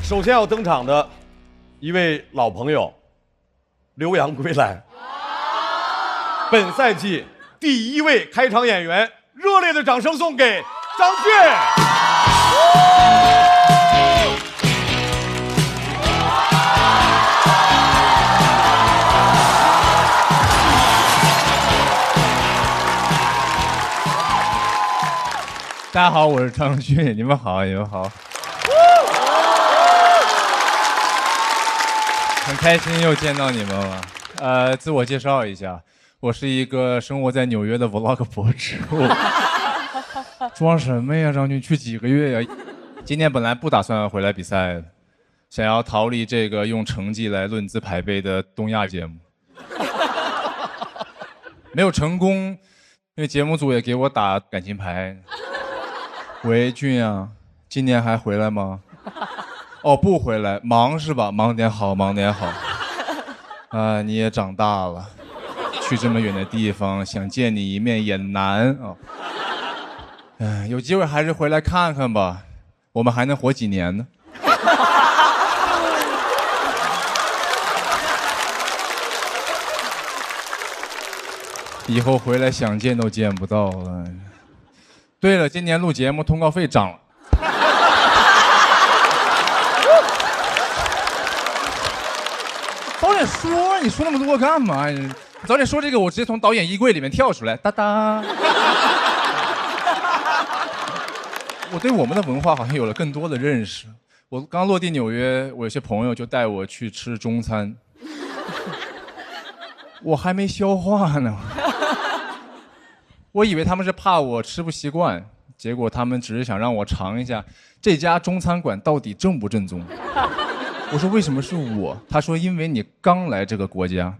首先要登场的一位老朋友，留洋归来，本赛季第一位开场演员，热烈的掌声送给张俊。大家好，我是张俊，你们好，你们好，很开心又见到你们了。自我介绍一下，我是一个生活在纽约的 vlog 博主。装什么呀，张俊？去几个月呀？今年本来不打算回来比赛的，想要逃离这个用成绩来论资排辈的东亚节目，没有成功，因为节目组也给我打感情牌。喂，俊啊，今年还回来吗？哦，不回来，忙是吧？忙点好，忙点好。你也长大了，去这么远的地方，想见你一面也难啊。有机会还是回来看看吧，我们还能活几年呢？以后回来想见都见不到了。对了，今年录节目通告费涨了。早点说，你说那么多干嘛？早点说这个，我直接从导演衣柜里面跳出来，哒哒。我对我们的文化好像有了更多的认识。我刚落地纽约，我有些朋友就带我去吃中餐，我还没消化呢。我以为他们是怕我吃不习惯，结果他们只是想让我尝一下这家中餐馆到底正不正宗。我说为什么是我？他说因为你刚来这个国家，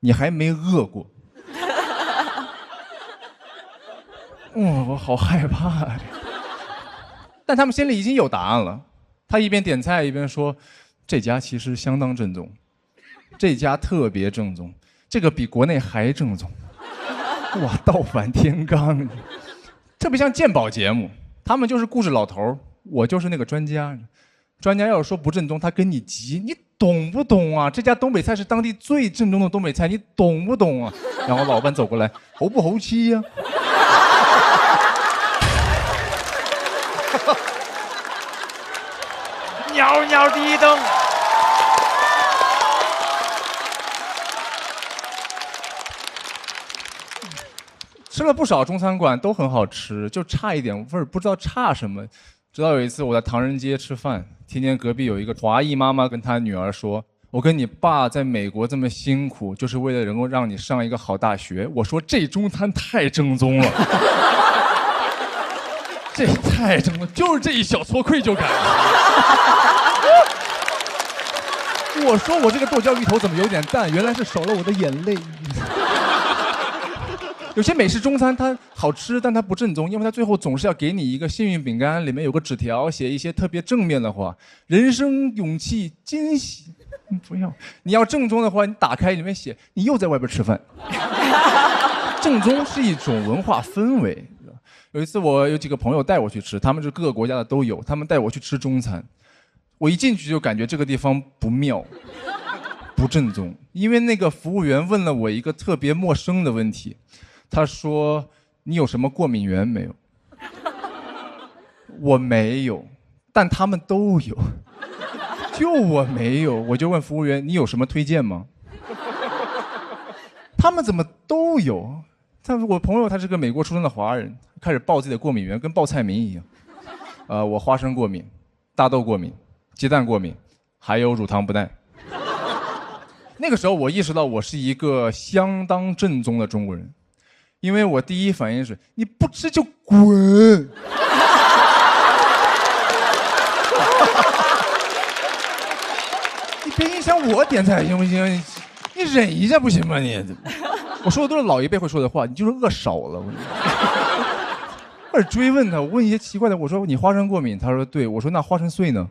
你还没饿过。我好害怕啊！但他们心里已经有答案了。他一边点菜一边说，这家其实相当正宗，这家特别正宗，这个比国内还正宗。哇，倒反天罡，这不像鉴宝节目，他们就是故事老头，我就是那个专家。专家要是说不正宗，他跟你急，你懂不懂啊？这家东北菜是当地最正宗的东北菜，你懂不懂啊？然后老板走过来，猴不猴气呀？袅袅的灯。吃了不少中餐馆，都很好吃，就差一点味儿，不知道差什么。直到有一次我在唐人街吃饭，听见隔壁有一个华裔妈妈跟她女儿说：“我跟你爸在美国这么辛苦，就是为了能够让你上一个好大学。”我说这中餐太正宗了，这太正宗，就是这一小撮愧疚感。我说我这个剁椒鱼头怎么有点淡？原来是少了我的眼泪。有些美式中餐它好吃，但它不正宗，因为它最后总是要给你一个幸运饼干，里面有个纸条，写一些特别正面的话，人生勇气惊喜。不要，你要正宗的话，你打开里面写你又在外边吃饭。正宗是一种文化氛围。有一次我有几个朋友带我去吃，他们是各个国家的都有，他们带我去吃中餐，我一进去就感觉这个地方不妙，不正宗，因为那个服务员问了我一个特别陌生的问题。他说：“你有什么过敏源没有？”我没有，但他们都有，就我没有。我就问服务员：“你有什么推荐吗？”他们怎么都有？我朋友他是个美国出生的华人，开始报自己的过敏源，跟报菜名一样。我花生过敏，大豆过敏，鸡蛋过敏，还有乳糖不耐。那个时候我意识到我是一个相当正宗的中国人。因为我第一反应是你不吃就滚。你别影响我点菜行不行？你忍一下不行吗你？我说的都是老一辈会说的话，你就是饿少了。或者追问他，我问一些奇怪的，我说你花生过敏，他说对，我说那花生碎呢？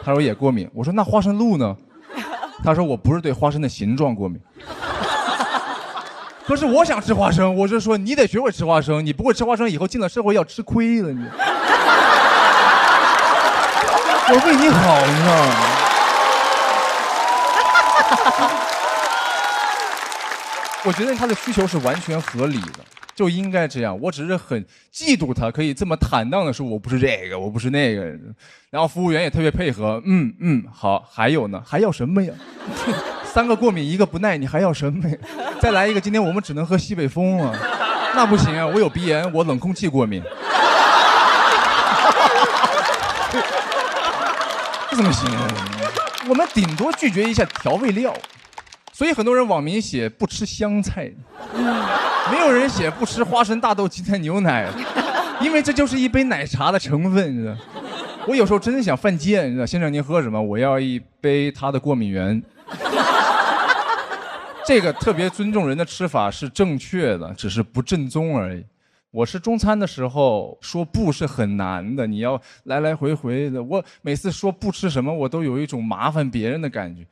他说也过敏，我说那花生露呢？他说我不是对花生的形状过敏。可是我想吃花生，我就说你得学会吃花生，你不会吃花生，以后进了社会要吃亏了你。我为你好，你知道吗？我觉得他的需求是完全合理的，就应该这样。我只是很嫉妒他可以这么坦荡的说，我不是这个，我不是那个。然后服务员也特别配合，好，还有呢，还要什么呀？3个过敏1个不耐，你还要什么呀？再来一个，今天我们只能喝西北风啊，那不行啊，我有鼻炎，我冷空气过敏。这怎么行啊？我们顶多拒绝一下调味料。所以很多人网民写不吃香菜，没有人写不吃花生大豆鸡蛋牛奶，因为这就是一杯奶茶的成分，你知道。我有时候真想犯贱，你知道，先生您喝什么？我要一杯他的过敏源。这个特别尊重人的吃法是正确的，只是不正宗而已。我吃中餐的时候说不是很难的，你要来来回回的。我每次说不吃什么，我都有一种麻烦别人的感觉，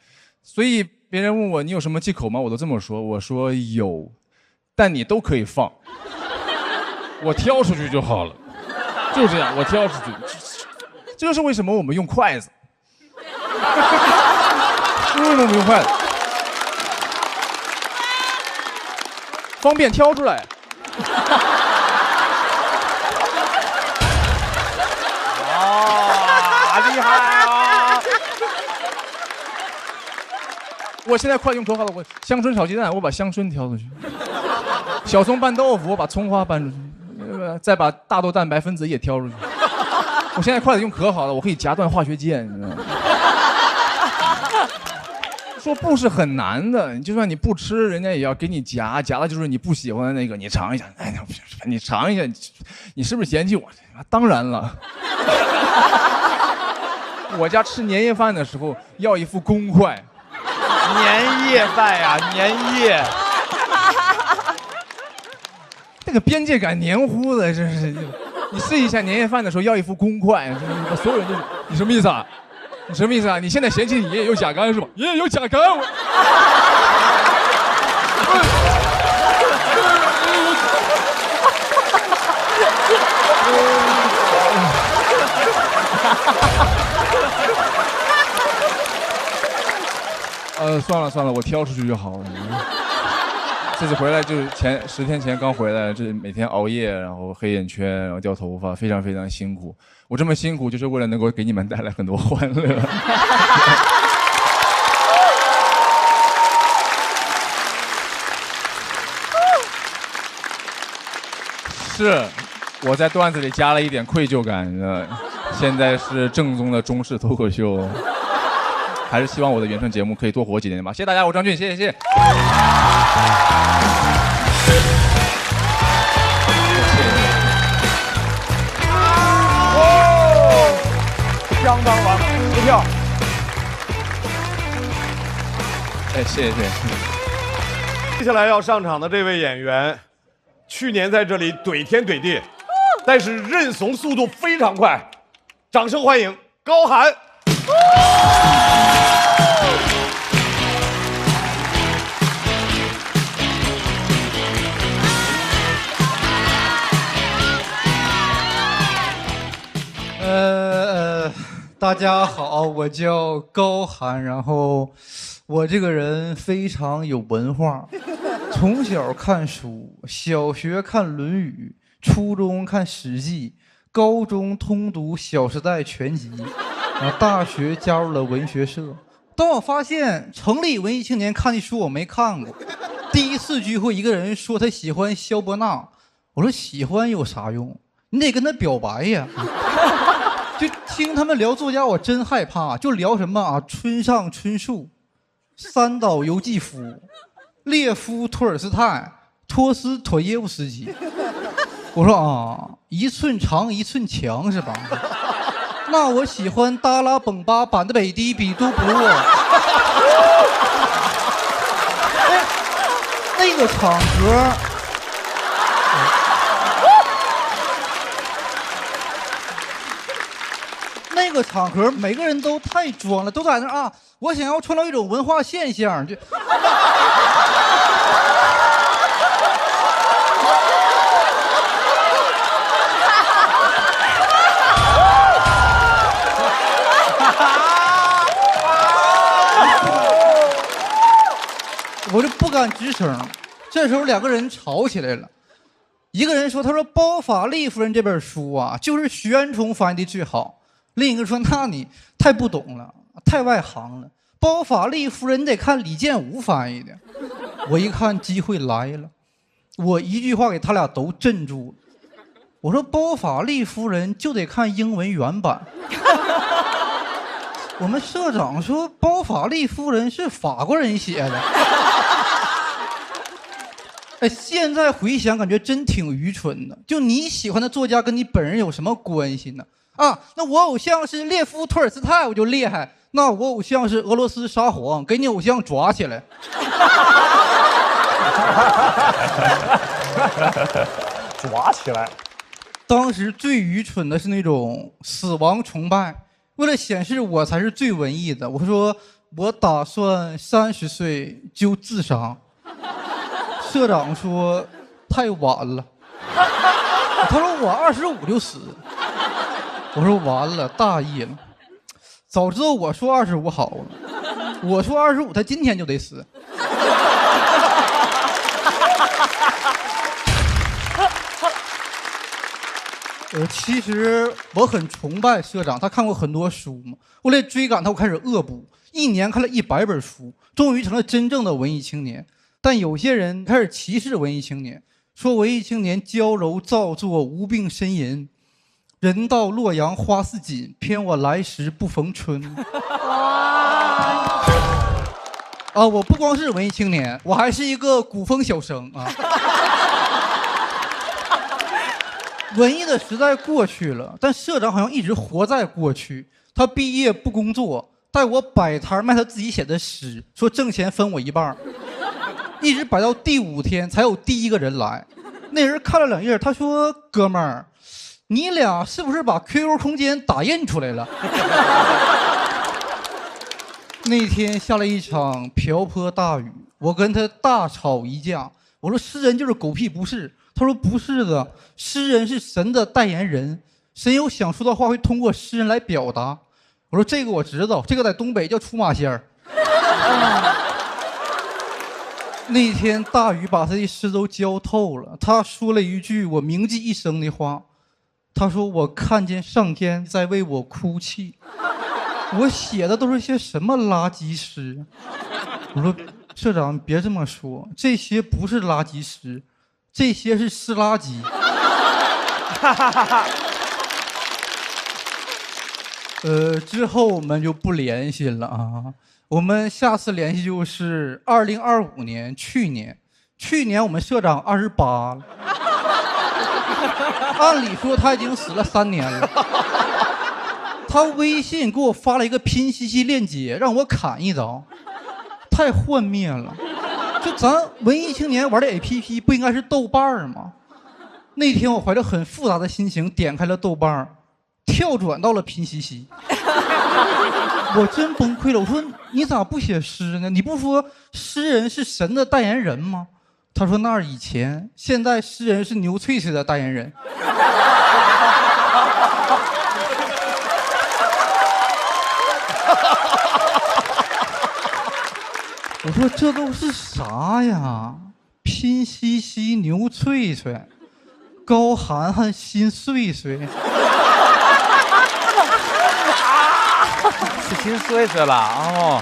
所以别人问我你有什么忌口吗？我都这么说，我说有，但你都可以放，我挑出去就好了，就这样，我挑出去。这就是为什么我们用筷子，为什么我们用筷子？方便挑出来。厉害啊！我现在快用可好了，我香椿炒鸡蛋，我把香椿挑出去；小葱拌豆腐，我把葱花拌出去，再把大豆蛋白分子也挑出去。我现在筷子用可好了，我可以夹断化学键，你知道吗？说不是很难的，就算你不吃，人家也要给你夹，夹的就是你不喜欢的那个，你尝一下。哎，你尝一下，你是不是嫌弃我？当然了。我家吃年夜饭的时候要一副公筷。年夜饭呀，年夜。那个边界感黏糊的，真是。你试一下年夜饭的时候要一副公筷，所有人都是你什么意思啊？你什么意思啊？你现在嫌弃你爷爷有甲肝是吧？爷爷有甲肝。算了，我挑出去就好了。这次回来就是10天前刚回来，这每天熬夜，然后黑眼圈，然后掉头发，非常非常辛苦。我这么辛苦就是为了能够给你们带来很多欢乐。是，我在段子里加了一点愧疚感，现在是正宗的中式脱口秀。还是希望我的原创节目可以多活几年吧。谢谢大家，我张俊，谢谢。相当完美，不跳。哎，谢谢。接下来要上场的这位演员，去年在这里怼天怼地，但是认怂速度非常快，掌声欢迎高寒。大家好，我叫高寒，然后我这个人非常有文化，从小看书，小学看《论语》，初中看《史记》，高中通读《小时代》全集，然后大学加入了文学社。当我发现城里文艺青年看的书我没看过，第一次聚会一个人说他喜欢萧伯纳，我说喜欢有啥用？你得跟他表白呀。就听他们聊作家，我真害怕。就聊什么啊，村上春树、三岛由纪夫、列夫·托尔斯泰、托斯妥耶夫斯基。我说啊，一寸长一寸强是吧？那我喜欢达拉崩巴版的北迪比都不弱。那个场合。那个场合，每个人都太装了，都在那啊！我想要创造一种文化现象，就敢吱声。这时候两个人吵起来了，一个人说：“他说包法利夫人这本书啊，就是徐渊冲翻译的最好。”另一个说：“那你太不懂了，太外行了。包法利夫人你得看李建武翻译的。”我一看机会来了，我一句话给他俩都镇住了。我说：“包法利夫人就得看英文原版。”我们社长说：“包法利夫人是法国人写的。”哎，现在回想感觉真挺愚蠢的。就你喜欢的作家跟你本人有什么关系呢？啊，那我偶像是列夫·托尔斯泰，我就厉害。那我偶像是俄罗斯沙皇，给你偶像抓起来。抓起来。当时最愚蠢的是那种死亡崇拜，为了显示我才是最文艺的，我说我打算30岁就自杀。社长说太晚了，他说我25就死。我说完了，大意了，早知道我说25好了，我说25，他今天就得死。其实我很崇拜社长，他看过很多书嘛。为了追赶他，我开始恶补，1年看了100本书，终于成了真正的文艺青年。但有些人开始歧视文艺青年，说文艺青年娇柔造作，无病呻吟。人到洛阳花似锦，偏我来时不逢春。啊，我不光是文艺青年，我还是一个古风小生啊。文艺的时代过去了，但社长好像一直活在过去。他毕业不工作，带我摆摊卖他自己写的诗，说挣钱分我一半。一直摆到第5天才有第一个人来。那人看了2页，他说：“哥们儿，你俩是不是把 QQ 空间打印出来了？”那天下了一场瓢泼大雨，我跟他大吵一架。我说：“诗人就是狗屁不是。”他说：“不是的，诗人是神的代言人，神有想说的话会通过诗人来表达。”我说：“这个我知道，这个在东北叫出马仙儿。”那天大雨把他的诗都浇透了，他说了一句我铭记一生的话，他说：“我看见上天在为我哭泣。”我写的都是些什么垃圾诗？我说：“社长别这么说，这些不是垃圾诗，这些是湿垃圾。”之后我们就不联系了啊。我们下次联系就是2025年，去年我们社长28了，按理说他已经死了3年了。他微信给我发了一个拼夕夕链接，让我砍一刀，太幻灭了。就咱文艺青年玩的 APP 不应该是豆瓣吗？那天我怀着很复杂的心情点开了豆瓣，跳转到了拼夕夕。我真崩溃了，我说你咋不写诗呢？你不说诗人是神的代言人吗？他说那是以前，现在诗人是牛翠翠的代言人。我说这都是啥呀？拼夕夕牛翠翠，高涵涵心碎碎。是心碎碎了哦。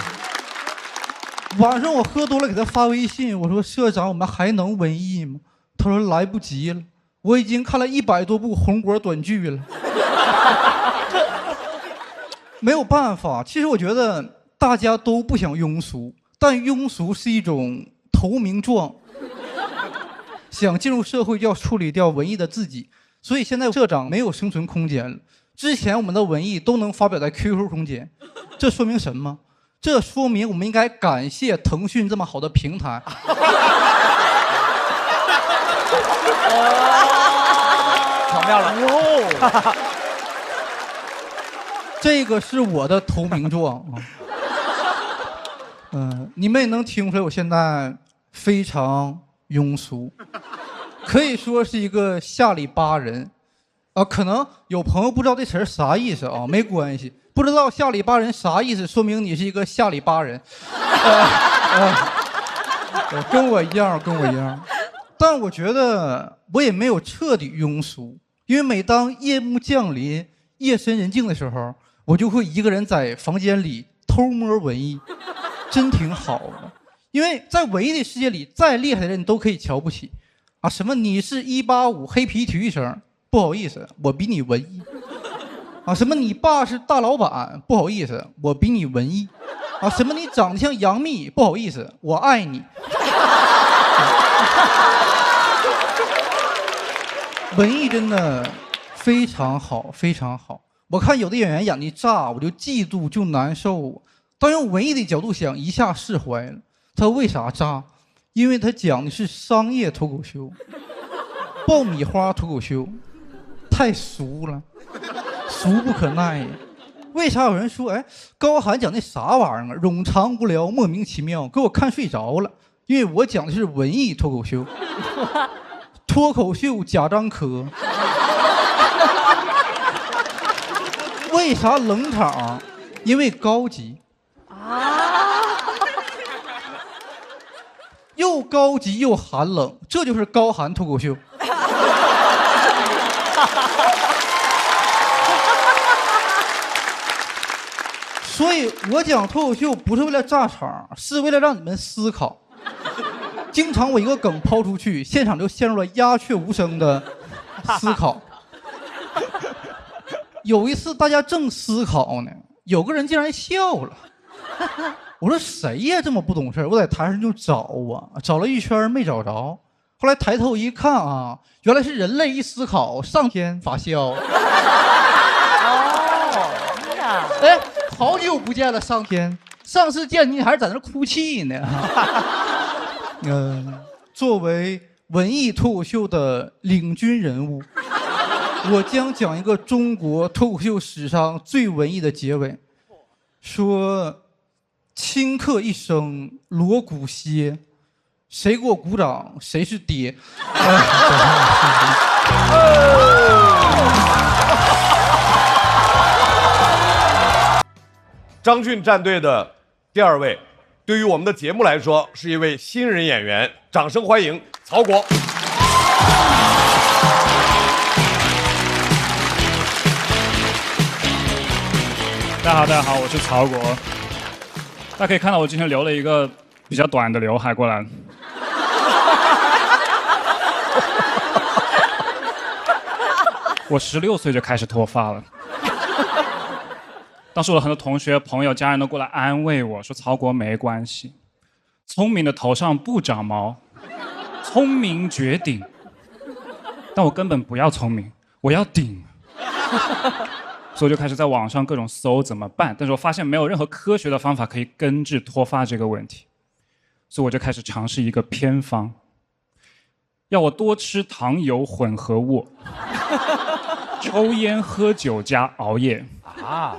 晚上我喝多了，给他发微信，我说社长，我们还能文艺吗？他说来不及了，我已经看了100多部红果短剧了。没有办法，其实我觉得大家都不想庸俗，但庸俗是一种投名状。想进入社会就要处理掉文艺的自己，所以现在社长没有生存空间了。之前我们的文艺都能发表在 QQ 空间，这说明什么？这说明我们应该感谢腾讯这么好的平台。巧妙了哦。这个是我的投名状啊。你们也能听出来，我现在非常庸俗，可以说是一个下里巴人。可能有朋友不知道这词儿啥意思啊，没关系，不知道下里巴人啥意思，说明你是一个下里巴人。对跟我一样，跟我一样。但我觉得我也没有彻底庸俗，因为每当夜幕降临、夜深人静的时候，我就会一个人在房间里偷摸文艺，真挺好的。因为在文艺的世界里，再厉害的人都可以瞧不起啊！什么你是185黑皮体育生，不好意思，我比你文艺啊！什么你爸是大老板，不好意思，我比你文艺啊！什么你长得像杨幂，不好意思，我爱你。文艺真的非常好，非常好。我看有的演员演的炸，我就嫉妒就难受。但用文艺的角度想，一下释怀了。他为啥炸？因为他讲的是商业脱口秀，爆米花脱口秀，太俗了，俗不可耐。为啥有人说，哎，高寒讲那啥玩意儿，冗长无聊，莫名其妙，给我看睡着了？因为我讲的是文艺脱口秀，脱口秀贾樟柯。为啥冷场？因为高级又高级又寒冷，这就是高寒脱口秀。所以我讲脱口秀不是为了炸场，是为了让你们思考。经常我一个梗抛出去，现场就陷入了鸦雀无声的思考。有一次大家正思考呢，有个人竟然笑了。我说谁呀这么不懂事？我在台上就找啊，找了一圈没找着。后来抬头一看啊，原来是人类一思考，上天发笑。哎，好久不见了，上天！上次见你还是在那哭泣呢。作为文艺脱口秀的领军人物，我将讲一个中国脱口秀史上最文艺的结尾，说顷刻一声锣鼓歇，谁给我鼓掌谁是爹。张俊战队的第2位，对于我们的节目来说是一位新人演员，掌声欢迎曹国。大家好，我是曹国。大家可以看到我今天留了一个比较短的刘海过来。我16岁就开始脱发了。当时我的很多同学、朋友、家人都过来安慰我说：“曹国没关系，聪明的头上不长毛，聪明绝顶。”但我根本不要聪明，我要顶。所以我就开始在网上各种搜怎么办，但是我发现没有任何科学的方法可以根治脱发这个问题，所以我就开始尝试一个偏方，要我多吃糖油混合物，抽烟喝酒加熬夜啊，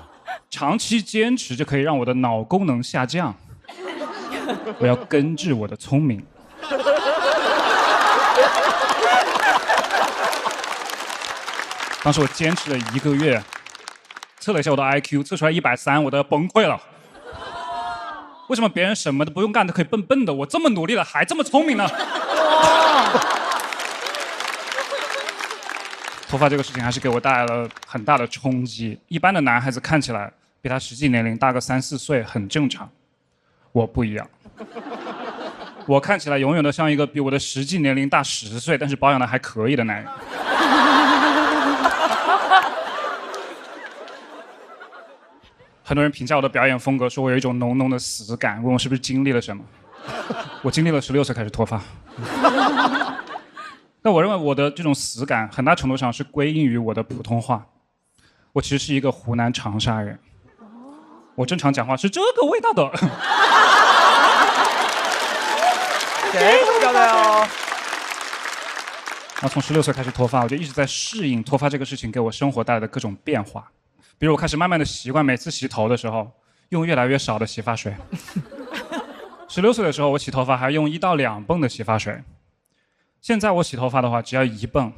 长期坚持就可以让我的脑功能下降。我要根治我的聪明。当时我坚持了1个月，测了一下我的 IQ， 测出来130，我都要崩溃了。为什么别人什么都不用干都可以笨笨的，我这么努力了还这么聪明呢？脱发这个事情还是给我带来了很大的冲击。一般的男孩子看起来比他实际年龄大个3、4岁很正常，我不一样。我看起来永远都像一个比我的实际年龄大10岁，但是保养的还可以的男人。很多人评价我的表演风格，说我有一种浓浓的死感，问我是不是经历了什么。我经历了16岁开始脱发。但我认为我的这种死感很大程度上是归因于我的普通话。我其实是一个湖南长沙人，我正常讲话是这个味道的。谁教的哟？然后从16岁开始脱发，我就一直在适应脱发这个事情给我生活带来的各种变化。比如我开始慢慢的习惯每次洗头的时候用越来越少的洗发水。16岁的时候我洗头发还用1到2泵的洗发水，现在我洗头发的话只要1泵，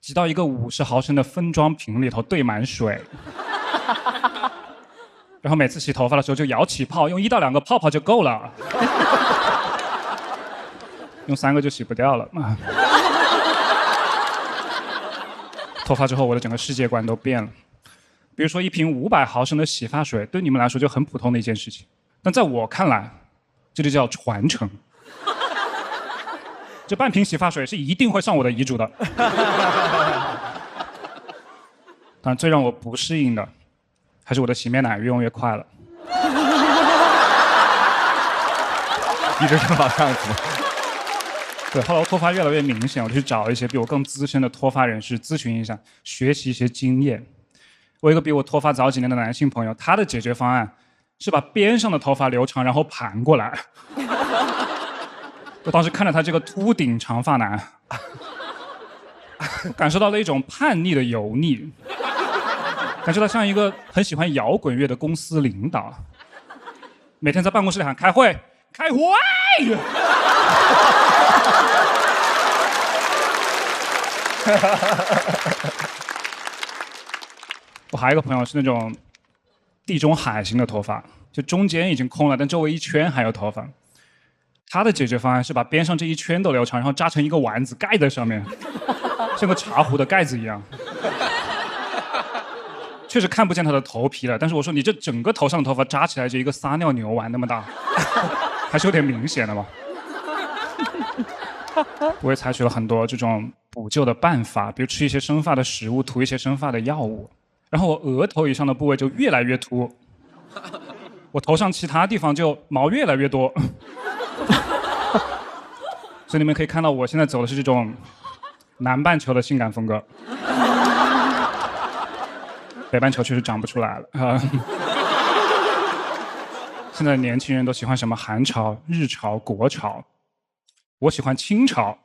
挤到一个50毫升的分装瓶里头兑满水，然后每次洗头发的时候就舀起泡，用1到2个泡泡就够了。用3个就洗不掉了。脱发之后，我的整个世界观都变了。比如说，一瓶500毫升的洗发水，对你们来说就很普通的一件事情，但在我看来，这就叫传承。这半瓶洗发水是一定会上我的遗嘱的。当然，最让我不适应的，还是我的洗面奶越用越快了。一直是往上走。对，后来我脱发越来越明显，我就去找一些比我更资深的脱发人士咨询一下，学习一些经验。我有一个比我脱发早几年的男性朋友，他的解决方案是把边上的头发留长，然后盘过来。我当时看着他这个秃顶长发男，感受到了一种叛逆的油腻，感觉到像一个很喜欢摇滚乐的公司领导，每天在办公室里喊开会，开会。我还有一个朋友是那种地中海型的头发，就中间已经空了，但周围一圈还有头发。他的解决方案是把边上这一圈都留长，然后扎成一个丸子盖在上面，像个茶壶的盖子一样。确实看不见他的头皮了，但是我说你这整个头上的头发扎起来就一个撒尿牛丸那么大，还是有点明显的嘛。我也采取了很多这种补救的办法，比如吃一些生发的食物，涂一些生发的药物，然后我额头以上的部位就越来越秃，我头上其他地方就毛越来越多。所以你们可以看到我现在走的是这种南半球的性感风格，北半球确实长不出来了。现在年轻人都喜欢什么韩潮、日潮、国潮，我喜欢清朝。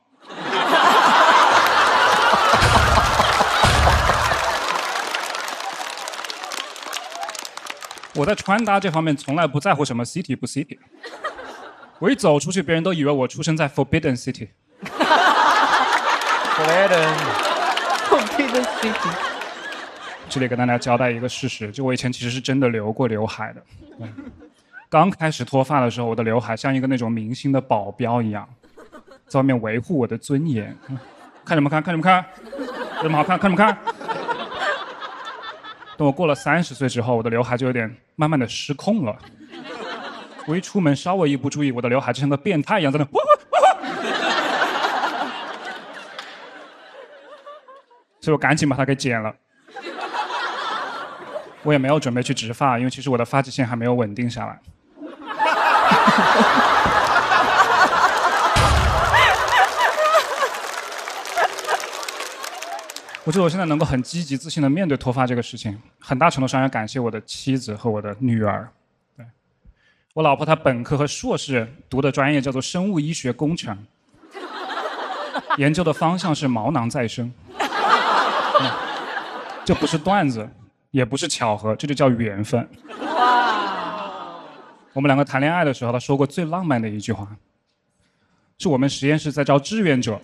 我在穿搭这方面从来不在乎什么 city 不 city， 我一走出去，别人都以为我出生在 Forbidden City。Forbidden City。这里跟大家交代一个事实，就我以前其实是真的留过刘海的。刚开始脱发的时候，我的刘海像一个那种明星的保镖一样，在外面维护我的尊严。看什么看？看什么看？有什么好看？看什么看？等我过了30岁之后，我的刘海就有点慢慢的失控了。我一出门稍微一不注意，我的刘海就像个变态一样在那。所以我赶紧把它给剪了。我也没有准备去植发，因为其实我的发际线还没有稳定下来。我觉得我现在能够很积极自信地面对脱发这个事情，很大程度上要感谢我的妻子和我的女儿。对，我老婆她本科和硕士读的专业叫做生物医学工程，研究的方向是毛囊再生。这不是段子，也不是巧合，这就叫缘分。我们两个谈恋爱的时候，他说过最浪漫的一句话，是我们实验室在招志愿者。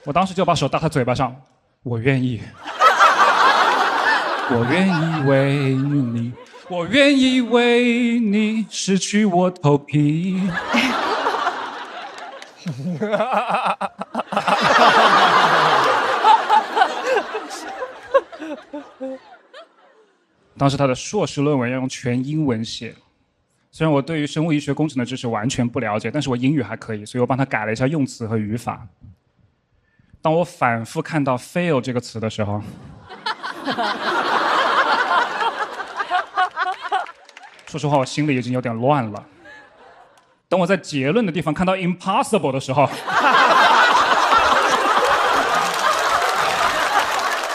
我当时就把手搭他嘴巴上，我愿意，我愿意为你，我愿意为你失去我头皮。当时他的硕士论文要用全英文写，虽然我对于生物医学工程的知识完全不了解，但是我英语还可以，所以我帮他改了一下用词和语法。当我反复看到 fail 这个词的时候，说实话我心里已经有点乱了。等我在结论的地方看到 impossible 的时候，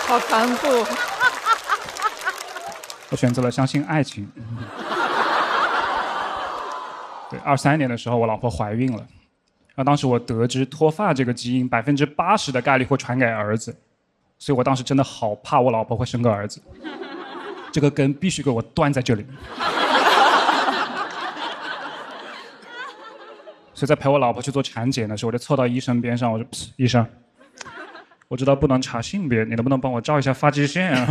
好残酷。我选择了相信爱情。对，23年的时候我老婆怀孕了，然后当时我得知脱发这个基因80%的概率会传给儿子，所以我当时真的好怕我老婆会生个儿子，这个根必须给我断在这里。所以在陪我老婆去做产检的时候，我就凑到医生边上，我说：“医生，我知道不能查性别，你能不能帮我照一下发际线啊？”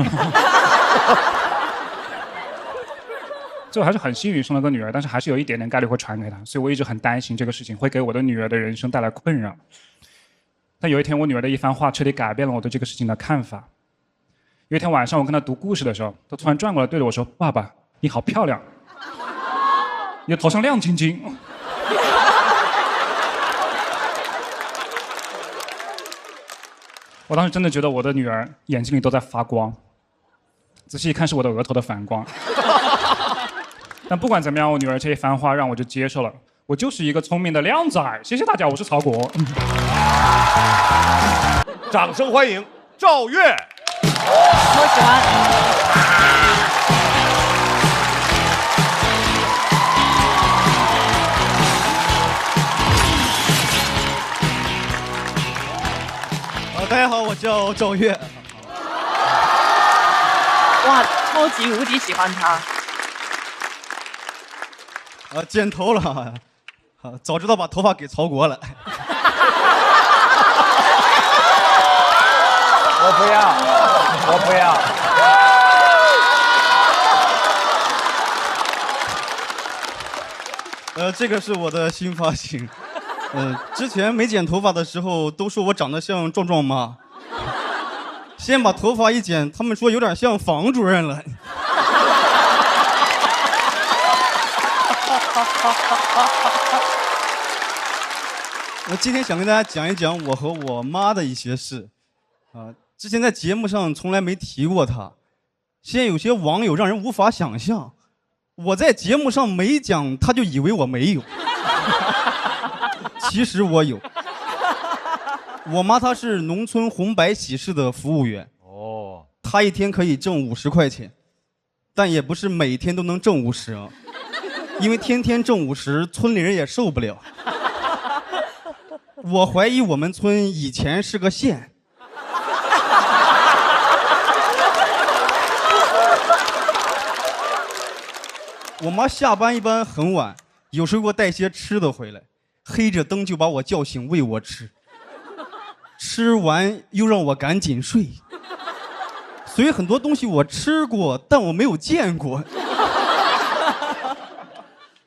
最后还是很幸运生了个女儿，但是还是有一点点概率会传给她，所以我一直很担心这个事情会给我的女儿的人生带来困扰。但有一天，我女儿的一番话彻底改变了我对这个事情的看法。有一天晚上，我跟她读故事的时候，她突然转过来对着我说：“爸爸，你好漂亮，你的头上亮晶晶。”我当时真的觉得我的女儿眼睛里都在发光，仔细一看是我的额头的反光。但不管怎么样，我女儿这一番话让我就接受了，我就是一个聪明的靓仔。谢谢大家，我是曹国。掌声欢迎赵越。我喜欢。大家好，我叫赵越。哇，超级无敌喜欢他。剪头了，早知道把头发给曹国了。我不要，我不要。这个是我的新发型。之前没剪头发的时候都说我长得像壮壮妈，先把头发一剪，他们说有点像房主任了。我今天想跟大家讲一讲我和我妈的一些事，之前在节目上从来没提过她，现在有些网友让人无法想象，我在节目上没讲，他就以为我没有，其实我有。我妈她是农村红白喜事的服务员，她一天可以挣50块钱，但也不是每天都能挣50啊。因为天天挣50，村里人也受不了。我怀疑我们村以前是个县。我妈下班一般很晚，有时候给我带些吃的回来，黑着灯就把我叫醒喂我吃，吃完又让我赶紧睡。所以很多东西我吃过，但我没有见过。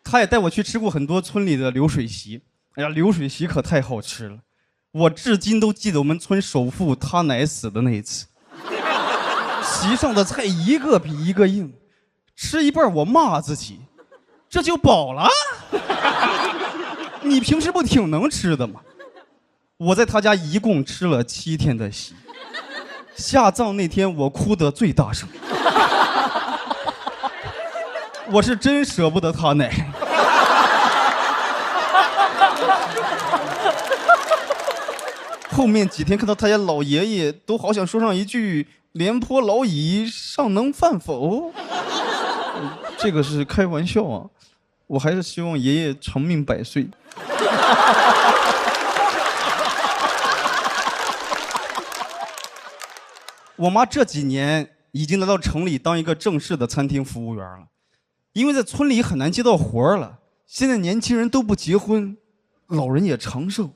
他也带我去吃过很多村里的流水席，哎呀，流水席可太好吃了，我至今都记得我们村首富他奶死的那一次，席上的菜一个比一个硬，吃一半我骂自己，这就饱了？你平时不挺能吃的吗？我在他家一共吃了7天的席，下葬那天我哭得最大声。我是真舍不得他奶。后面几天看到他家老爷爷，都好想说上一句“廉颇老矣，尚能饭否”。这个是开玩笑啊，我还是希望爷爷长命100岁。我妈这几年已经来到城里当一个正式的餐厅服务员了。因为在村里很难接到活了，现在年轻人都不结婚，老人也长寿。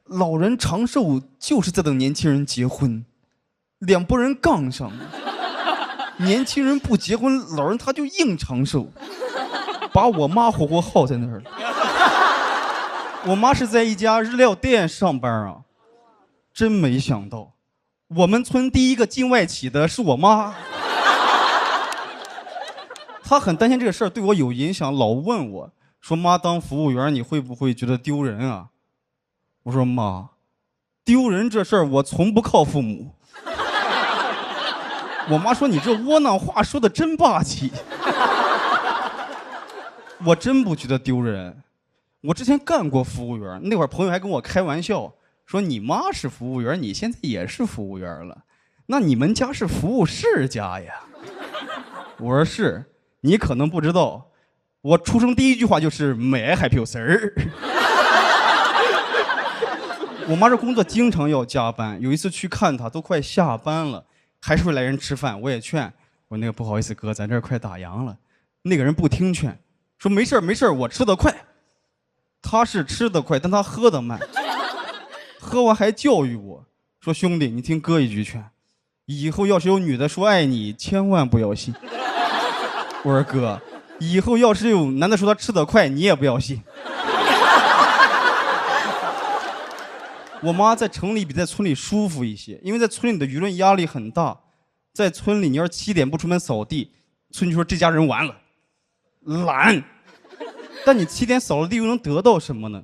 老人长寿就是在等年轻人结婚，两拨人杠上，年轻人不结婚，老人他就硬长寿，把我妈活活耗在那儿了。我妈是在一家日料店上班啊，真没想到，我们村第一个进外企的是我妈。他很担心这个事儿对我有影响，老问我说：“妈，当服务员你会不会觉得丢人啊？”我说：“妈，丢人这事儿我从不靠父母。”我妈说：“你这窝囊话说的真霸气。”我真不觉得丢人，我之前干过服务员，那会儿朋友还跟我开玩笑说：“你妈是服务员，你现在也是服务员了，那你们家是服务世家呀？”我说：“是。”你可能不知道，我出生第一句话就是买海票丝儿。我妈这工作经常要加班，有一次去看她都快下班了，还是会来人吃饭。我也劝我那个不好意思哥，咱这儿快打烊了。那个人不听劝，说没事没事，我吃得快。他是吃得快，但他喝得慢。喝完还教育我说：“兄弟，你听哥一句劝，以后要是有女的说爱你，千万不要信。我说哥，以后要是有男的说他吃得快，你也不要信。我妈在城里比在村里舒服一些，因为在村里的舆论压力很大。在村里，你要是7点不出门扫地，村就说这家人完了，懒。但你7点扫了地又能得到什么呢？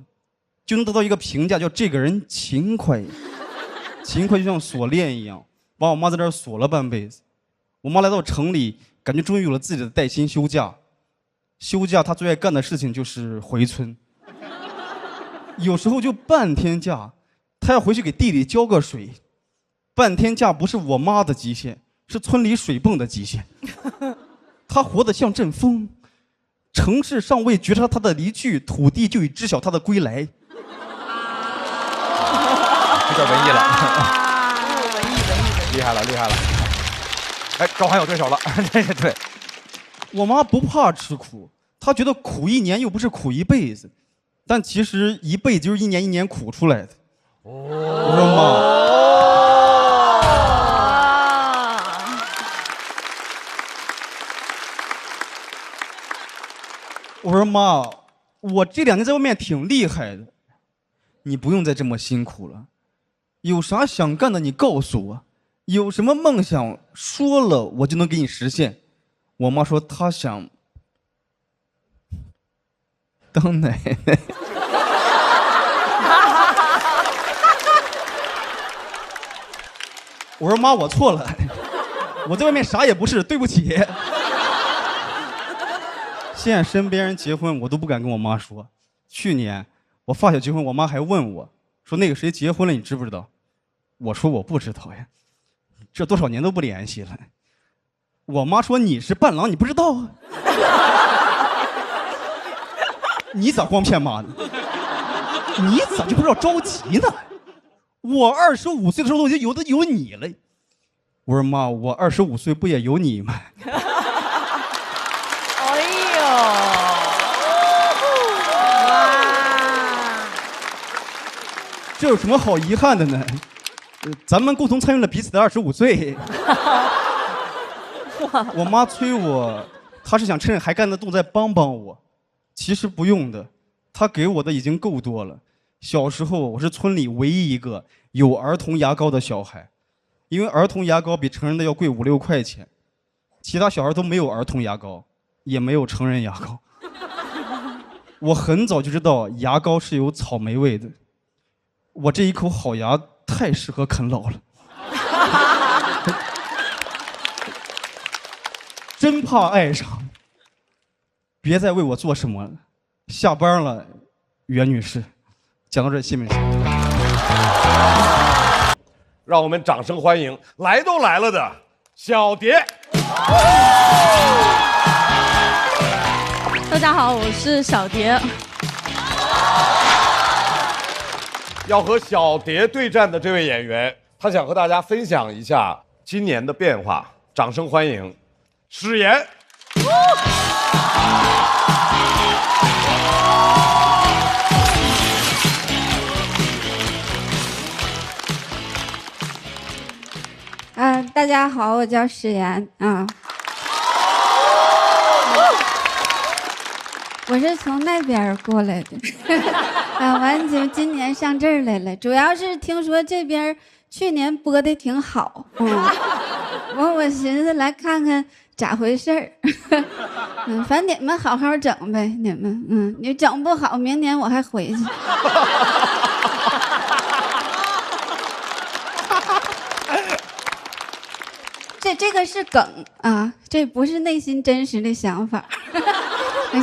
就能得到一个评价，叫这个人勤快。勤快就像锁链一样，把我妈在这儿锁了半辈子。我妈来到城里，感觉终于有了自己的带薪休假。休假她最爱干的事情就是回村，有时候就半天假，她要回去给地里浇个水。半天假不是我妈的极限，是村里水泵的极限。她活得像阵风，城市尚未觉察她的离去，土地就已知晓她的归来。有点文艺了，厉害了，厉害了！哎，高寒有对手了，对，我妈不怕吃苦，她觉得苦1年又不是苦一辈子，但其实一辈子就是一年一年苦出来的。我说妈，我说妈，我这2年在外面挺厉害的，你不用再这么辛苦了。有啥想干的你告诉我，有什么梦想说了我就能给你实现。我妈说她想当奶奶。我说妈，我错了，我在外面啥也不是，对不起。现在身边人结婚我都不敢跟我妈说。去年我发小结婚，我妈还问我说那个谁结婚了你知不知道？我说我不知道呀，这多少年都不联系了。我妈说你是伴郎你不知道啊？你咋光骗妈呢？你咋就不知道着急呢？我25岁的时候都已经有你了。我说妈，我25岁不也有你吗？哎呦，哇！这有什么好遗憾的呢？咱们共同参与了彼此的25岁。我妈催我，她是想趁还干得动再帮帮我。其实不用的，她给我的已经够多了。小时候我是村里唯一一个有儿童牙膏的小孩，因为儿童牙膏比成人的要贵5、6块钱，其他小孩都没有儿童牙膏，也没有成人牙膏。我很早就知道牙膏是有草莓味的，我这一口好牙太适合啃老了。真怕爱上，别再为我做什么了。下班了，袁女士。讲到这，谢谢。让我们掌声欢迎来都来了的小蝶。大家好，我是小蝶。要和小蝶对战的这位演员，他想和大家分享一下今年的变化。掌声欢迎史岩。大家好，我叫史岩啊。我是从那边过来的，完就今年上这儿来了，主要是听说这边去年播的挺好，我寻思来看看咋回事儿，反正你们好好整呗，你们，你整不好，明年我还回去。这个是梗啊，这不是内心真实的想法。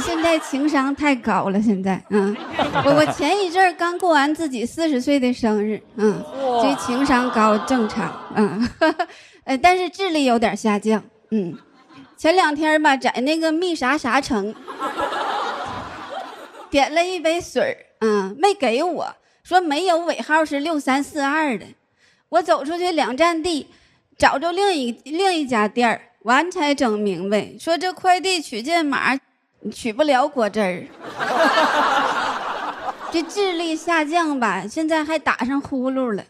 现在情商太高了，现在，我前一阵刚过完自己40岁的生日，这情商高正常，但是智力有点下降，前2天吧，在那个蜜啥啥城点了一杯水，没给我，说没有尾号是6342的，我走出去2站地。找着另一家店儿，完才整明白，说这快递取件码取不了果汁儿。这智力下降吧，现在还打上呼噜了。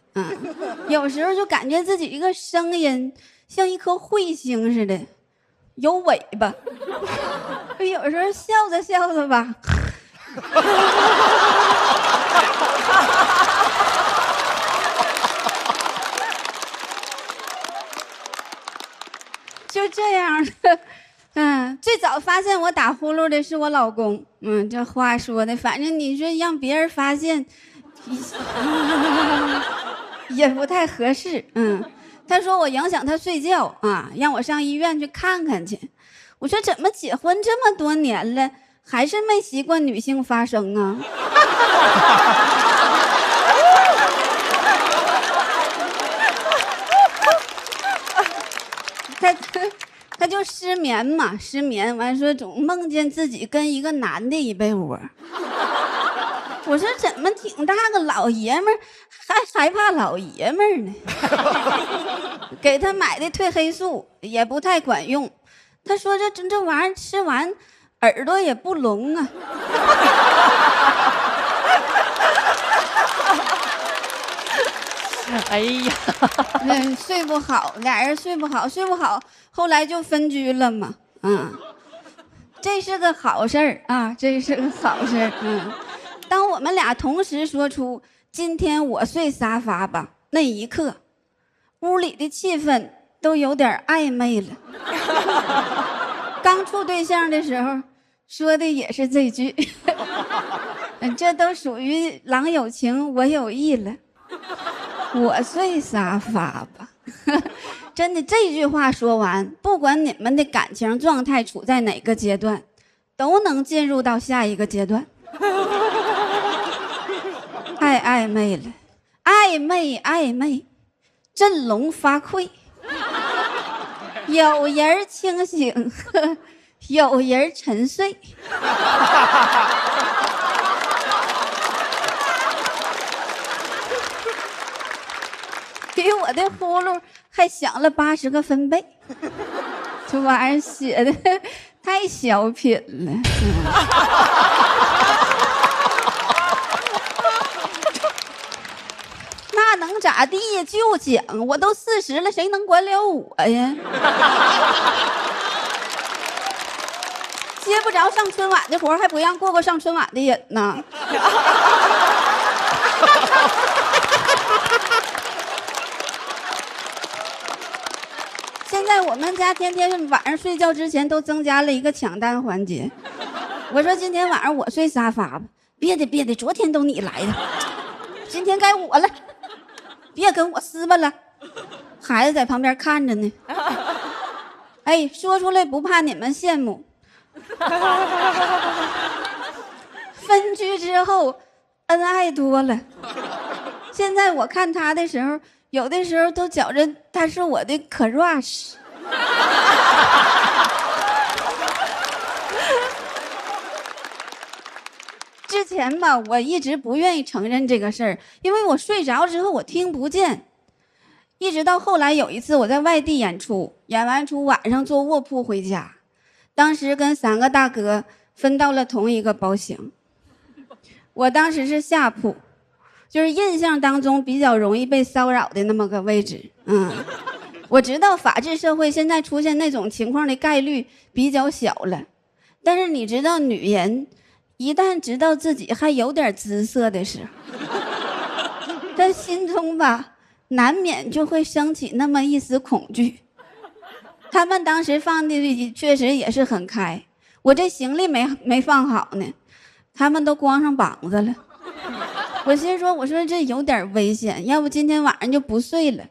有时候就感觉自己一个声音像一颗彗星似的，有尾巴。有时候笑着笑着吧，就这样的。最早发现我打呼噜的是我老公。这话说的，反正你说让别人发现，也不太合适。他说我影响他睡觉啊，让我上医院去看看去。我说怎么结婚这么多年了，还是没习惯女性发声啊？他就失眠嘛，失眠完说总梦见自己跟一个男的一被窝。我说怎么挺大个老爷们儿，还害怕老爷们儿呢？给他买的褪黑素也不太管用。他说这玩意儿吃完耳朵也不聋啊。哎呀，睡不好，俩人睡不好，后来就分居了嘛。这是个好事儿啊，这是个好事儿。当我们俩同时说出今天我睡沙发吧那一刻，屋里的气氛都有点暧昧了。刚处对象的时候说的也是这句。这都属于郎有情我有意了。我睡沙发吧。真的，这句话说完，不管你们的感情状态处在哪个阶段，都能进入到下一个阶段。太暧昧了，暧昧，振聋发聩。有人清醒，有人沉睡。比我的呼噜还响了80个分贝。这玩意儿写的太小品了。那能咋地呀？就讲我都40了，谁能管了我呀？接不着上春晚的活，还不让过上春晚的瘾呢。现在我们家天天晚上睡觉之前都增加了一个抢单环节。我说今天晚上我睡沙发吧，别的，昨天都你来的，今天该我了，别跟我撕巴了。孩子在旁边看着呢。哎，说出来不怕你们羡慕。分居之后恩爱多了。现在我看他的时候，有的时候都觉着他是我的crush。之前吧，我一直不愿意承认这个事儿，因为我睡着之后我听不见。一直到后来有一次我在外地演出，演完出晚上坐卧铺回家，当时跟3个大哥分到了同一个包厢。我当时是下铺，就是印象当中比较容易被骚扰的那么个位置。我知道法治社会现在出现那种情况的概率比较小了，但是你知道女人一旦知道自己还有点姿色的时候，她心中吧难免就会升起那么一丝恐惧。他们当时放的确实也是很开，我这行李没放好呢，他们都光上膀子了。我心说，我说这有点危险，要不今天晚上就不睡了。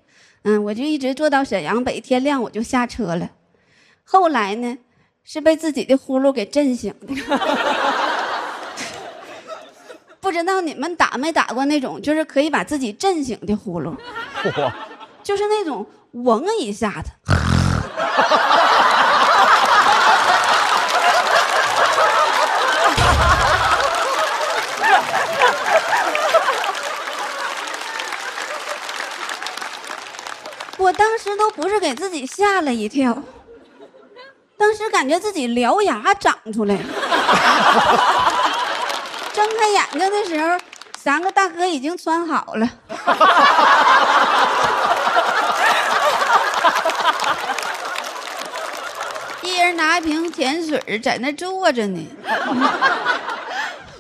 我就一直坐到沈阳北，天亮我就下车了。后来呢，是被自己的呼噜给震醒的。不知道你们打没打过那种，就是可以把自己震醒的呼噜，就是那种嗡一下子。我当时都不是给自己吓了一跳，当时感觉自己獠牙长出来了。睁开开眼睛的时候，3个大哥已经穿好了。一人拿一瓶甜水在那坐着呢。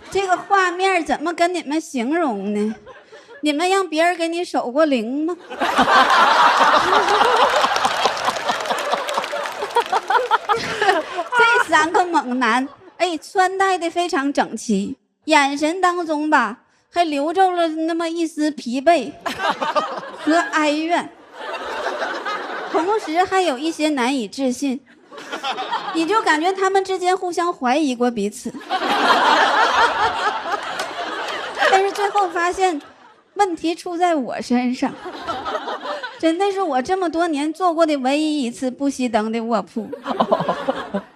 这个画面怎么跟你们形容呢？你们让别人给你守过灵吗？这3个猛男，哎，穿戴的非常整齐，眼神当中吧，还流露了那么一丝疲惫和哀怨，同时还有一些难以置信。你就感觉他们之间互相怀疑过彼此，但是最后发现问题出在我身上，真的是我这么多年做过的唯一一次不熄灯的卧铺。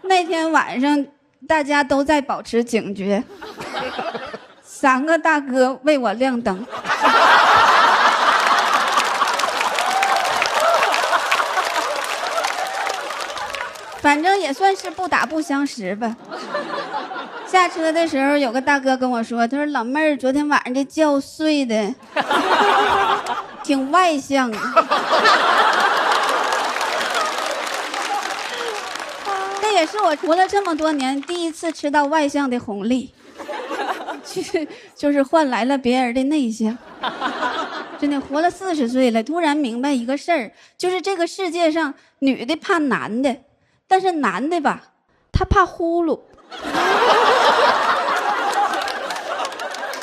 那天晚上大家都在保持警觉，3个大哥为我亮灯。反正也算是不打不相识吧。下车的时候，有个大哥跟我说：“他说老妹儿，昨天晚上这觉睡的挺外向的。”这也是我活了这么多年第一次吃到外向的红利，就是换来了别人的内向。真的活了40岁了，突然明白一个事儿，就是这个世界上女的怕男的。但是男的吧，他怕呼噜。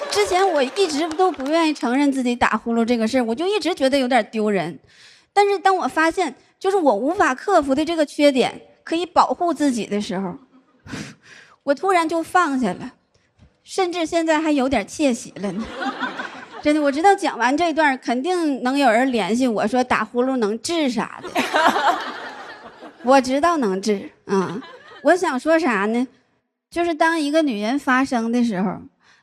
之前我一直都不愿意承认自己打呼噜这个事儿，我就一直觉得有点丢人。但是当我发现，就是我无法克服的这个缺点可以保护自己的时候，我突然就放下了，甚至现在还有点窃喜了呢。真的，我知道讲完这段肯定能有人联系我说打呼噜能治啥的。我知道能治啊，我想说啥呢？就是当一个女人发声的时候，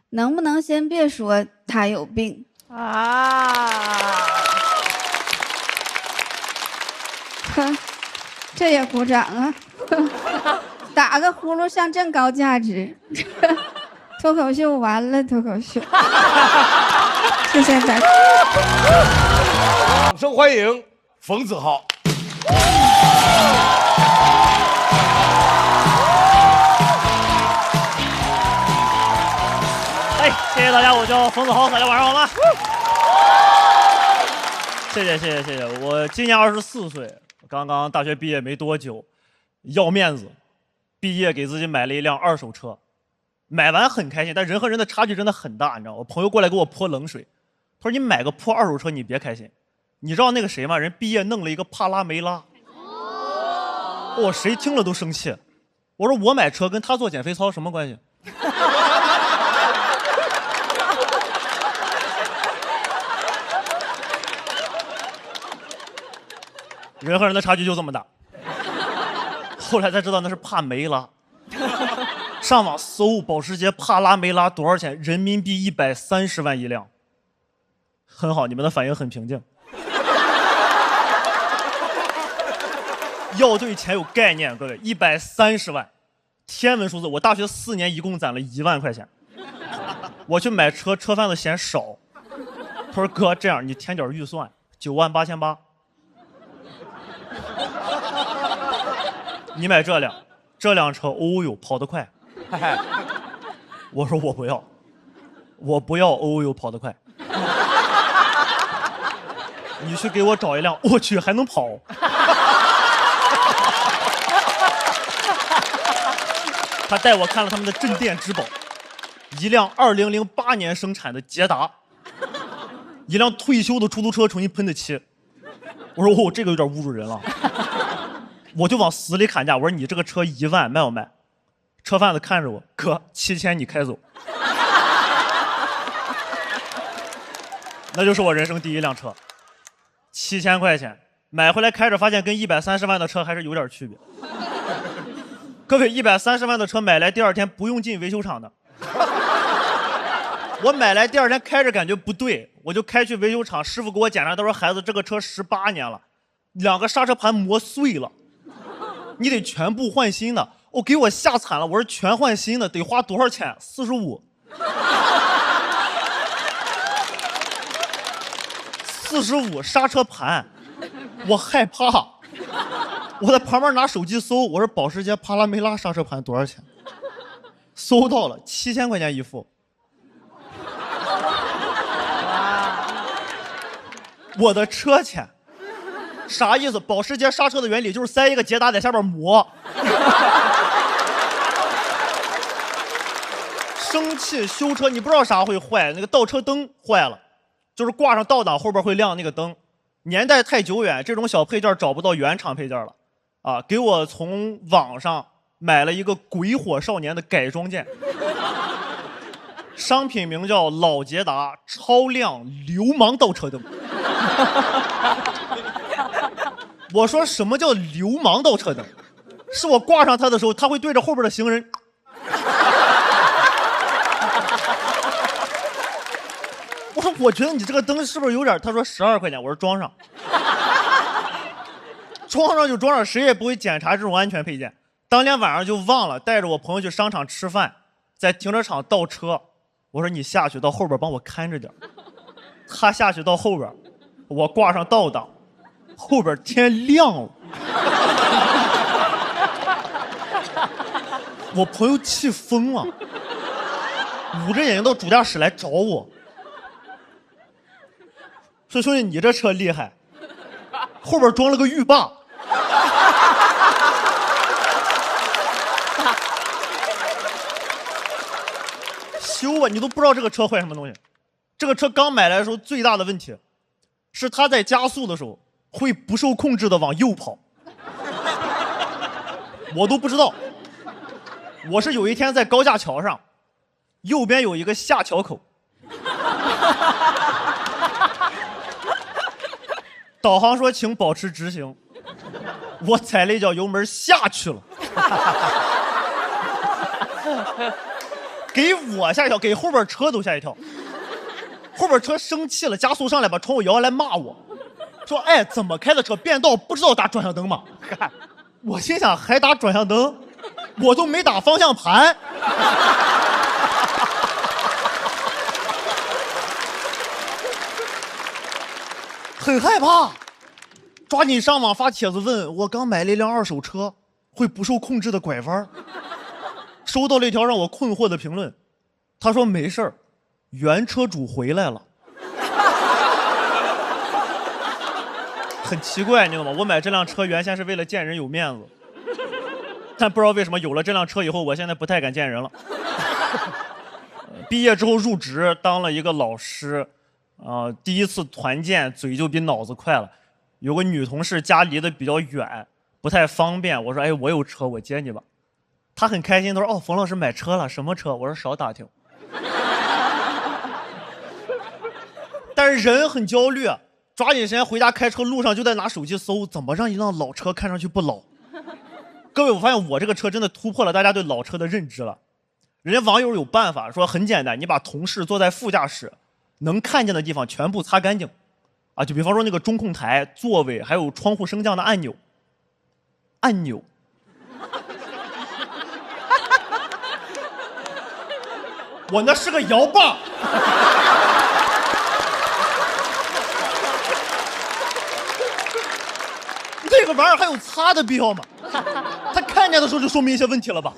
能不能先别说她有病啊？这也鼓掌啊！打个呼噜上这高价值，脱口秀完了，脱口秀。谢谢大家，掌声欢迎冯子豪。哎，谢谢大家，我叫冯子豪，大家晚上好吗？谢谢，我今年24岁，刚刚大学毕业没多久，要面子，毕业给自己买了一辆2手车，买完很开心，但人和人的差距真的很大，你知道吗？我朋友过来给我泼冷水，他说你买个破2手车你别开心，你知道那个谁吗？人毕业弄了一个帕拉梅拉，我谁听了都生气。我说我买车跟他做减肥操什么关系？人和人的差距就这么大。后来才知道那是帕梅拉。上网搜保时捷帕拉梅拉多少钱？人民币130万一辆。很好，你们的反应很平静。要对钱有概念，各位，130万，天文数字。我大学4年一共攒了1万块钱。我去买车，车贩子嫌少，他说哥，这样你添点预算，98800。你买这辆车，哦呦，跑得快。我说我不要，哦呦，跑得快。你去给我找一辆，我去还能跑。他带我看了他们的镇店之宝，一辆2008年生产的捷达，一辆退休的出租车重新喷的漆。我说哦，这个有点侮辱人了。我就往死里砍价，我说你这个车1万卖不卖？车贩子看着我，哥7000你开走。那就是我人生第一辆车，7000块钱买回来开着，发现跟130万的车还是有点区别。各位，130万的车买来第2天不用进维修厂的。我买来第2天开着感觉不对，我就开去维修厂，师傅给我检查，他说孩子这个车18年了，2个刹车盘磨碎了，你得全部换新的。给我吓惨了，我说全换新的得花多少钱？45。45刹车盘，我害怕，我在旁边拿手机搜，我说保时捷帕拉梅拉刹车盘多少钱？搜到了7000块钱一副。我的车钱，啥意思？保时捷刹车的原理就是塞一个捷达在下边磨。生气修车，你不知道啥会坏，那个倒车灯坏了，就是挂上倒档后边会亮那个灯。年代太久远，这种小配件找不到原厂配件了，啊，给我从网上买了一个鬼火少年的改装件，商品名叫老捷达超亮流氓倒车灯。我说什么叫流氓倒车灯？是我挂上它的时候，它会对着后边的行人。我说我觉得你这个灯是不是有点？他说12块钱。我说装上，装上就装上，谁也不会检查这种安全配件。当天晚上就忘了，带着我朋友去商场吃饭，在停车场倒车。我说你下去到后边帮我看着点。他下去到后边，我挂上倒档，后边天亮了。我朋友气疯了，捂着眼睛到主驾驶来找我，说兄弟你这车厉害，后边装了个浴霸。修啊，你都不知道这个车坏什么东西。这个车刚买来的时候最大的问题是它在加速的时候会不受控制的往右跑，我都不知道。我是有一天在高架桥上，右边有一个下桥口，导航说请保持直行，我踩了一脚油门下去了。给我吓一跳，给后边车都吓一跳。后边车生气了，加速上来把窗户摇下来骂我，说：“哎，怎么开的车？变道不知道打转向灯吗？”我心想还打转向灯，我都没打方向盘。很害怕，抓紧上网发帖子问我刚买了一辆二手车，会不受控制的拐弯。收到了一条让我困惑的评论，他说没事儿，原车主回来了。很奇怪，你知道吗？我买这辆车原先是为了见人有面子，但不知道为什么有了这辆车以后，我现在不太敢见人了。毕业之后入职当了一个老师，第一次团建嘴就比脑子快了。有个女同事家离得比较远，不太方便，我说哎，我有车，我接你吧。她很开心，她说哦，冯老师买车了，什么车？我说少打听。但是人很焦虑，抓紧时间回家开车，路上就在拿手机搜怎么让一辆老车看上去不老。各位，我发现我这个车真的突破了大家对老车的认知了。人家网友有办法，说很简单，你把同事坐在副驾驶能看见的地方全部擦干净，啊，就比方说那个中控台、座位，还有窗户升降的按钮。我那是个摇把。这个玩意儿还有擦的必要吗？他看见的时候就说明一些问题了吧？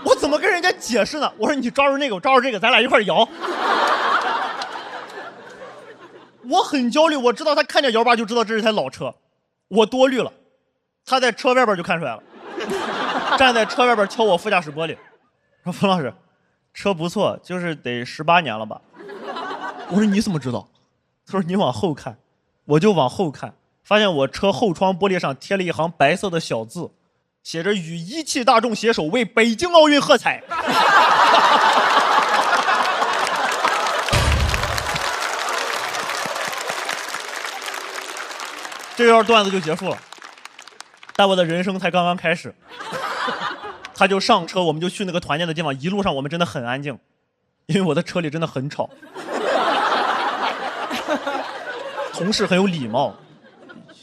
我怎么跟人家解释呢？我说你抓住那个，我抓住这个，咱俩一块摇。我很焦虑，我知道他看见摇把就知道这是台老车，我多虑了。他在车外边就看出来了，站在车外边敲我副驾驶玻璃，说冯老师，车不错，就是得18年了吧？我说你怎么知道？他说你往后看，我就往后看，发现我车后窗玻璃上贴了一行白色的小字，写着与一汽大众携手为北京奥运喝彩。这段段子就结束了，但我的人生才刚刚开始。他就上车，我们就去那个团建的地方，一路上我们真的很安静，因为我的车里真的很吵。同事很有礼貌，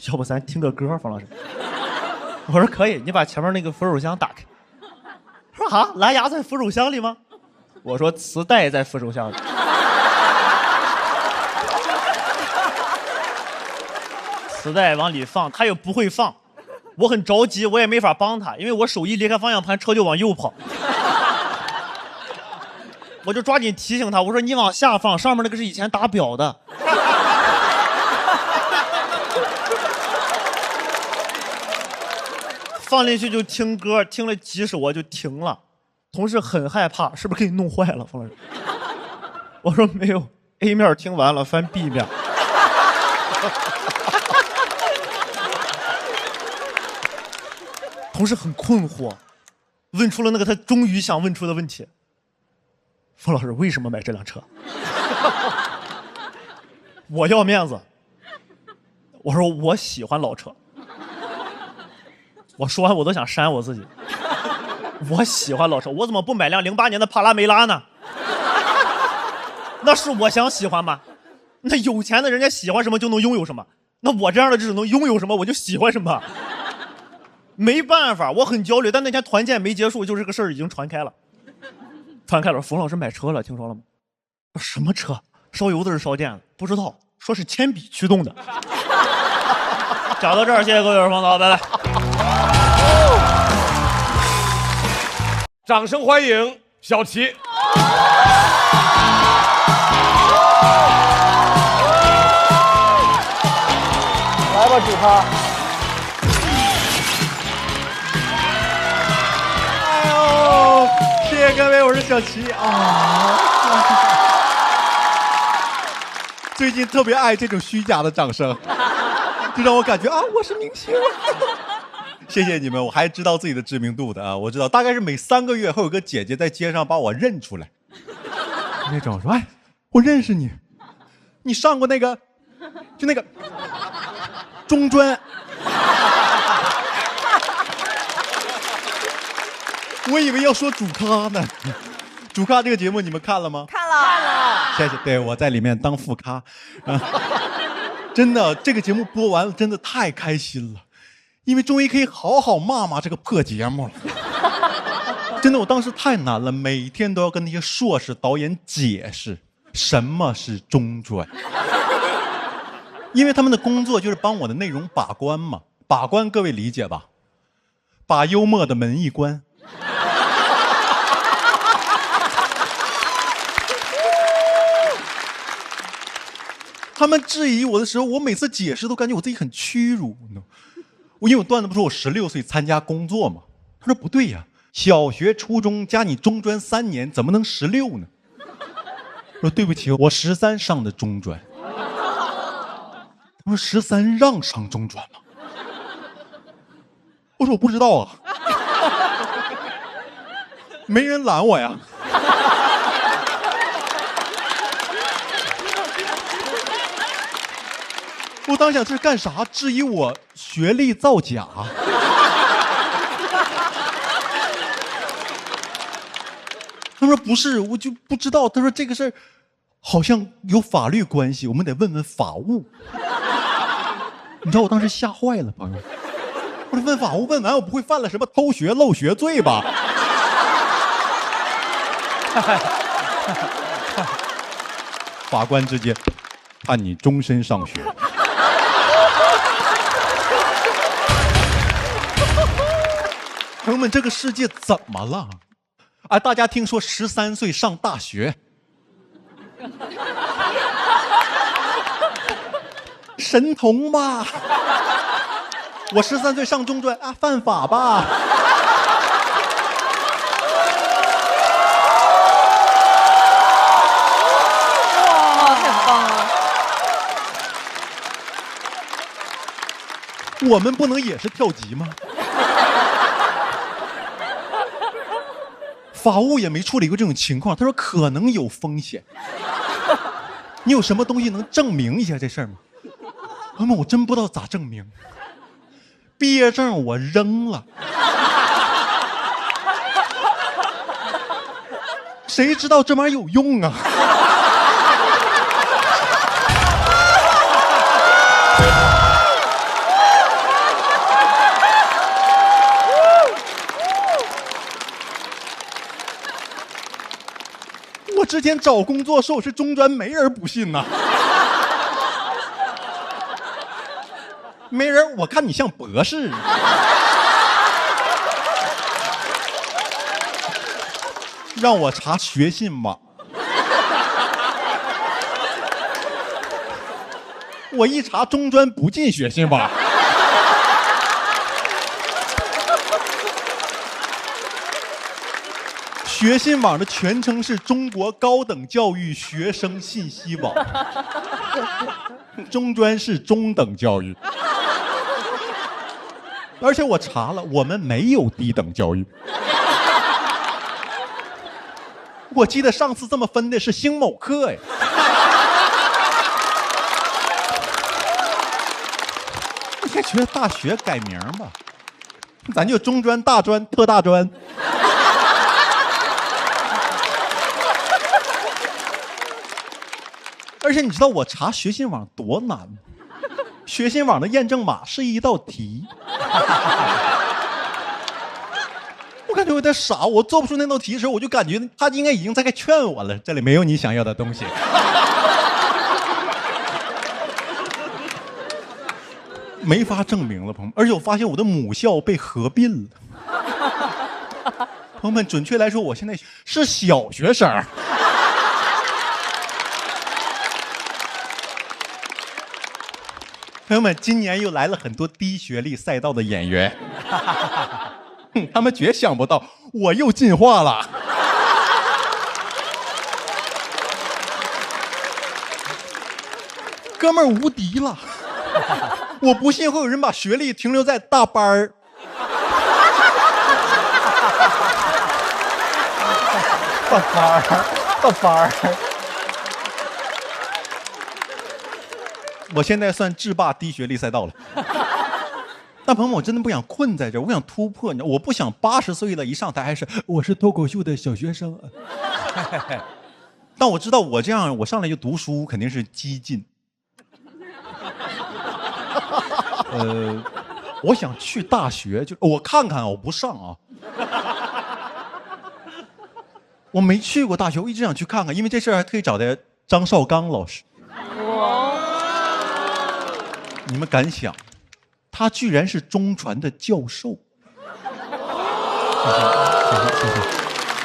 要不咱听个歌，冯老师？我说可以，你把前面那个扶手箱打开。他说啊，蓝牙在扶手箱里吗？我说磁带在扶手箱里。磁带往里放，他又不会放，我很着急，我也没法帮他，因为我手一离开方向盘，车就往右跑。我就抓紧提醒他，我说你往下放，上面那个是以前打表的。放进去就听歌，听了几首我就停了。同事很害怕，是不是给你弄坏了，冯老师？我说没有 ，A 面听完了，翻 B 面。同事很困惑，问出了那个他终于想问出的问题：冯老师为什么买这辆车？我要面子，我说我喜欢老车。我说完我都想扇我自己。我喜欢老车，我怎么不买辆08年的帕拉梅拉呢？那是我想喜欢吗？那有钱的人家喜欢什么就能拥有什么，那我这样的只能拥有什么我就喜欢什么。没办法，我很焦虑，但那天团建没结束，就这个事儿已经传开了。传开了，冯老师买车了，听说了吗？什么车？烧油的是烧电的？不知道，说是铅笔驱动的。讲到这儿，谢谢各位耳旁导，拜拜。掌声欢迎小齐。来吧，主咖。哎呦，谢谢各位，我是小齐啊。最近特别爱这种虚假的掌声，就让我感觉啊，我是明星。谢谢你们，我还知道自己的知名度的啊！我知道，大概是每3个月会有个姐姐在街上把我认出来，那种说：“哎，我认识你，你上过那个，就那个中专。”我以为要说主咖呢。主咖这个节目你们看了吗？看了。谢谢，对，我在里面当副咖，真的，这个节目播完了，真的太开心了。因为终于可以好好骂骂这个破节目了，真的，我当时太难了，每天都要跟那些硕士导演解释什么是中专，因为他们的工作就是帮我的内容把关嘛，把关各位理解吧，把幽默的门一关。他们质疑我的时候，我每次解释都感觉我自己很屈辱呢。因为我段子不说我16岁参加工作嘛，他说不对呀，小学、初中加你中专3年，怎么能16呢？我说对不起，我13上的中专。他说13让上中专吗？我说我不知道啊，没人拦我呀。我当时想这是干啥？质疑我学历造假。他说不是，我就不知道。他说这个事儿好像有法律关系，我们得问问法务。你知道我当时吓坏了，朋友。我说问法务，问完我不会犯了什么偷学漏学罪吧？法官直接判你终身上学。朋友们，这个世界怎么了？啊，大家听说13岁上大学，神童吧？我13岁上中专啊，犯法吧？哇，很棒啊！我们不能也是跳级吗？法务也没处理过这种情况，他说可能有风险。你有什么东西能证明一下这事儿吗？朋友们，我真不知道咋证明。毕业证我扔了，谁知道这玩意儿有用啊？我之前找工作说我是中专，没人不信呐。没人，我看你像博士。让我查学信网，我一查中专不进学信网。学信网的全称是中国高等教育学生信息网，中专是中等教育，而且我查了，我们没有低等教育。我记得上次这么分的是星某课呀。我也觉得大学改名吧，咱就中专、大专、特大专。而且你知道我查学信网多难吗？学信网的验证码是一道题。我感觉我有点傻，我做不出那道题的时候，我就感觉他应该已经在劝我了，这里没有你想要的东西。没法证明了，朋友们，而且我发现我的母校被合并了。朋友们，准确来说，我现在是小学生。朋友们，今年又来了很多低学历赛道的演员，他们绝想不到我又进化了。哥们儿无敌了，我不信会有人把学历停留在大班儿。大班儿。我现在算制霸低学历赛道了。但朋友们，我真的不想困在这儿，我想突破，你知道，我不想80岁了一上台还是我是脱口秀的小学生。但我知道我这样，我上来就读书肯定是激进。我想去大学，就我看看，我不上啊。我没去过大学，我一直想去看看，因为这事儿还特意找的张绍刚老师。你们敢想，他居然是中传的教授。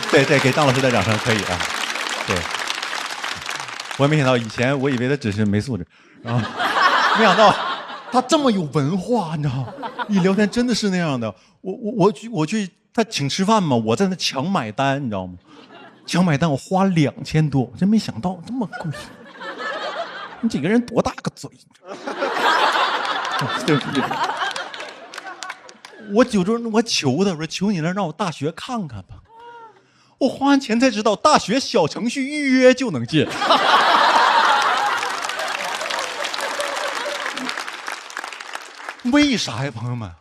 谢谢，对，给张老师的掌声可以啊。对，我也没想到，以前我以为他只是没素质，然后没想到他这么有文化，你知道吗？一聊天真的是那样的。我去他请吃饭嘛，我在那抢买单，你知道吗？抢买单我花2000多，我真没想到这么贵。你几个人多大个嘴？对不对？我求他，我说求你了，让我大学看看吧。我花完钱才知道，大学小程序预约就能进。为啥呀，朋友们？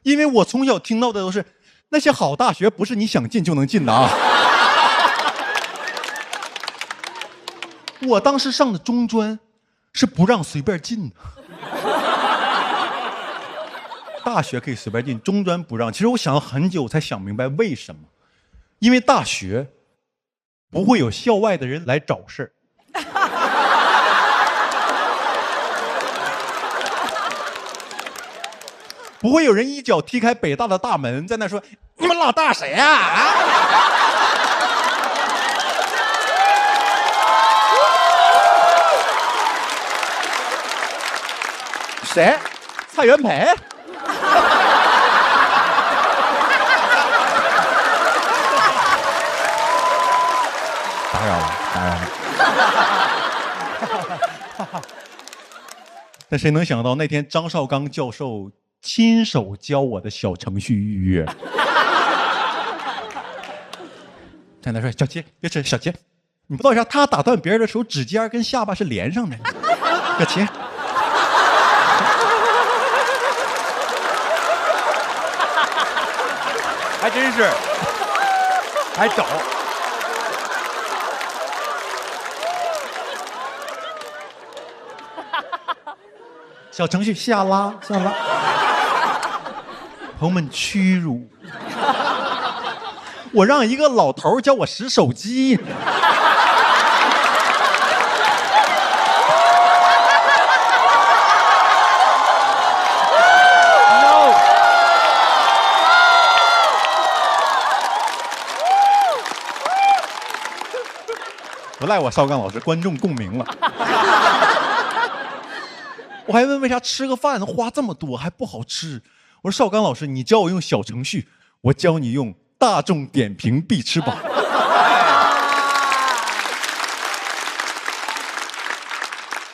因为我从小听到的都是那些好大学不是你想进就能进的啊。我当时上的中专是不让随便进的。大学可以随便进，中专不让。其实我想了很久才想明白为什么，因为大学不会有校外的人来找事儿。不会有人一脚踢开北大的大门，在那说：“你们老大谁呀？”谁？蔡元培？打扰了。但谁能想到那天张绍刚教授亲手教我的小程序预约？在那说：“小杰，别吃，小杰，你不知道啥？他打断别人的时候，指尖跟下巴是连上的。小杰。”还真是，还找。小程序下拉。朋友们，屈辱！我让一个老头教我使手机。赖我邵刚老师，观众共鸣了。我还问为啥吃个饭花这么多还不好吃？我说邵刚老师，你教我用小程序，我教你用大众点评必吃榜。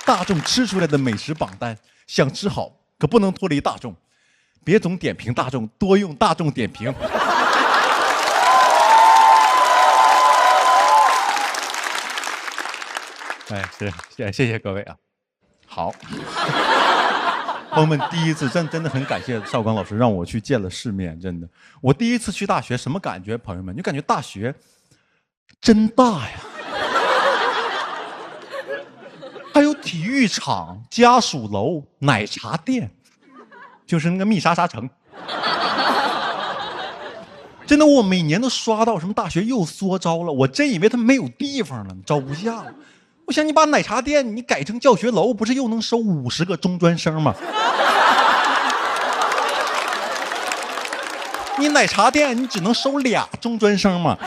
大众吃出来的美食榜单，想吃好可不能脱离大众，别总点评大众，多用大众点评。哎，谢谢各位啊。好，朋友们，第一次真的很感谢邵刚老师让我去见了世面，真的。我第一次去大学什么感觉？朋友们，就感觉大学真大呀，还有体育场、家属楼、奶茶店，就是那个蜜莎莎城。真的，我每年都刷到什么大学又缩招了，我真以为他们没有地方了，招不下了。我想你把奶茶店你改成教学楼，不是又能收50个中专生吗？你奶茶店你只能收2中专生吗？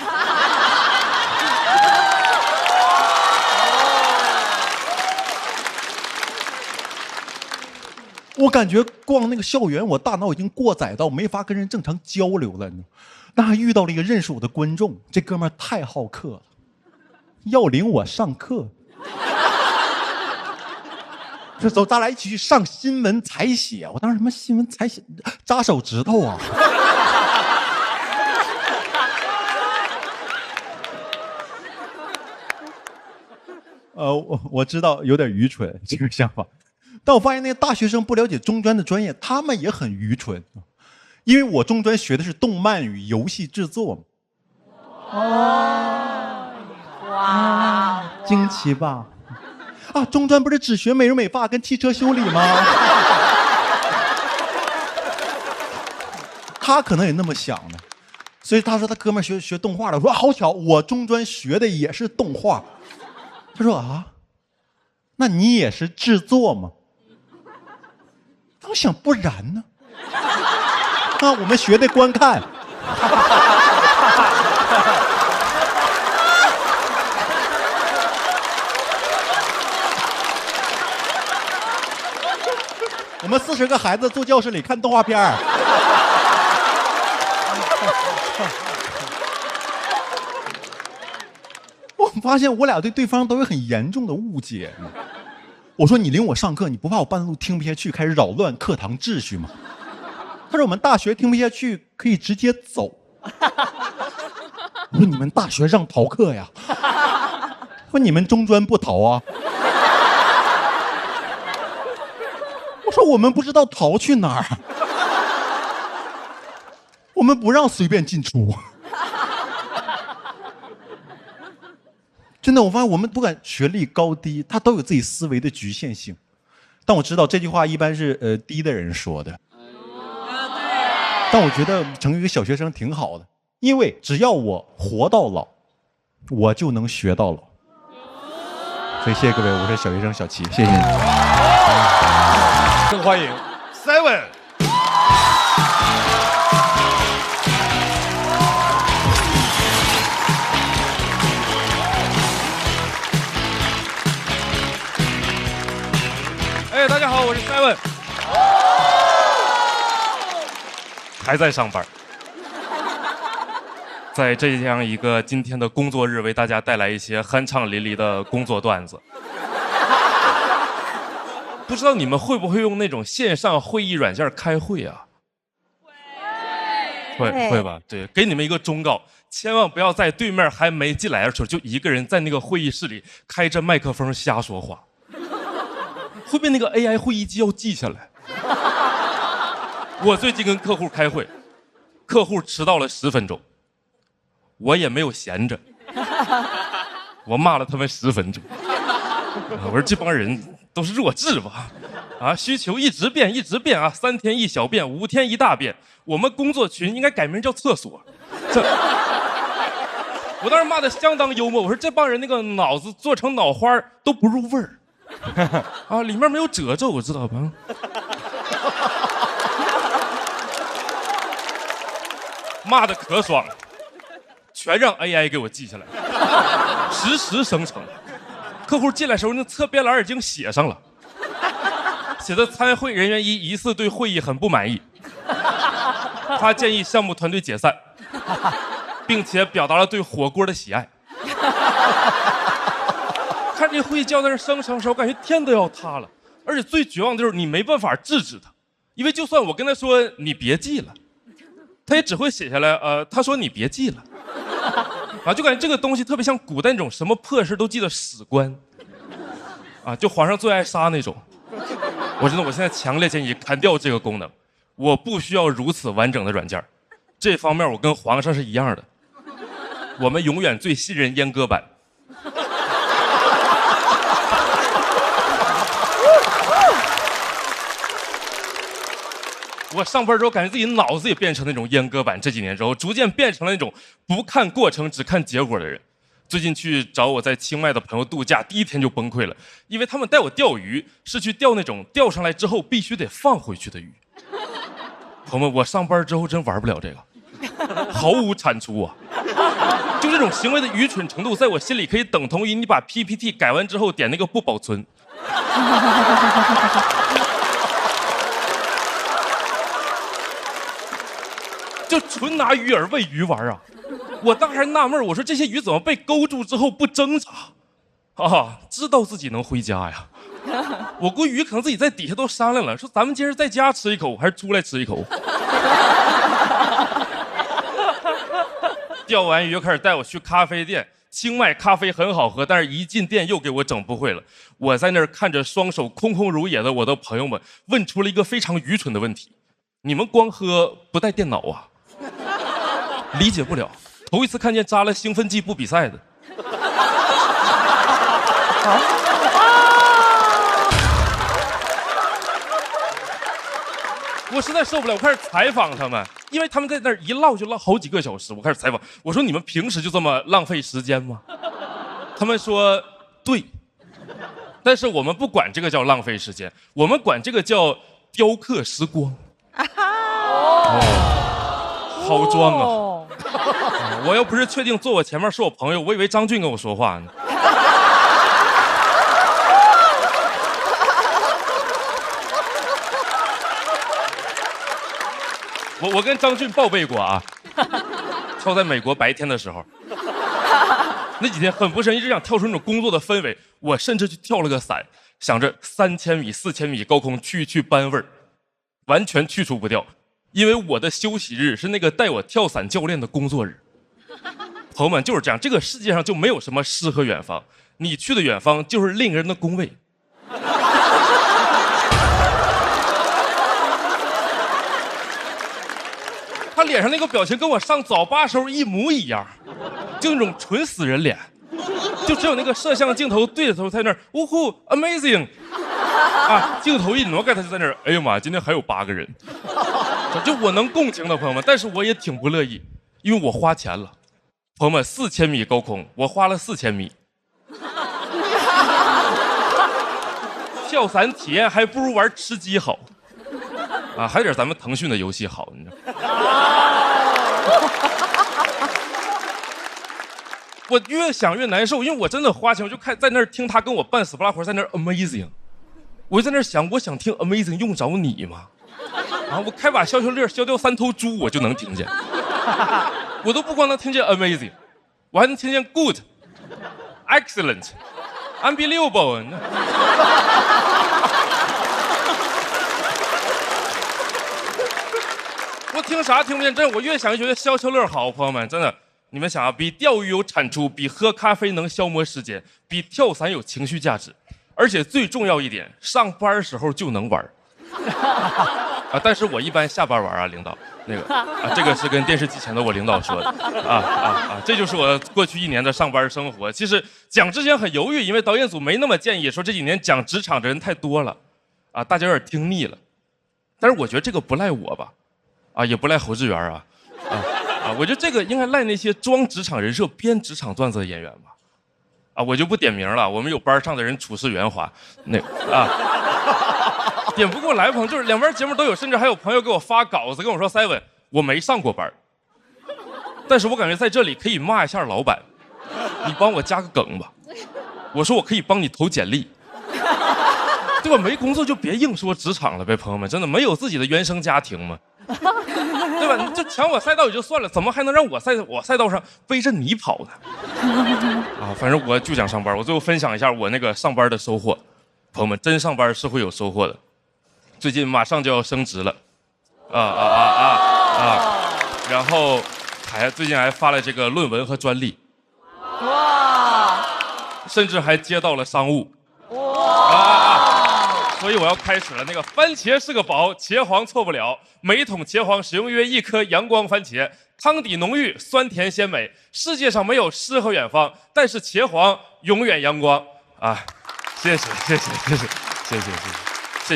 我感觉逛那个校园，我大脑已经过载到没法跟人正常交流了。那还遇到了一个认识我的观众，这哥们儿太好客了，要领我上课。说走，咱俩一起去上新闻采写。我当时什么新闻采写，扎手指头啊！我知道有点愚蠢这个想法，但我发现那些大学生不了解中专的专业，他们也很愚蠢。因为我中专学的是动漫与游戏制作。哦，哇，惊奇吧？啊，中专不是只学美容美发跟汽车修理吗？他可能也那么想的，所以他说他哥们学动画的。我说好巧，我中专学的也是动画。他说啊，那你也是制作吗？我想不然呢？啊，我们学的观看。我们40个孩子坐教室里看动画片儿。我发现我俩对对方都有很严重的误解。我说你领我上课，你不怕我半路听不下去，开始扰乱课堂秩序吗？他说我们大学听不下去，可以直接走。我说你们大学让逃课呀？说你们中专不逃啊？我说我们不知道逃去哪儿，我们不让随便进出。真的，我发现我们不管学历高低，他都有自己思维的局限性。但我知道这句话一般是低的人说的。但我觉得成为一个小学生挺好的，因为只要我活到老，我就能学到老。所以谢谢各位，我是小学生小齐，谢谢你。更欢迎 Seven。哎，大家好，我是 Seven， 还在上班，在这样一个今天的工作日，为大家带来一些酣畅淋漓的工作段子。不知道你们会不会用那种线上会议软件开会啊？会吧？对，给你们一个忠告，千万不要在对面还没进来的时候，就一个人在那个会议室里开着麦克风瞎说话，会被那个 AI 会议机要记下来。我最近跟客户开会，客户迟到了10分钟，我也没有闲着，我骂了他们10分钟。我说这帮人都是弱智吧？啊，需求一直变啊，3天一小变，5天一大变。我们工作群应该改名叫厕所。我当时骂的相当幽默，我说这帮人那个脑子做成脑花都不入味儿，啊，里面没有褶皱，我知道吧？骂的可爽了，全让 AI 给我记下来。实时生成。客户进来时候，那侧边栏已经写上了，写的参会人员疑似对会议很不满意，他建议项目团队解散，并且表达了对火锅的喜爱。看这会议叫在这生成的时候，我感觉天都要塌了。而且最绝望的就是你没办法制止他，因为就算我跟他说你别记了，他也只会写下来，他说你别记了。啊，就感觉这个东西特别像古代那种什么破事都记得史官，啊，就皇上最爱杀那种。我现在强烈建议砍掉这个功能，我不需要如此完整的软件，这方面我跟皇上是一样的，我们永远最信任阉割版。我上班之后感觉自己脑子也变成那种阉割版，这几年之后逐渐变成了那种不看过程只看结果的人。最近去找我在清迈的朋友度假，第一天就崩溃了，因为他们带我钓鱼是去钓那种钓上来之后必须得放回去的鱼。朋友们，我上班之后真玩不了这个，毫无产出啊！就这种行为的愚蠢程度，在我心里可以等同于你把 PPT 改完之后点那个不保存。就纯拿鱼饵喂鱼玩啊！我当时还纳闷，我说这些鱼怎么被勾住之后不挣扎？啊，知道自己能回家呀！我估计鱼可能自己在底下都商量了，说咱们今儿在家吃一口还是出来吃一口？钓完鱼开始带我去咖啡店，清迈咖啡很好喝，但是一进店又给我整不会了。我在那儿看着双手空空如也的我的朋友们，问出了一个非常愚蠢的问题：你们光喝不带电脑啊？理解不了，头一次看见扎了兴奋剂不比赛的。我实在受不了，我开始采访他们，因为他们在那儿一唠就唠好几个小时。我开始采访，我说你们平时就这么浪费时间吗？他们说对，但是我们不管这个叫浪费时间，我们管这个叫雕刻时光。好装啊！我要不是确定坐我前面是我朋友，我以为张俊跟我说话呢。我跟张俊报备过啊，跳在美国白天的时候，那几天很不慎，一直想跳出那种工作的氛围，我甚至去跳了个伞，想着3000米、4000米高空去班味儿，完全去除不掉，因为我的休息日是那个带我跳伞教练的工作日。朋友们，就是这样，这个世界上就没有什么诗和远方，你去的远方就是另一个人的工位。他脸上那个表情跟我上早八时候一模一样，就那种纯死人脸，就只有那个摄像镜头对着头在那儿，呜呼 ，amazing， 啊，镜头一挪开他就在那儿，哎呀妈，今天还有8个人，就我能共情的朋友们，但是我也挺不乐意，因为我花钱了，朋友们，4000米高空，我花了4000米，跳伞体验还不如玩吃鸡好。啊，还得咱们腾讯的游戏好，你知道？我越想越难受，因为我真的花钱，我就看在那儿听他跟我半死不拉活，在那儿 amazing， 我就在那儿想，我想听 amazing 用着你吗？啊，我开把消消乐，消掉3头猪，我就能听见。我都不光能听见 amazing， 我还能听见 good、excellent、unbelievable。我听啥听不见，真的，我越想越觉得消消乐好，朋友们，真的，你们想啊，比钓鱼有产出，比喝咖啡能消磨时间，比跳伞有情绪价值，而且最重要一点，上班时候就能玩。啊，但是我一般下班玩啊，领导，那个啊，这个是跟电视机前的我领导说的，这就是我过去1年的上班生活。其实讲之前很犹豫，因为导演组没那么建议，说这几年讲职场的人太多了，啊，大家有点听腻了。但是我觉得这个不赖我吧。啊，也不赖侯志源啊，我觉得这个应该赖那些装职场人设、编职场段子的演员吧，啊，我就不点名了，我们有班上的人处事圆滑，那个啊，点不过来朋友，就是2边节目都有，甚至还有朋友给我发稿子跟我说 ，Seven， 我没上过班，但是我感觉在这里可以骂一下老板，你帮我加个梗吧。我说我可以帮你投简历，对吧？没工作就别硬说职场了呗，朋友们，真的没有自己的原生家庭吗？对吧？你就抢我赛道也就算了，怎么还能让我赛道上背着你跑呢？啊，反正我就想上班。我最后分享一下我那个上班的收获，朋友们，真上班是会有收获的。最近马上就要升职了，然后最近还发了这个论文和专利，哇，甚至还接到了商务，哇，所以我要开始了。那个番茄是个宝，茄皇错不了。每桶茄皇使用约1颗阳光番茄，汤底浓郁，酸甜鲜美。世界上没有诗和远方，但是茄皇永远阳光啊！谢谢啊，谢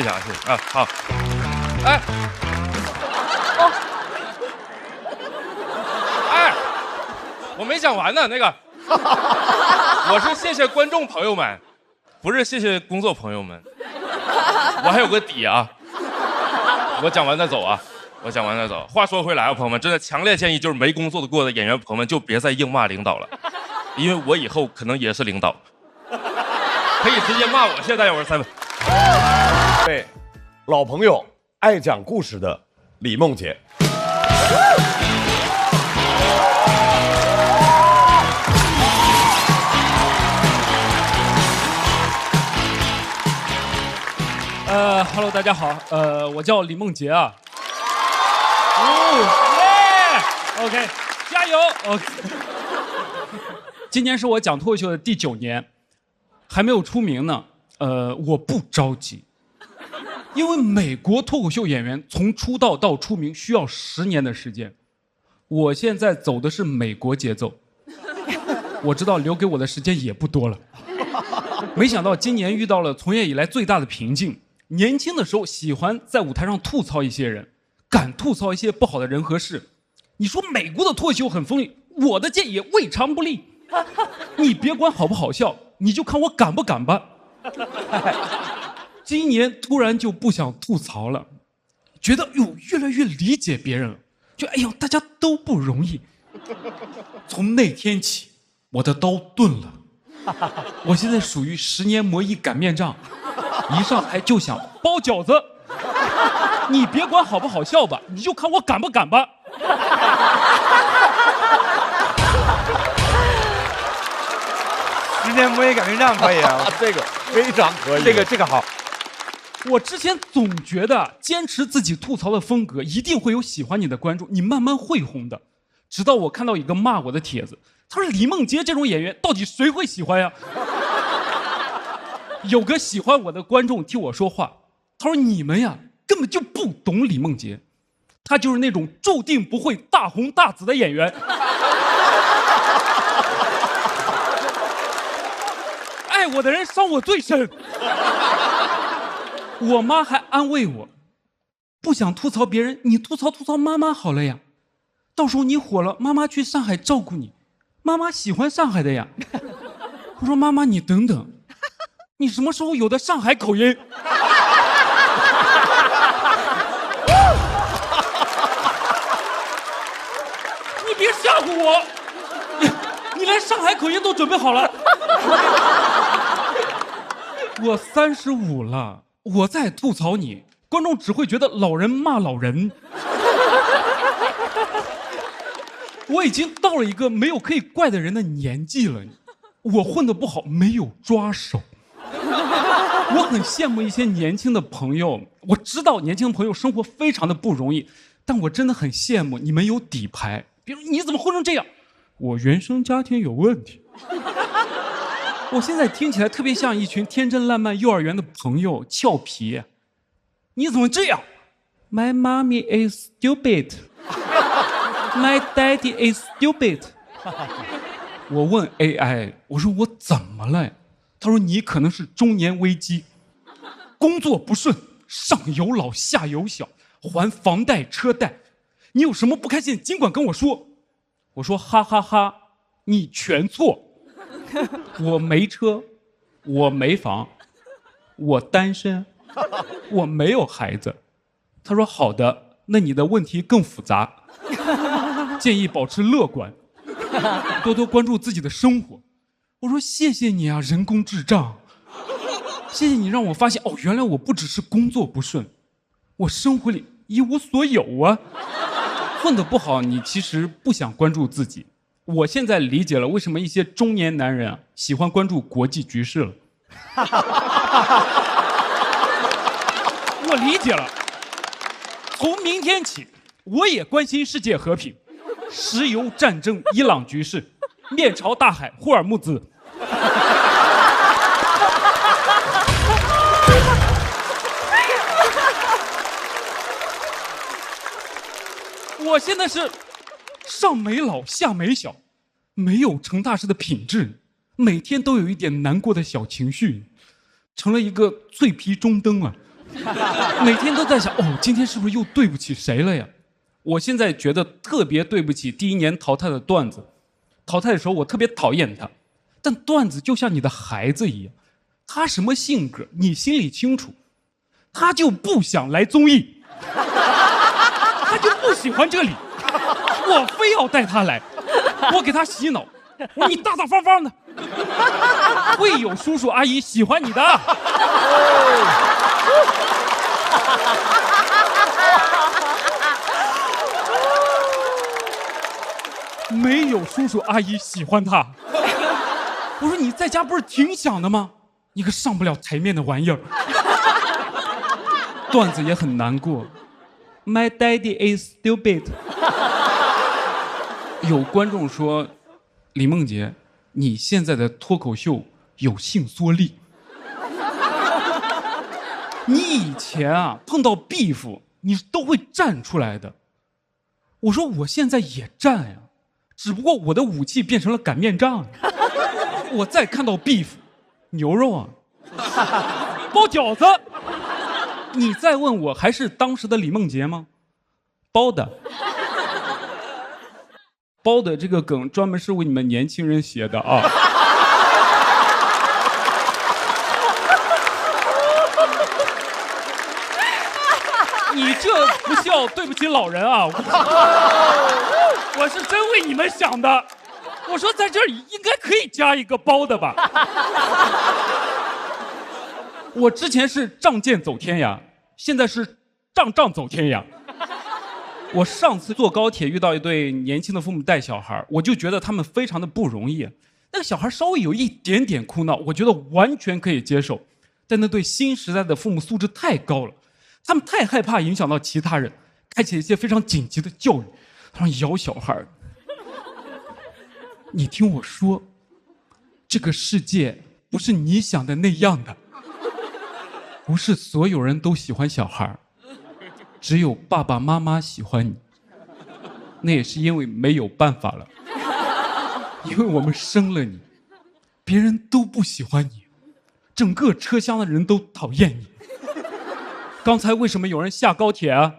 谢啊，好，哎，我没讲完呢，那个，我是谢谢观众朋友们，不是谢谢工作朋友们，我还有个底啊，我讲完再走啊，话说回来啊，朋友们，真的强烈建议就是没工作过的演员朋友们就别再硬骂领导了，因为我以后可能也是领导，可以直接骂我。谢谢大家，我是3位。对，老朋友爱讲故事的李梦洁。Hello， 大家好，我叫李梦洁啊。OK， 加油 ！OK， 今年是我讲脱口秀的第9年，还没有出名呢。我不着急，因为美国脱口秀演员从出道到出名需要10年的时间，我现在走的是美国节奏，我知道留给我的时间也不多了。没想到今年遇到了从业以来最大的瓶颈。年轻的时候喜欢在舞台上吐槽一些人，敢吐槽一些不好的人和事。你说美国的脱口秀很锋利，我的建议未尝不利。你别管好不好笑，你就看我敢不敢吧。今年突然就不想吐槽了，觉得越来越理解别人了，就大家都不容易。从那天起，我的刀钝了，我现在属于10年磨一擀面杖。一上台就想包饺子，你别管好不好笑吧，你就看我敢不敢吧。10年磨一擀面杖可以啊，这个非常可以，这个好。我之前总觉得坚持自己吐槽的风格，一定会有喜欢你的观众，你慢慢会红的。直到我看到一个骂我的帖子，他说李梦洁这种演员到底谁会喜欢呀？有个喜欢我的观众替我说话，他说你们呀根本就不懂李梦洁，她就是那种注定不会大红大紫的演员。爱我的人伤我最深。我妈还安慰我，不想吐槽别人，你吐槽妈妈好了呀，到时候你火了，妈妈去上海照顾你，妈妈喜欢上海的呀。我说妈妈你等等，你什么时候有的上海口音？你别吓唬我，你连上海口音都准备好了。我35了，我再吐槽你，观众只会觉得老人骂老人。我已经到了一个没有可以怪的人的年纪了，我混得不好，没有抓手。我很羡慕一些年轻的朋友，我知道年轻的朋友生活非常的不容易，但我真的很羡慕你们有底牌。比如你怎么混成这样？我原生家庭有问题。我现在听起来特别像一群天真烂漫幼儿园的朋友，俏皮。你怎么这样 ？My mommy is stupid. My daddy is stupid. 我问 AI， 我说我怎么了？他说你可能是中年危机，工作不顺，上有老下有小，还房贷车贷，你有什么不开心尽管跟我说。我说哈哈哈，你全错。我没车，我没房，我单身，我没有孩子。他说好的，那你的问题更复杂，建议保持乐观。多多关注自己的生活。我说谢谢你啊，人工智障，谢谢你让我发现哦，原来我不只是工作不顺，我生活里一无所有啊。混得不好，你其实不想关注自己。我现在理解了为什么一些中年男人啊喜欢关注国际局势了。我理解了，从明天起，我也关心世界和平，石油战争、伊朗局势、面朝大海、霍尔木兹。我现在是上没老下没小，没有成大事的品质，每天都有一点难过的小情绪，成了一个脆皮中灯了。每天都在想，哦，今天是不是又对不起谁了呀？我现在觉得特别对不起第一年淘汰的段子。淘汰的时候我特别讨厌他，但段子就像你的孩子一样，他什么性格你心里清楚，他就不想来综艺，他就不喜欢这里，我非要带他来，我给他洗脑，我说你大大方方的，会有叔叔阿姨喜欢你的。没有叔叔阿姨喜欢他。我说你在家不是挺想的吗？你个上不了台面的玩意儿。段子也很难过。My daddy is stupid。有观众说，李梦洁，你现在的脱口秀有性缩力。你以前啊碰到 beef， 你都会站出来的。我说我现在也站呀，只不过我的武器变成了擀面杖。我再看到 beef， 牛肉啊，包饺子，你再问我还是当时的李梦洁吗？包的。包的这个梗专门是为你们年轻人写的啊。你这不笑对不起老人啊！我是真为你们想的。我说在这儿应该可以加一个包的吧。我之前是仗剑走天涯，现在是仗走天涯。我上次坐高铁遇到一对年轻的父母带小孩，我就觉得他们非常的不容易。那个小孩稍微有一点点哭闹，我觉得完全可以接受。但那对新时代的父母素质太高了，他们太害怕影响到其他人，开启一些非常紧急的教育，他们咬小孩。你听我说，这个世界不是你想的那样的，不是所有人都喜欢小孩，只有爸爸妈妈喜欢你。那也是因为没有办法了，因为我们生了你，别人都不喜欢你，整个车厢的人都讨厌你。刚才为什么有人下高铁啊？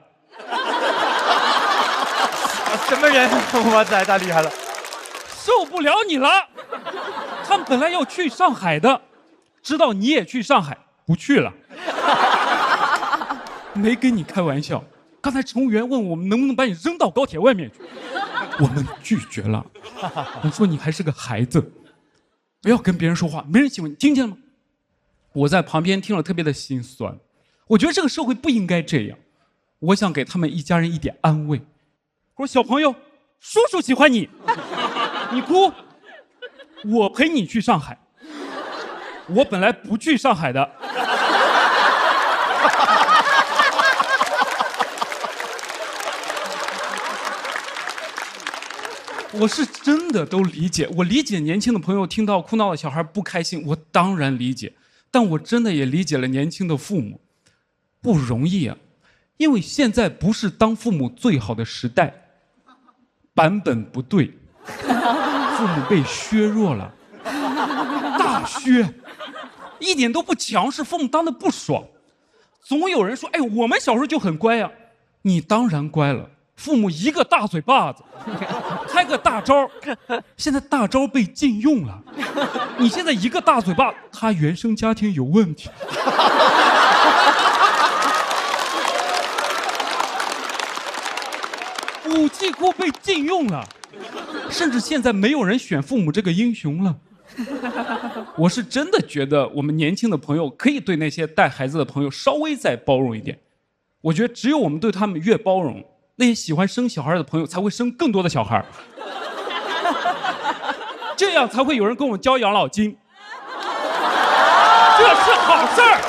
什么人？哇塞，太厉害了！受不了你了！他们本来要去上海的，知道你也去上海，不去了。没跟你开玩笑。刚才乘务员问我们能不能把你扔到高铁外面去，我们拒绝了。我说你还是个孩子，不要跟别人说话，没人喜欢你，听见了吗？我在旁边听了特别的心酸。我觉得这个社会不应该这样，我想给他们一家人一点安慰。我说小朋友，叔叔喜欢你，你哭，我陪你去上海。我本来不去上海的。我是真的都理解，我理解年轻的朋友听到哭闹的小孩不开心，我当然理解，但我真的也理解了年轻的父母，不容易啊，因为现在不是当父母最好的时代，版本不对，父母被削弱了，大削，一点都不强势，父母当的不爽。总有人说，哎，我们小时候就很乖啊，你当然乖了，父母一个大嘴巴子，开个大招，现在大招被禁用了，你现在一个大嘴巴，他原生家庭有问题。武器库被禁用了，甚至现在没有人选父母这个英雄了。我是真的觉得我们年轻的朋友可以对那些带孩子的朋友稍微再包容一点。我觉得只有我们对他们越包容，那些喜欢生小孩的朋友才会生更多的小孩，这样才会有人跟我们交养老金，这是好事儿。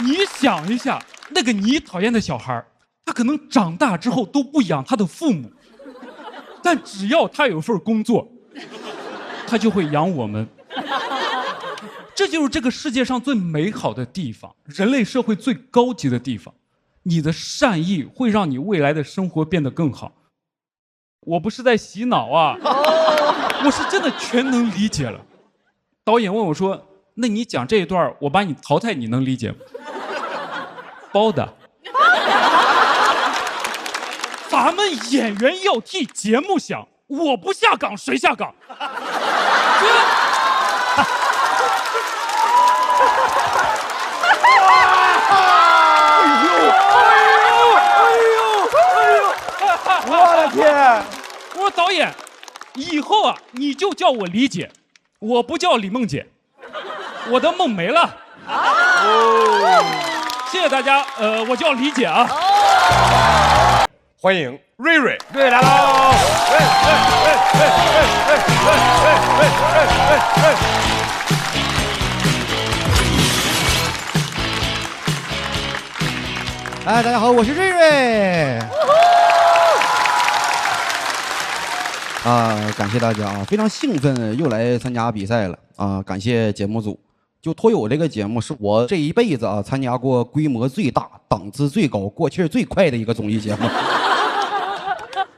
你想一下，那个你讨厌的小孩，他可能长大之后都不养他的父母，但只要他有份工作，他就会养我们。这就是这个世界上最美好的地方，人类社会最高级的地方。你的善意会让你未来的生活变得更好。我不是在洗脑啊，我是真的全能理解了。导演问我说：“那你讲这一段，我把你淘汰，你能理解吗？”包的。咱们演员要替节目想，我不下岗谁下岗？我的天！我说导演，以后啊，你就叫我李姐，我不叫李梦姐，我的梦没了。谢谢大家，我叫李姐啊。欢迎瑞瑞，瑞来喽！哎，大家好，我是瑞瑞。感谢大家啊，非常兴奋又来参加比赛了啊！感谢节目组，就脱友这个节目是我这一辈子啊参加过规模最大、档次最高、过气儿最快的一个综艺节目。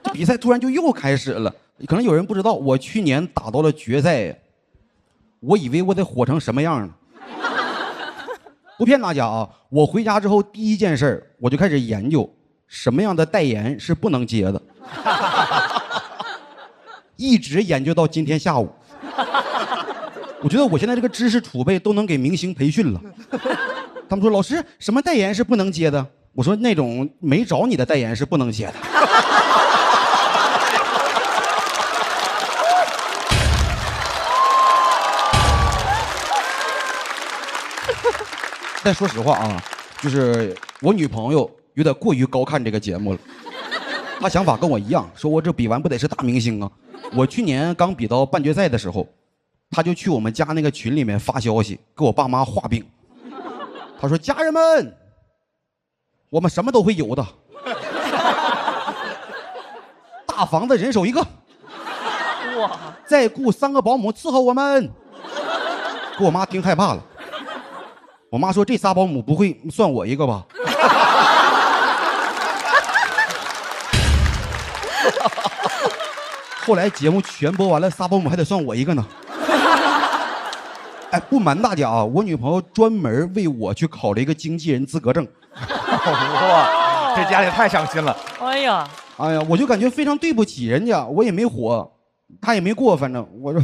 这比赛突然就又开始了，可能有人不知道，我去年打到了决赛，我以为我得火成什么样呢？不骗大家啊，我回家之后第一件事我就开始研究什么样的代言是不能接的。一直研究到今天下午，我觉得我现在这个知识储备都能给明星培训了。他们说老师什么代言是不能接的？我说那种没找你的代言是不能接的。但说实话啊，就是我女朋友有点过于高看这个节目了。她想法跟我一样，说我这比完不得是大明星啊。我去年刚比到半决赛的时候，他就去我们家那个群里面发消息，给我爸妈画饼。他说：“家人们，我们什么都会有的，大房子人手一个，哇！再雇3个保姆伺候我们。”给我妈听害怕了。我妈说：“这仨保姆不会算我一个吧？”后来节目全播完了，仨保姆还得算我一个呢。哎，不瞒大家啊，我女朋友专门为我去考了一个经纪人资格证。哇，这家里太伤心了。哎呀，我就感觉非常对不起人家，我也没火，他也没过，反正我说。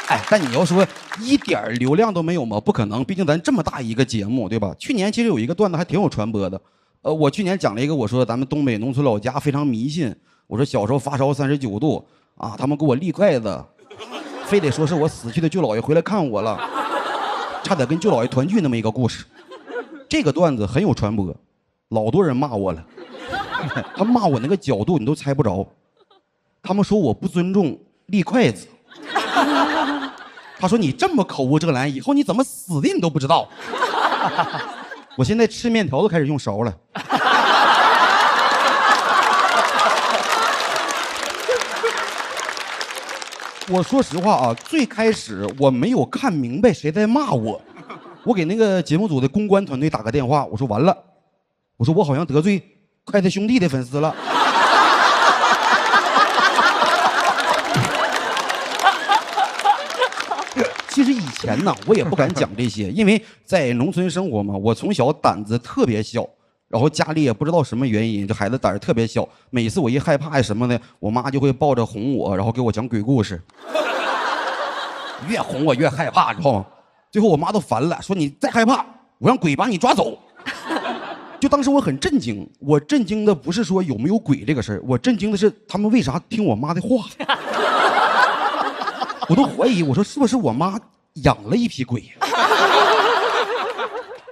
哎，但你要说一点流量都没有吗？不可能，毕竟咱这么大一个节目，对吧？去年其实有一个段子还挺有传播的，我去年讲了一个，我说咱们东北农村老家非常迷信，我说小时候发烧39度啊，他们给我立筷子，非得说是我死去的舅姥爷回来看我了，差点跟舅姥爷团聚那么一个故事。这个段子很有传播，老多人骂我了，他骂我那个角度你都猜不着，他们说我不尊重立筷子。他说你这么口无遮拦，以后你怎么死的你都不知道。我现在吃面条都开始用勺了。我说实话啊，最开始我没有看明白谁在骂我，我给那个节目组的公关团队打个电话，我说完了，我说我好像得罪筷子兄弟的粉丝了。其实以前呢，我也不敢讲这些，因为在农村生活嘛，我从小胆子特别小，然后家里也不知道什么原因，这孩子胆儿特别小。每次我一害怕呀什么的，我妈就会抱着哄我，然后给我讲鬼故事。越哄我越害怕，知道吗？最后我妈都烦了，说你再害怕，我让鬼把你抓走。就当时我很震惊，我震惊的不是说有没有鬼这个事儿，我震惊的是他们为啥听我妈的话。我都怀疑，我说是不是我妈养了一批鬼？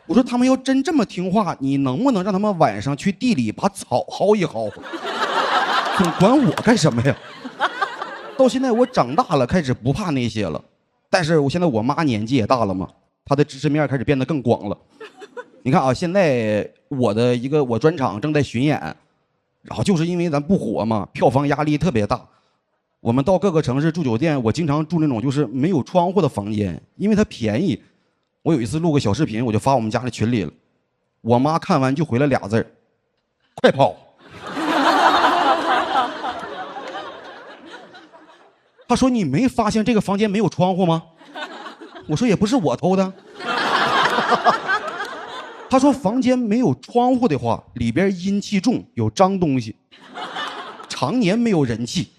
我说他们要真这么听话，你能不能让他们晚上去地里把草薅一薅？你管我干什么呀？到现在我长大了，开始不怕那些了。但是我现在我妈年纪也大了嘛，她的知识面开始变得更广了。你看啊，现在我专场正在巡演，然后就是因为咱不火嘛，票房压力特别大。我们到各个城市住酒店，我经常住那种就是没有窗户的房间，因为它便宜。我有一次录个小视频，我就发我们家的群里了，我妈看完就回了俩字儿：快跑。她说你没发现这个房间没有窗户吗？我说也不是我偷的。她说房间没有窗户的话，里边阴气重，有脏东西，常年没有人气。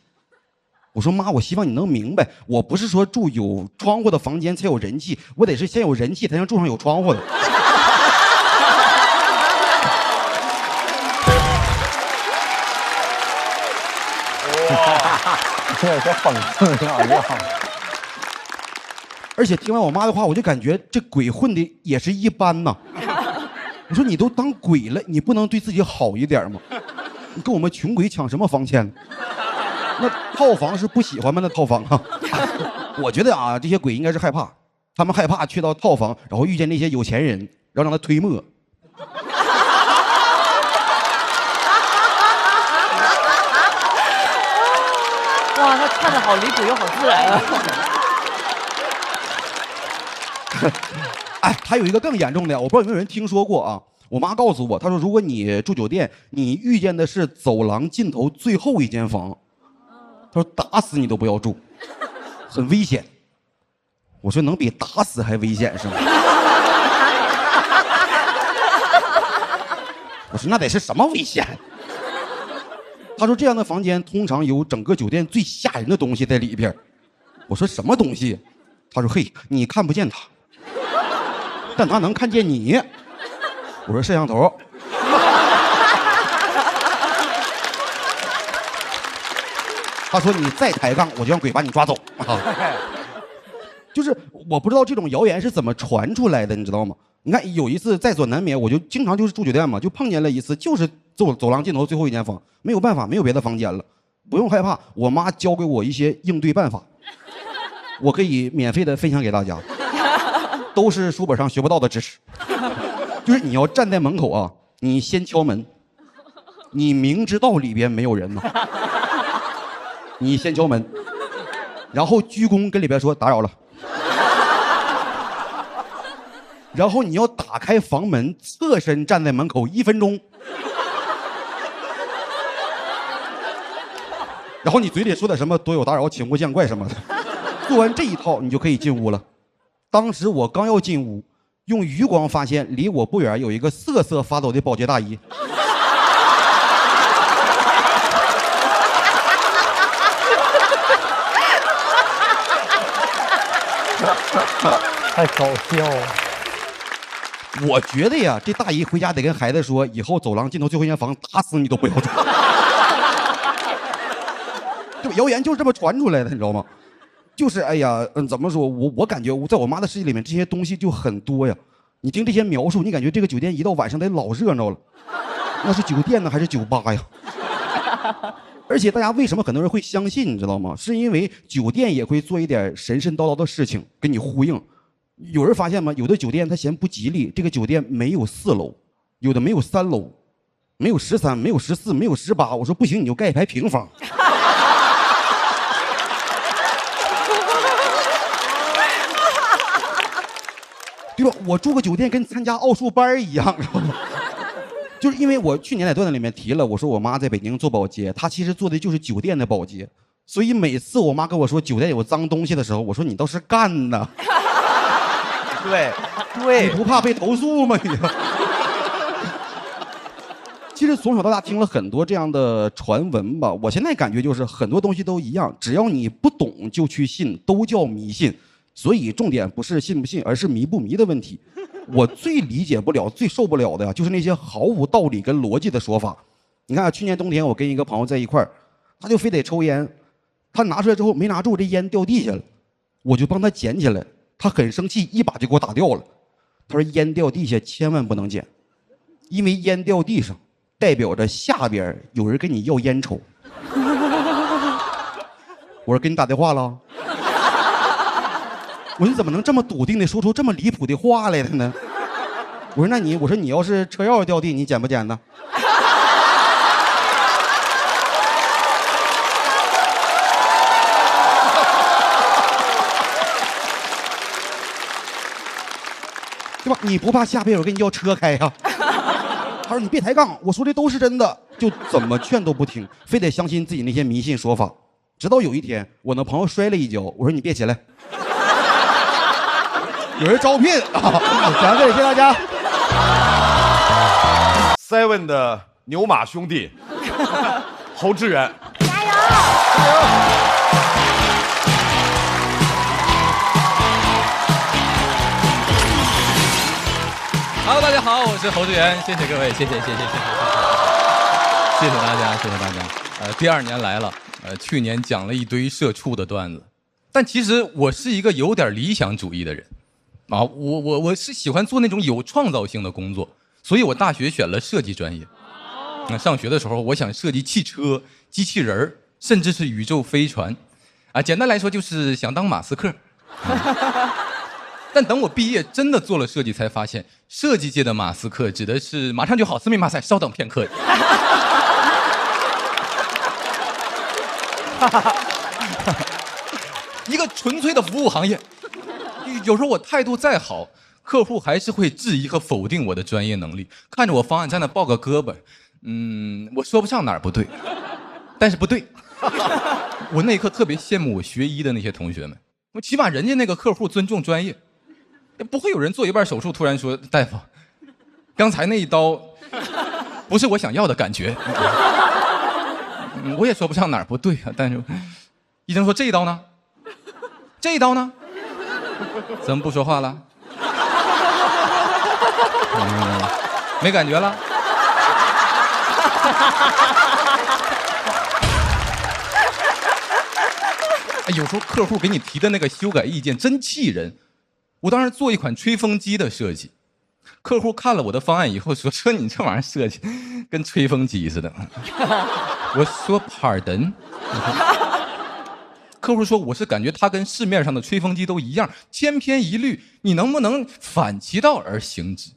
我说妈，我希望你能明白，我不是说住有窗户的房间才有人气，我得是先有人气才能住上有窗户的。这有些讽刺啊！而且听完我妈的话，我就感觉这鬼混的也是一般呐。我说你都当鬼了，你不能对自己好一点吗？你跟我们穷鬼抢什么房钱？那套房是不喜欢吗？那套房啊，我觉得啊，这些鬼应该是害怕，他们害怕去到套房，然后遇见那些有钱人，然后让他推磨。哇，他看的好离谱又好自然啊！哎，还有一个更严重的，我不知道有没有人听说过啊？我妈告诉我，她说如果你住酒店，你遇见的是走廊尽头最后一间房，她说打死你都不要住，很危险。我说能比打死还危险是吗？我说那得是什么危险？她说这样的房间通常有整个酒店最吓人的东西在里边。我说什么东西？她说嘿，你看不见它，但他能看见你。我说摄像头。他说你再抬杠，我就让鬼把你抓走啊！就是我不知道这种谣言是怎么传出来的，你知道吗？你看有一次在所难免，我就经常就是住酒店嘛，就碰见了一次，就是走廊尽头最后一间房，没有办法，没有别的房间了，不用害怕，我妈教给我一些应对办法，我可以免费的分享给大家，都是书本上学不到的知识。就是你要站在门口啊，你先敲门，你明知道里边没有人呢，你先敲门，然后鞠躬跟里边说打扰了，然后你要打开房门，侧身站在门口1分钟，然后你嘴里说点什么多有打扰，请勿见怪什么的，做完这一套你就可以进屋了。当时我刚要进屋，用余光发现离我不远有一个瑟瑟发抖的保洁大姨。太搞笑了。我觉得呀，这大姨回家得跟孩子说，以后走廊尽头最后一间房打死你都不要住。这谣言就是这么传出来的，你知道吗？就是哎呀，怎么说？我感觉在我妈的世界里面，这些东西就很多呀。你听这些描述，你感觉这个酒店一到晚上得老热闹了。那是酒店呢，还是酒吧呀？而且大家为什么很多人会相信，你知道吗？是因为酒店也会做一点神神叨叨的事情跟你呼应。有人发现吗？有的酒店他嫌不吉利，这个酒店没有4楼，有的没有3楼，没有13，没有14，没有18。我说不行，你就盖一排平房。对吧？我住个酒店跟参加奥数班一样，知道吗？就是因为我去年在段子里面提了，我说我妈在北京做保洁，她其实做的就是酒店的保洁，所以每次我妈跟我说酒店有脏东西的时候，我说你倒是干呐。对对，你不怕被投诉吗？你其实从小到大听了很多这样的传闻吧，我现在感觉就是很多东西都一样，只要你不懂就去信，都叫迷信。所以重点不是信不信，而是迷不迷的问题。我最理解不了、最受不了的呀，就是那些毫无道理跟逻辑的说法。你看，去年冬天我跟一个朋友在一块儿，他就非得抽烟，他拿出来之后没拿住，这烟掉地下了，我就帮他捡起来，他很生气，一把就给我打掉了。他说烟掉地下千万不能捡，因为烟掉地上代表着下边有人跟你要烟抽。我说给你打电话了。我说你怎么能这么笃定的说出这么离谱的话来了呢？我说你要是车钥匙掉地，你捡不捡呢？对吧？你不怕下边有人跟你要车开呀？他说你别抬杠，我说的都是真的，就怎么劝都不听，非得相信自己那些迷信说法。直到有一天，我那朋友摔了一跤，我说你别起来。有人招聘啊！讲到这里，谢谢大家。Seven 的牛马兄弟，侯志远，加油！ Hello， 大家好，我是侯志源，谢谢各位，谢谢大家，谢谢大家。第2年来了，去年讲了一堆社畜的段子，但其实我是一个有点理想主义的人，啊，我是喜欢做那种有创造性的工作，所以我大学选了设计专业。那上学的时候，我想设计汽车、机器人，甚至是宇宙飞船，啊，简单来说就是想当马斯克。但等我毕业真的做了设计，才发现设计界的马斯克指的是马上就好，斯密马赛，稍等片刻。一个纯粹的服务行业，有时候我态度再好，客户还是会质疑和否定我的专业能力，看着我方案在那抱个胳膊，我说不上哪儿不对，但是不对。我那一刻特别羡慕我学医的那些同学们，我起码人家那个客户尊重专业。不会有人做一半手术突然说大夫，刚才那一刀不是我想要的感觉。我也说不上哪儿不对啊，但是医生说这一刀呢？这一刀呢？怎么不说话了？没感觉了？有时候客户给你提的那个修改意见真气人。我当时做一款吹风机的设计，客户看了我的方案以后说你这玩意儿设计跟吹风机似的。我说 pardon， 客户说我是感觉它跟市面上的吹风机都一样，千篇一律，你能不能反其道而行之？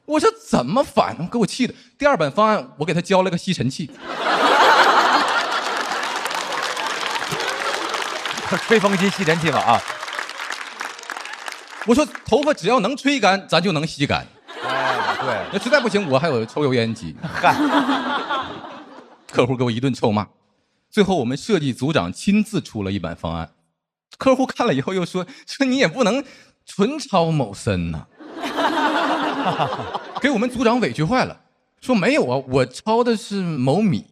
我说怎么反？给我气的。第2版方案我给他交了个吸尘器。吹风机、吸尘器嘛啊。我说头发只要能吹干，咱就能吸干。哎，对，那实在不行，我还有抽油烟机。嗨，客户给我一顿臭骂，最后我们设计组长亲自出了一版方案。客户看了以后又说你也不能纯抄某森呐，给我们组长委屈坏了，说没有啊，我抄的是某米。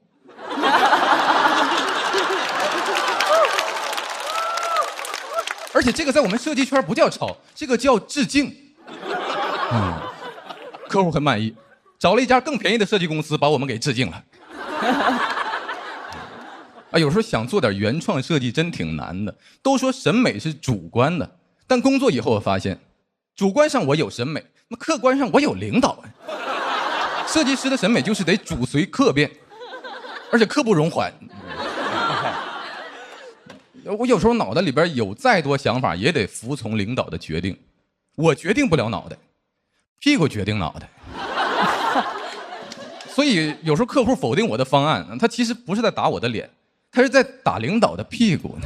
而且这个在我们设计圈不叫抄，这个叫致敬。客户很满意，找了一家更便宜的设计公司把我们给致敬了。有时候想做点原创设计真挺难的。都说审美是主观的，但工作以后我发现，主观上我有审美，那客观上我有领导。设计师的审美就是得主随客变，而且刻不容缓。我有时候脑袋里边有再多想法，也得服从领导的决定。我决定不了脑袋，屁股决定脑袋。所以有时候客户否定我的方案，他其实不是在打我的脸，他是在打领导的屁股。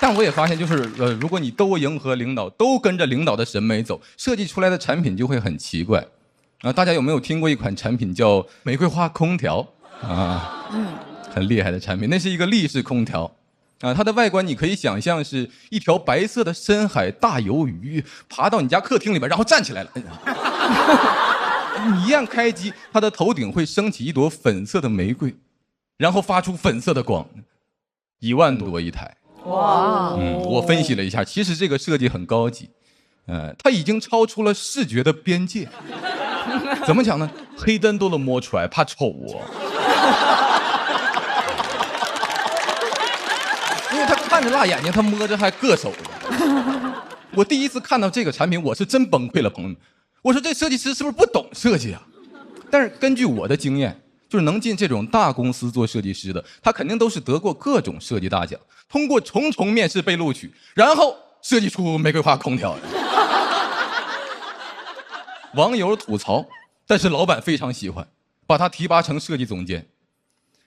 但我也发现，就是如果你都迎合领导，都跟着领导的审美走，设计出来的产品就会很奇怪。大家有没有听过一款产品叫玫瑰花空调啊？很厉害的产品，那是一个立式空调啊。它的外观你可以想象是一条白色的深海大鱿鱼爬到你家客厅里边，然后站起来了。你一按开机，它的头顶会升起一朵粉色的玫瑰，然后发出粉色的光，1万多一台。哇，我分析了一下，其实这个设计很高级，它已经超出了视觉的边界。怎么讲呢？黑灯都能摸出来，怕丑哦。因为他看着辣眼睛，他摸着还硌手的。我第一次看到这个产品，我是真崩溃了，朋友们。我说这设计师是不是不懂设计啊？但是根据我的经验，就是能进这种大公司做设计师的，他肯定都是得过各种设计大奖，通过重重面试被录取，然后设计出玫瑰花空调。网友吐槽，但是老板非常喜欢，把他提拔成设计总监。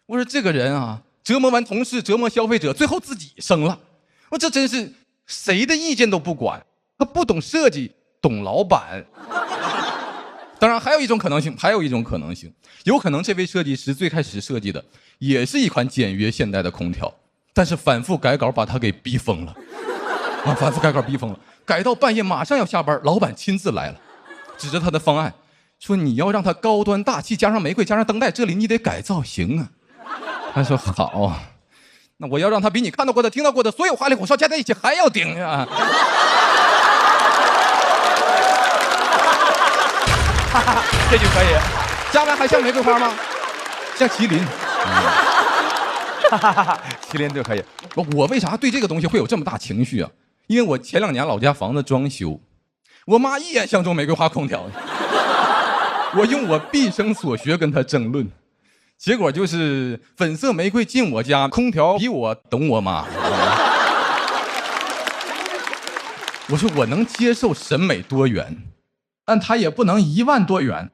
我说这个人啊，折磨完同事，折磨消费者，最后自己升了。我这真是谁的意见都不管，他不懂设计，懂老板。当然还有一种可能性，有可能这位设计师最开始设计的也是一款简约现代的空调，但是反复改稿把他给逼疯了。改到半夜马上要下班，老板亲自来了，指着他的方案说：“你要让它高端大气，加上玫瑰，加上灯带，这里你得改造型啊。”他说：“好，那我要让它比你看到过的、听到过的所有花里胡哨加在一起还要顶啊！”这就可以，加完还像玫瑰花吗？像麒麟。麒麟就可以。我为啥对这个东西会有这么大情绪啊？因为我前2年老家房子装修，我妈一眼相中玫瑰花空调，我用我毕生所学跟她争论，结果就是粉色玫瑰进我家，空调比我懂我妈。我说我能接受审美多元，但他也不能1万多元。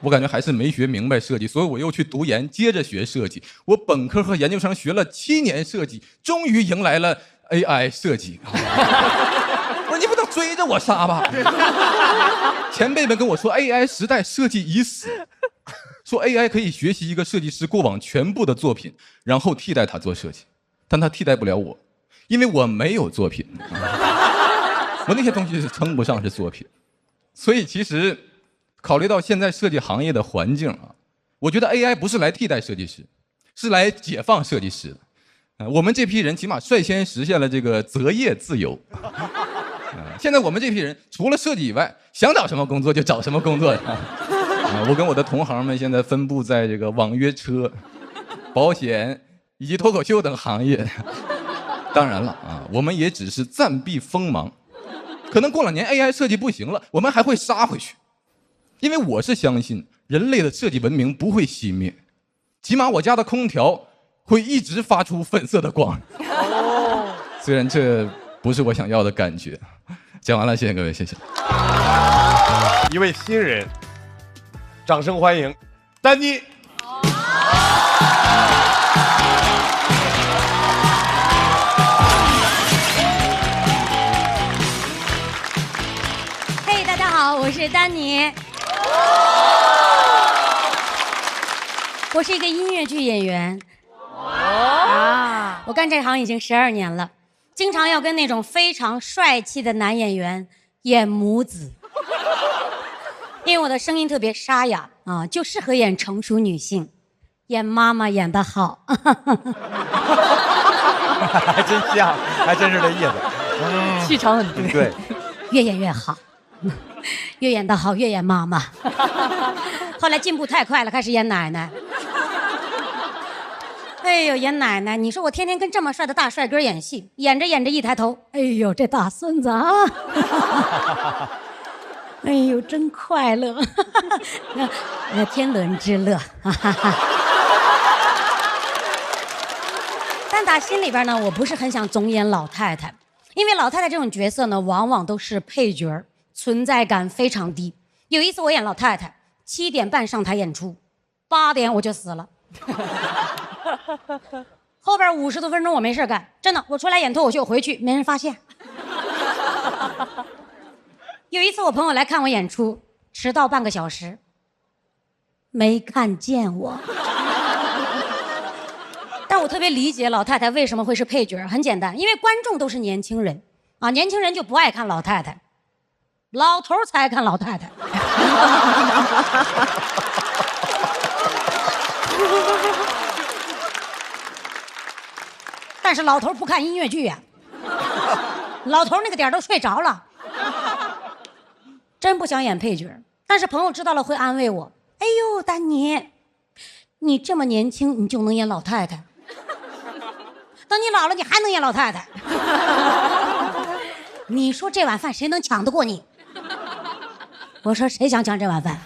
我感觉还是没学明白设计，所以我又去读研，接着学设计。我本科和研究生学了7年设计，终于迎来了 AI 设计。我说你不能追着我杀吧？前辈们跟我说 AI 时代设计已死，说 AI 可以学习一个设计师过往全部的作品，然后替代他做设计，但他替代不了我，因为我没有作品。我那些东西是称不上是作品。所以其实考虑到现在设计行业的环境啊，我觉得 AI 不是来替代设计师，是来解放设计师的。我们这批人起码率先实现了这个择业自由。现在我们这批人除了设计以外，想找什么工作就找什么工作。我跟我的同行们现在分布在这个网约车、保险以及脱口秀等行业。当然了啊，我们也只是暂避锋芒，可能过2年 AI 设计不行了，我们还会杀回去。因为我是相信人类的设计文明不会熄灭，起码我家的空调会一直发出粉色的光。虽然这不是我想要的感觉。讲完了，谢谢各位，谢谢。一位新人，掌声欢迎丹妮。嘿，大家好，我是丹妮。我是一个音乐剧演员。我干这行已经12年了，经常要跟那种非常帅气的男演员演母子，因为我的声音特别沙哑啊，就适合演成熟女性，演妈妈演得好。还真像，还真是这意思。气场很对。对，越演越好，越演得好越演妈妈。后来进步太快了，开始演奶奶。哎呦，演奶奶！你说我天天跟这么帅的大帅哥演戏，演着演着一抬头，哎呦，这大孙子啊！哎呦，真快乐，那天伦之乐。但打心里边呢，我不是很想总演老太太，因为老太太这种角色呢，往往都是配角，存在感非常低。有一次我演老太太，7点半上台演出，8点我就死了。后边50多分钟我没事干，真的，我出来演脱口秀回去没人发现。有一次我朋友来看我演出，迟到半个小时，没看见我。但我特别理解老太太为什么会是配角，很简单，因为观众都是年轻人啊，年轻人就不爱看老太太，老头才爱看老太太。但是老头不看音乐剧呀、老头那个点儿都睡着了，真不想演配角。但是朋友知道了会安慰我：“哎呦，丹尼，你这么年轻，你就能演老太太。等你老了，你还能演老太太。你说这碗饭谁能抢得过你？”我说：“谁想抢这碗饭？”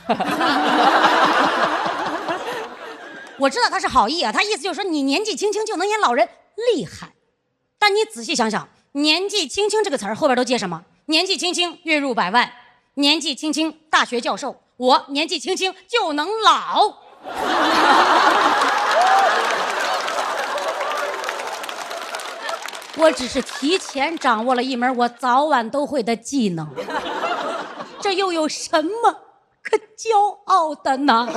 我知道他是好意啊，他意思就是说你年纪轻轻就能演老人，厉害。但你仔细想想，年纪轻轻这个词儿后边都接什么？年纪轻轻月入100万，年纪轻轻大学教授，我年纪轻轻就能老。我只是提前掌握了一门我早晚都会的技能，这又有什么可骄傲的呢？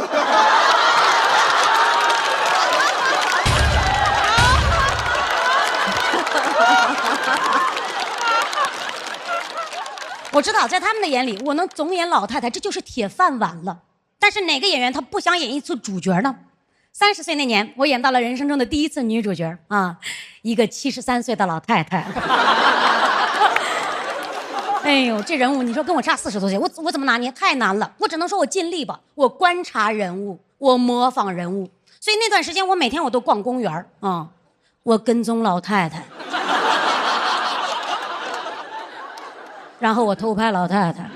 我知道在他们的眼里，我能总演老太太，这就是铁饭碗了。但是哪个演员他不想演一次主角呢？30岁那年，我演到了人生中的第一次女主角啊，一个73岁的老太太。哎呦，这人物你说跟我差40多岁，我怎么拿捏？太难了。我只能说我尽力吧，我观察人物，我模仿人物。所以那段时间，我每天我都逛公园啊，我跟踪老太太。然后我偷拍老太太，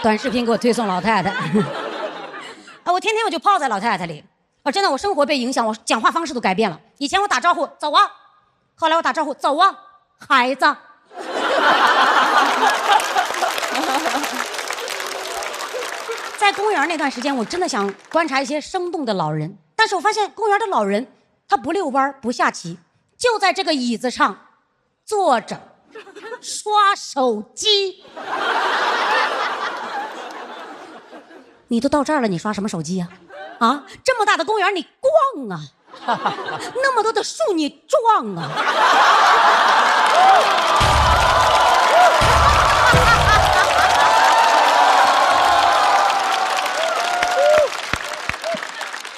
短视频给我推送老太太，我天天我就泡在老太太里，真的我生活被影响，我讲话方式都改变了。以前我打招呼走啊，后来我打招呼走啊，孩子。在公园那段时间，我真的想观察一些生动的老人，但是我发现公园的老人他不遛弯不下棋，就在这个椅子上坐着。刷手机，你都到这儿了，你刷什么手机呀？啊，这么大的公园你逛啊，那么多的树你撞啊。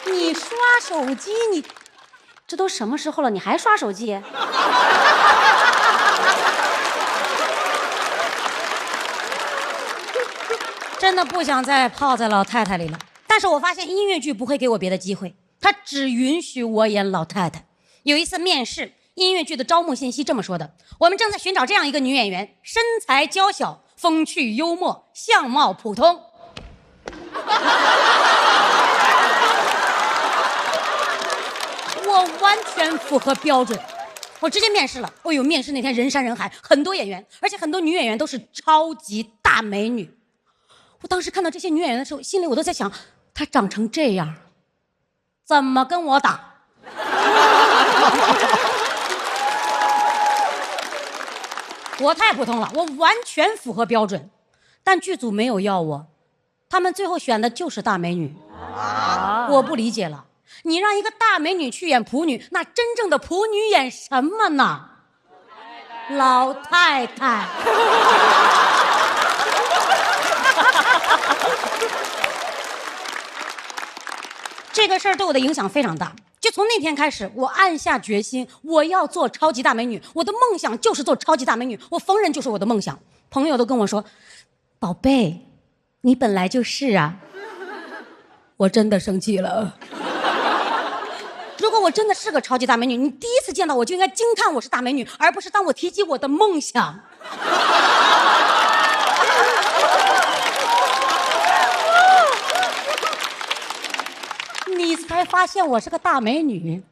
你刷手机，你这都什么时候了，你还刷手机？真的不想再泡在老太太里了，但是我发现音乐剧不会给我别的机会，它只允许我演老太太。有一次面试，音乐剧的招募信息这么说的：我们正在寻找这样一个女演员，身材娇小，风趣幽默，相貌普通。我完全符合标准，我直接面试了。哎呦，面试那天人山人海，很多演员，而且很多女演员都是超级大美女。我当时看到这些女演员的时候，心里我都在想，她长成这样，怎么跟我打？我太普通了，我完全符合标准，但剧组没有要我，他们最后选的就是大美女。我不理解了，你让一个大美女去演普女，那真正的普女演什么呢？老太太。这个事儿对我的影响非常大，就从那天开始，我暗下决心，我要做超级大美女，我的梦想就是做超级大美女，我逢人就是我的梦想。朋友都跟我说，宝贝，你本来就是啊。我真的生气了。如果我真的是个超级大美女，你第一次见到我就应该惊叹我是大美女，而不是当我提及我的梦想。你才发现我是个大美女，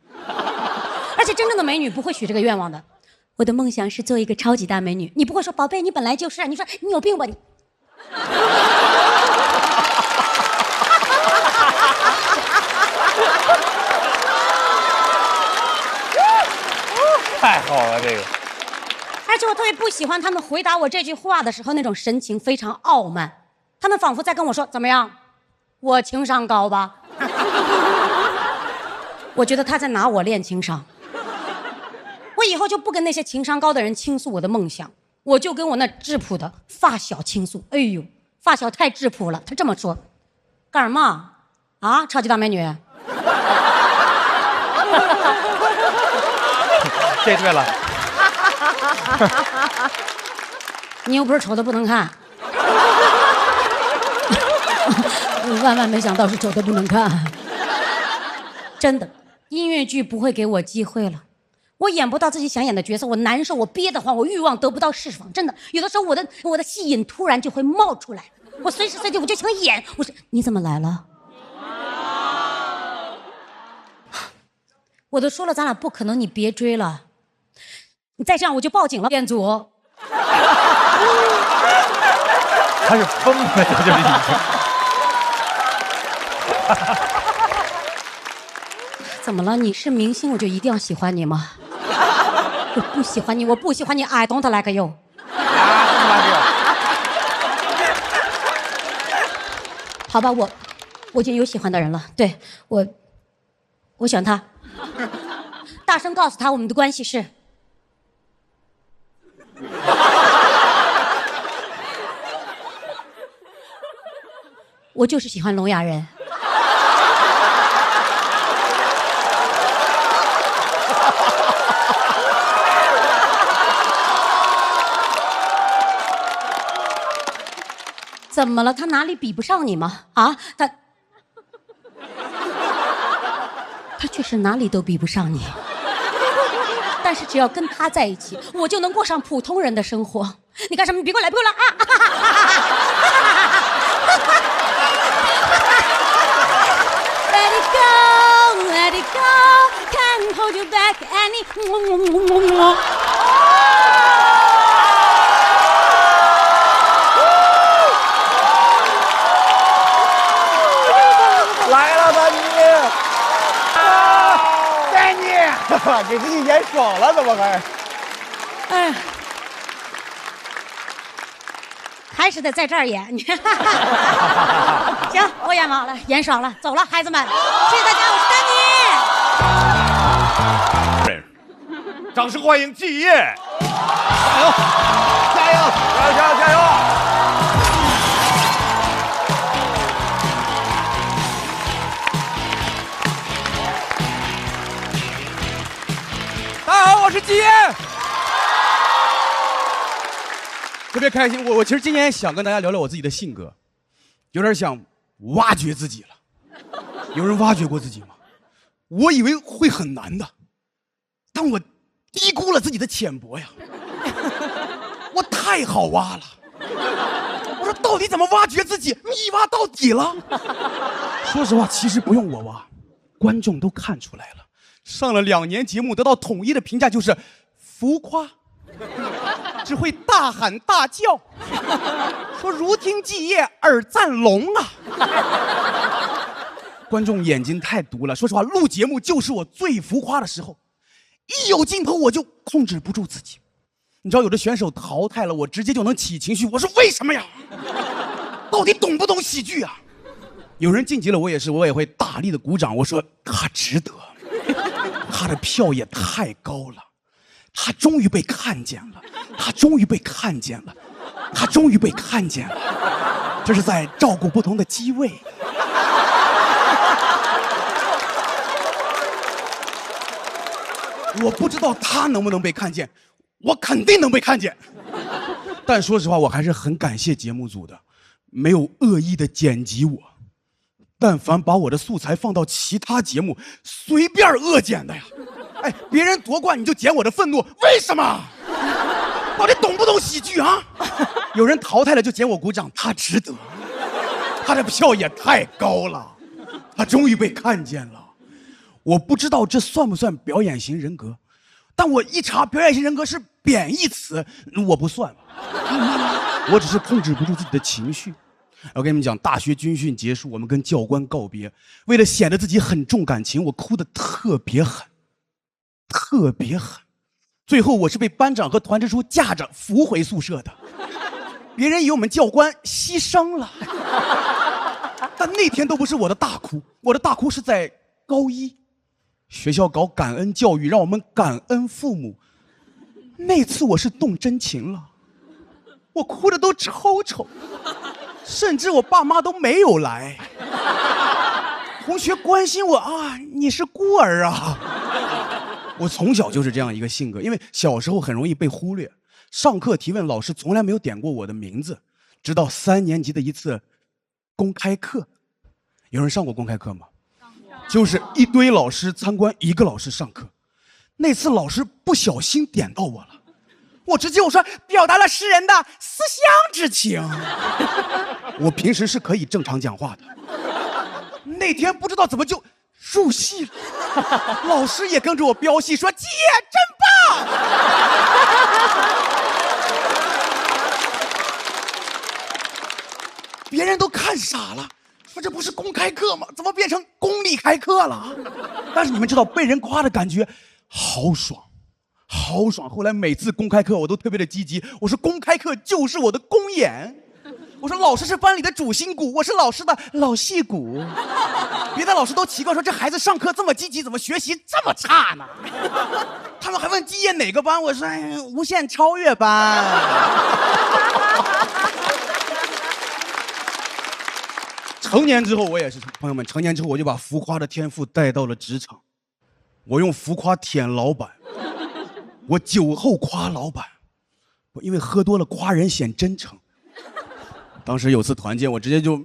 而且真正的美女不会许这个愿望的。我的梦想是做一个超级大美女，你不会说宝贝你本来就是啊，你说你有病吧你。太好了这个。而且我特别不喜欢他们回答我这句话的时候那种神情非常傲慢，他们仿佛在跟我说怎么样，我情商高吧。我觉得他在拿我练情商。我以后就不跟那些情商高的人倾诉我的梦想，我就跟我那质朴的发小倾诉。哎呦，发小太质朴了，他这么说，干什么啊，超级大美女。这对了。你又不是丑的不能看。万万没想到是丑的不能看。真的，音乐剧不会给我机会了。我演不到自己想演的角色，我难受，我憋得慌，我欲望得不到释放。真的，有的时候我的戏瘾突然就会冒出来，我随时随地我就想演。我说你怎么来了？我都说了，咱俩不可能，你别追了。你再这样我就报警了，编组。他是疯了，这就是已经。怎么了？你是明星，我就一定要喜欢你吗？我不喜欢你，我不喜欢你。I don't like you。好吧，我已经有喜欢的人了。对我喜欢他。大声告诉他，我们的关系是。我就是喜欢聋哑人。怎么了？他哪里比不上你吗？啊，他确实哪里都比不上你。但是只要跟他在一起，我就能过上普通人的生活。你干什么？你别过来，别过来啊！Let it go, let it go, can't hold you back any。来了吧你！带你，给自己演爽了，怎么还？哎，还是得在这儿演。行，我演完了，演爽了，走了，孩子们，谢谢大家，我是丹尼。掌声欢迎季业！加油！加油！加油！加油！大家好，我是季业，特别开心。我其实今年想跟大家聊聊我自己的性格，有点想挖掘自己了。有人挖掘过自己吗？我以为会很难的，但我低估了自己的浅薄呀。我太好挖了。我说到底怎么挖掘自己？一挖到底了。说实话，其实不用我挖，观众都看出来了。上了2年节目，得到统一的评价就是浮夸，只会大喊大叫，说如听季业，耳赞聋啊。观众眼睛太毒了，说实话，录节目就是我最浮夸的时候，一有镜头我就控制不住自己。你知道有的选手淘汰了，我直接就能起情绪，我说为什么呀？到底懂不懂喜剧啊？有人晋级了，我也会大力的鼓掌，我说他值得。他的票也太高了，他终于被看见了，他终于被看见了，他终于被看见了。这是在照顾不同的机位。我不知道他能不能被看见，我肯定能被看见。但说实话，我还是很感谢节目组的，没有恶意的剪辑我。但凡把我的素材放到其他节目，随便恶剪的呀！哎，别人夺冠你就剪我的愤怒，为什么？到底懂不懂喜剧啊？有人淘汰了就剪我鼓掌，他值得。他的票也太高了，他终于被看见了。我不知道这算不算表演型人格，但我一查表演型人格是贬义词，我不算。我只是控制不住自己的情绪。我跟你们讲，大学军训结束，我们跟教官告别。为了显得自己很重感情，我哭得特别狠，特别狠。最后我是被班长和团支书架着扶回宿舍的。别人以为我们教官牺牲了，但那天都不是我的大哭，我的大哭是在高一，学校搞感恩教育，让我们感恩父母。那次我是动真情了，我哭得都抽抽。甚至我爸妈都没有来，同学关心我啊，你是孤儿啊。我从小就是这样一个性格，因为小时候很容易被忽略，上课提问老师从来没有点过我的名字，直到3年级的一次公开课。有人上过公开课吗？就是一堆老师参观一个老师上课，那次老师不小心点到我了，我直接我说表达了诗人的思乡之情。我平时是可以正常讲话的，那天不知道怎么就入戏了，老师也跟着我飙戏说姐真棒。别人都看傻了，说这不是公开课吗？怎么变成公立开课了？但是你们知道被人夸的感觉好爽，好爽。后来每次公开课我都特别的积极，我说公开课就是我的公演。我说老师是班里的主心骨，我是老师的老戏骨。别的老师都奇怪说这孩子上课这么积极，怎么学习这么差呢？他们还问基业哪个班，我说无限超越班。成年之后我也是，朋友们，成年之后我就把浮夸的天赋带到了职场，我用浮夸舔老板，我酒后夸老板，我因为喝多了夸人显真诚。当时有次团建，我直接就，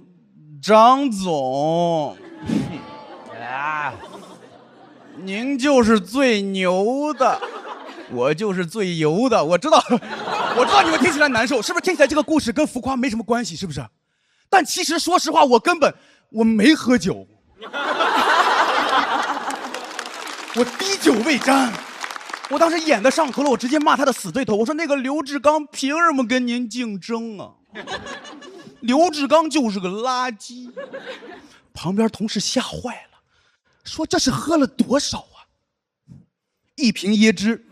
张总，您就是最牛的，我就是最油的。我知道你们听起来难受，是不是？听起来这个故事跟浮夸没什么关系，是不是？但其实说实话，我没喝酒，我滴酒未沾。我当时演的上头了，我直接骂他的死对头，我说那个刘志刚凭什么跟您竞争啊？刘志刚就是个垃圾。旁边同事吓坏了，说这是喝了多少啊？1瓶椰汁。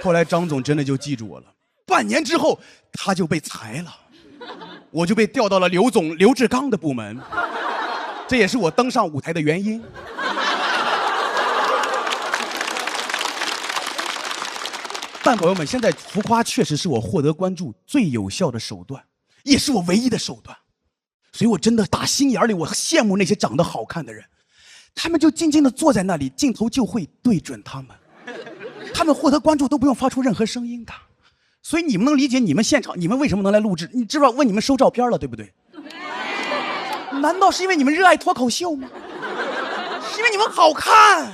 后来张总真的就记住我了，半年之后他就被裁了，我就被调到了刘志刚的部门，这也是我登上舞台的原因。但朋友们，现在浮夸确实是我获得关注最有效的手段，也是我唯一的手段。所以我真的打心眼里，我羡慕那些长得好看的人，他们就静静地坐在那里，镜头就会对准他们，他们获得关注都不用发出任何声音的。所以你们能理解你们现场你们为什么能来录制？你知不知道问你们收照片了，对不对？难道是因为你们热爱脱口秀吗？是因为你们好看。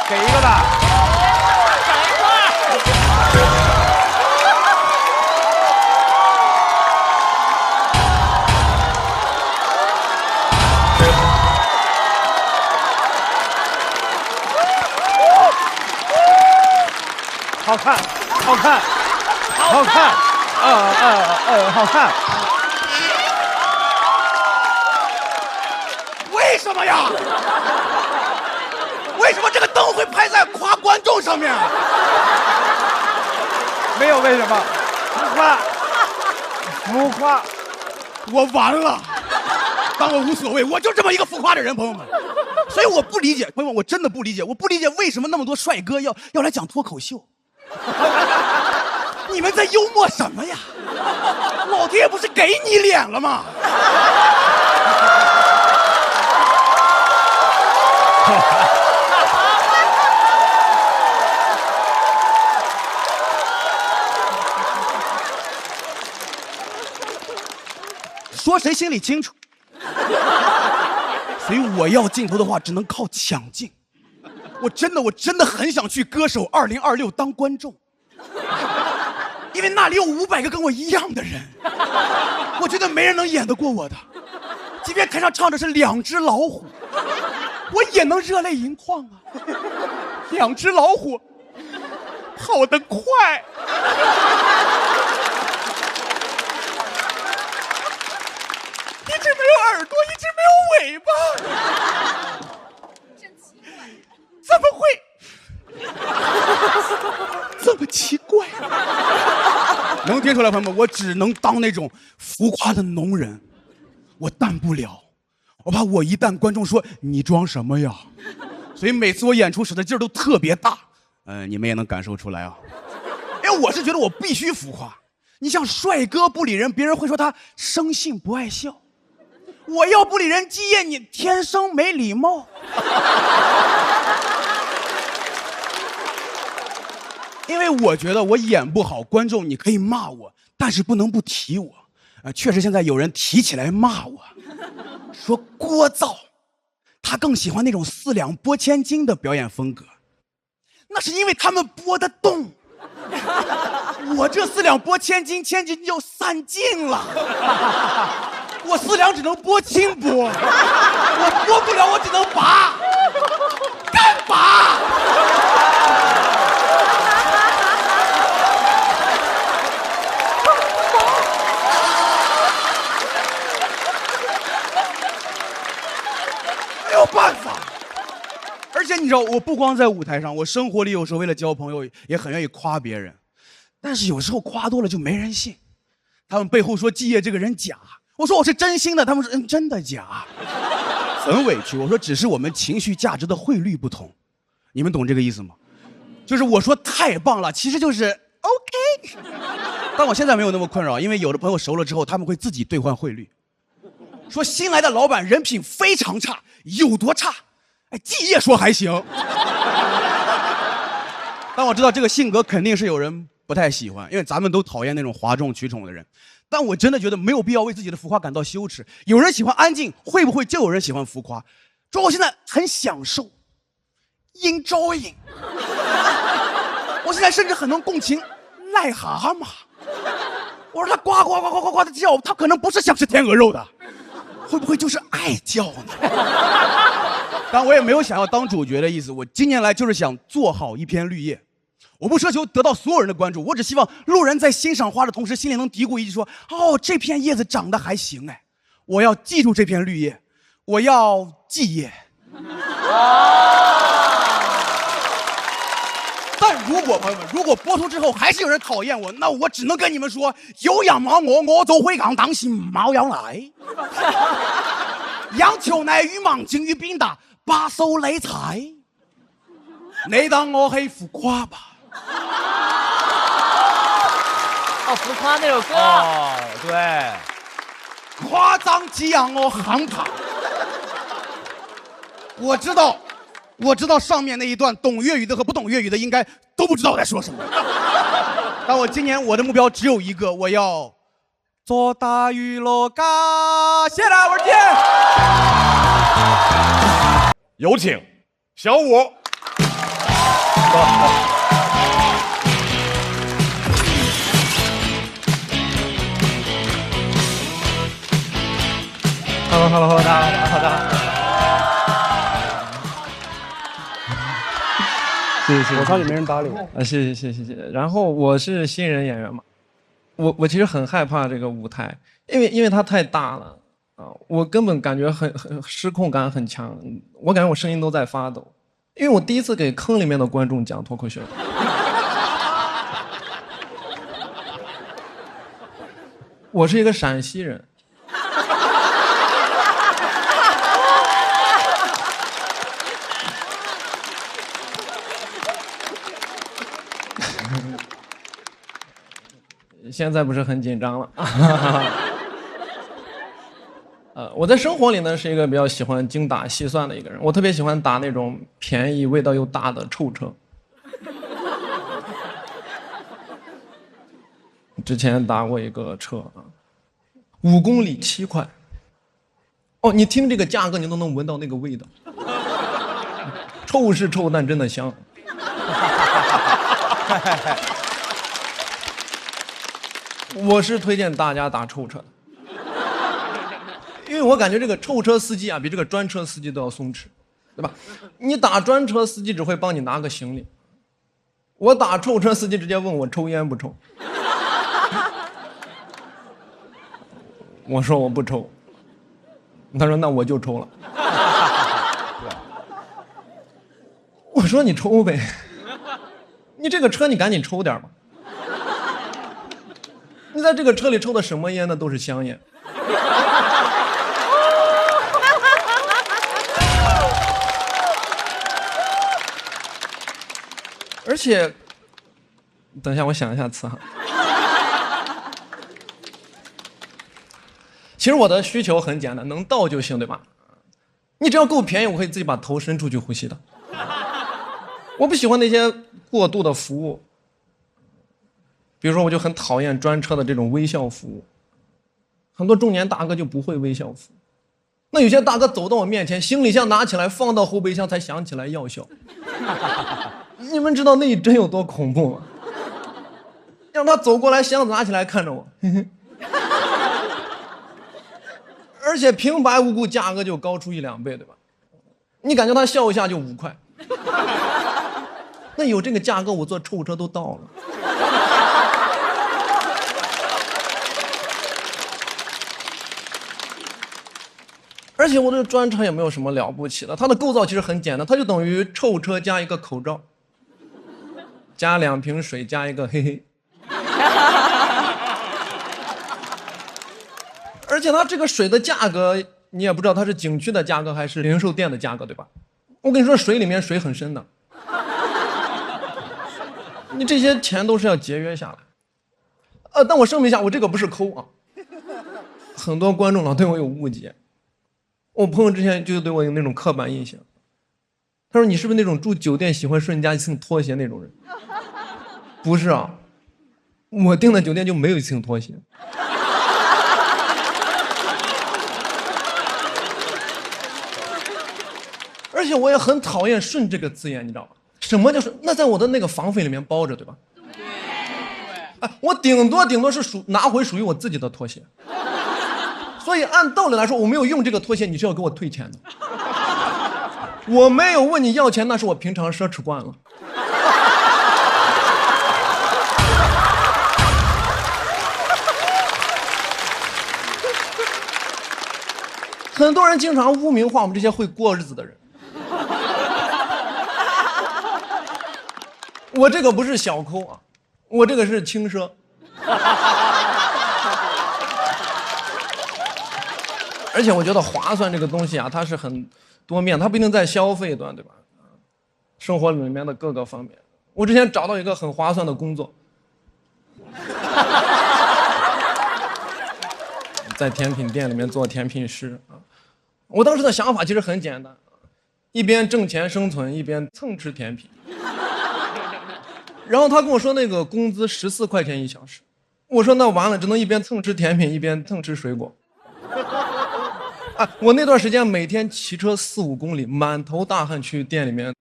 给一个吧。好看，好看，好看，好看。为什么呀？为什么这个灯会拍在夸观众上面？没有为什么，浮夸，我完了。但我无所谓，我就这么一个浮夸的人，朋友们。所以我不理解，朋友们，我真的不理解，我不理解为什么那么多帅哥要来讲脱口秀。你们在幽默什么呀？老天爷不是给你脸了吗？说谁心里清楚。所以我要镜头的话，只能靠抢镜。我真的很想去歌手2026当观众，因为那里有500个跟我一样的人，我觉得没人能演得过我的。即便台上唱的是2只老虎，我也能热泪盈眶啊。2只老虎跑得快。一只没有耳朵，一只没有尾巴，怎么会这么奇怪？能听出来，朋友们，我只能当那种浮夸的农人，我淡不了，我怕我一旦观众说你装什么呀，所以每次我演出使的劲儿都特别大。你们也能感受出来啊，因为我是觉得我必须浮夸。你像帅哥不理人，别人会说他生性不爱笑。我要不理人，基业你天生没礼貌。因为我觉得我演不好，观众你可以骂我，但是不能不提我。确实现在有人提起来骂我，说聒噪，他更喜欢那种4两拨千斤的表演风格，那是因为他们拨得动。我这4两拨千斤，千斤就散尽了。我4两只能拨轻拨，我拨不了，我只能拔，干拔。没有办法。而且你知道，我不光在舞台上，我生活里有时候为了交朋友也很愿意夸别人，但是有时候夸多了就没人信。他们背后说季业这个人假，我说我是真心的，他们说真的假，很委屈。我说只是我们情绪价值的汇率不同，你们懂这个意思吗？就是我说太棒了，其实就是 OK。但我现在没有那么困扰，因为有的朋友熟了之后，他们会自己兑换汇率，说新来的老板人品非常差，有多差？哎，季业说还行。但我知道这个性格肯定是有人不太喜欢，因为咱们都讨厌那种哗众取宠的人。但我真的觉得没有必要为自己的浮夸感到羞耻。有人喜欢安静，会不会就有人喜欢浮夸？主要我现在很享受 ，enjoying。我现在甚至很能共情癞蛤蟆。我说他呱呱呱呱呱呱的叫，他可能不是想吃天鹅肉的，会不会就是爱叫呢？但我也没有想要当主角的意思，我今年来就是想做好一片绿叶。我不奢求得到所有人的关注，我只希望路人在欣赏花的同时，心里能嘀咕一句说：“哦，这片叶子长得还行哎，我要记住这片绿叶，我要记叶。”但如果朋友们，如果播出之后还是有人讨厌我，那我只能跟你们说：有人骂我就会讲当心冇有嚟。杨秋乃與孟靜與邊達把手理財，你當我係浮誇吧？哦，浮夸那首歌。哦，对，夸张激昂我害怕。我知道上面那一段懂粤语的和不懂粤语的应该都不知道我在说什么。但我今年我的目标只有一个，我要做大娱乐家。谢谢大家，我是健。有请小五。Hello， 大家好。谢谢，我操，也没人搭理我。谢谢。然后我是新人演员嘛，我其实很害怕这个舞台，因为它太大了啊，我根本感觉很失控感很强，我感觉我声音都在发抖，因为我第一次给坑里面的观众讲脱口秀。我是一个陕西人。现在不是很紧张了。我在生活里呢是一个比较喜欢精打细算的一个人，我特别喜欢打那种便宜味道又大的臭车。之前打过一个车啊，5公里7块。哦，你听这个价格，你都能闻到那个味道。臭是臭，但真的香。我是推荐大家打臭车的，因为我感觉这个臭车司机啊，比这个专车司机都要松弛，对吧？你打专车司机只会帮你拿个行李，我打臭车司机直接问我抽烟不抽，我说我不抽，他说那我就抽了，我说你抽呗，你这个车你赶紧抽点吧。你在这个车里抽的什么烟呢？都是香烟。而且，等一下，我想一下词哈。其实我的需求很简单，能到就行，对吧？你只要够便宜，我可以自己把头伸出去呼吸的。我不喜欢那些过度的服务，比如说我就很讨厌专车的这种微笑服务，很多中年大哥就不会微笑服务。那有些大哥走到我面前，行李箱拿起来放到后备箱才想起来要笑。你们知道那一帧有多恐怖吗？让他走过来，箱子拿起来看着我，而且平白无故价格就高出1、2倍，对吧？你感觉他笑一下就5块，那有这个价格，我坐臭车都到了。而且我这专车也没有什么了不起的，它的构造其实很简单，它就等于臭车加一个口罩，加2瓶水，加一个嘿嘿。而且它这个水的价格，你也不知道它是景区的价格还是零售店的价格，对吧？我跟你说，水里面水很深的，你这些钱都是要节约下来。但我声明一下，我这个不是抠啊。很多观众老对我有误解，我朋友之前就对我有那种刻板印象，他说你是不是那种住酒店喜欢顺家蹭拖鞋那种人？不是啊，我订的酒店就没有蹭拖鞋。而且我也很讨厌顺这个字眼，你知道吗？什么叫顺？那在我的那个房费里面包着，对吧？我顶多是拿回属于我自己的拖鞋。所以按道理来说，我没有用这个拖鞋，你是要给我退钱的。我没有问你要钱，那是我平常奢侈惯了。很多人经常污名化我们这些会过日子的人。我这个不是小抠啊，我这个是轻奢。而且我觉得划算这个东西啊，它是很多面，它不一定在消费端，对吧？生活里面的各个方面。我之前找到一个很划算的工作，在甜品店里面做甜品师啊。我当时的想法其实很简单，一边挣钱生存，一边蹭吃甜品。然后他跟我说那个工资14块钱1小时，我说那完了，只能一边蹭吃甜品一边蹭吃水果。我那段时间每天骑车4、5公里，满头大汗去店里面，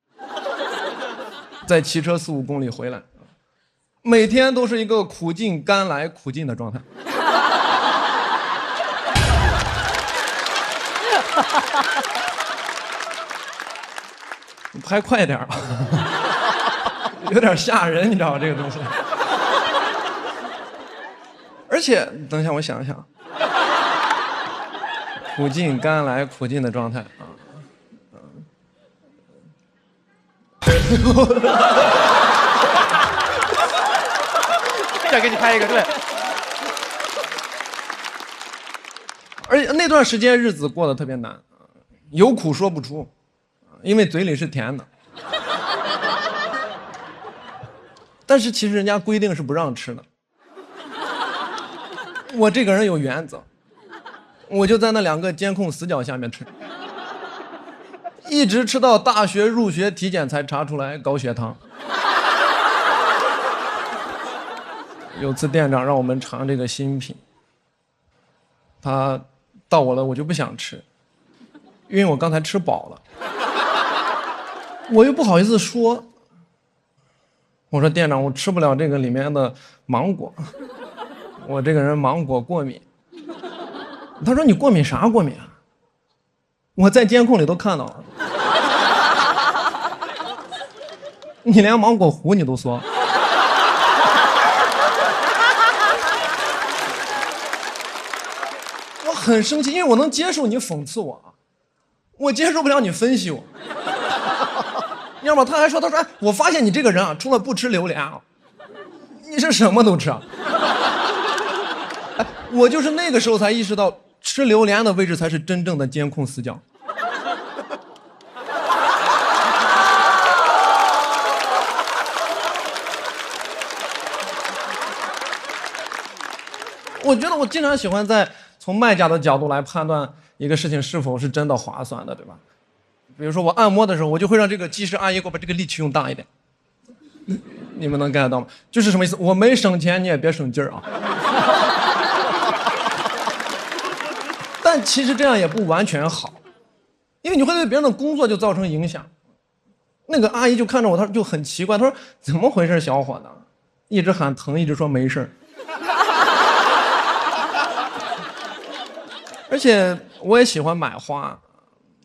再骑车4、5公里回来，每天都是一个苦尽甘来苦尽的状态。你拍快点吧，有点吓人，你知道吗？这个东西。而且，等一下，我想一想。苦尽甘来苦尽的状态啊，再给你拍一个，对。而且那段时间日子过得特别难，有苦说不出，因为嘴里是甜的。但是其实人家规定是不让吃的。我这个人有原则。我就在那2个监控死角下面吃，一直吃到大学入学体检才查出来高血糖。有次店长让我们尝这个新品，他到我了，我就不想吃，因为我刚才吃饱了，我又不好意思说，我说店长，我吃不了这个里面的芒果，我这个人芒果过敏。他说你过敏啥过敏啊？我在监控里都看到了，你连芒果糊你都说。我很生气，因为我能接受你讽刺我，我接受不了你分析我。要么他还说，哎，我发现你这个人啊，除了不吃榴莲啊，你是什么都吃啊。哎，我就是那个时候才意识到。吃榴莲的位置才是真正的监控死角。我觉得我经常喜欢从从卖家的角度来判断一个事情是否是真的划算的，对吧？比如说我按摩的时候，我就会让这个技师阿姨给我把这个力气用大一点。你们能 get 到吗？就是什么意思？我没省钱，你也别省劲儿啊。但其实这样也不完全好，因为你会对别人的工作就造成影响。那个阿姨就看着我，她就很奇怪，她说：“怎么回事，小伙子？”一直喊疼，一直说没事儿。而且我也喜欢买花，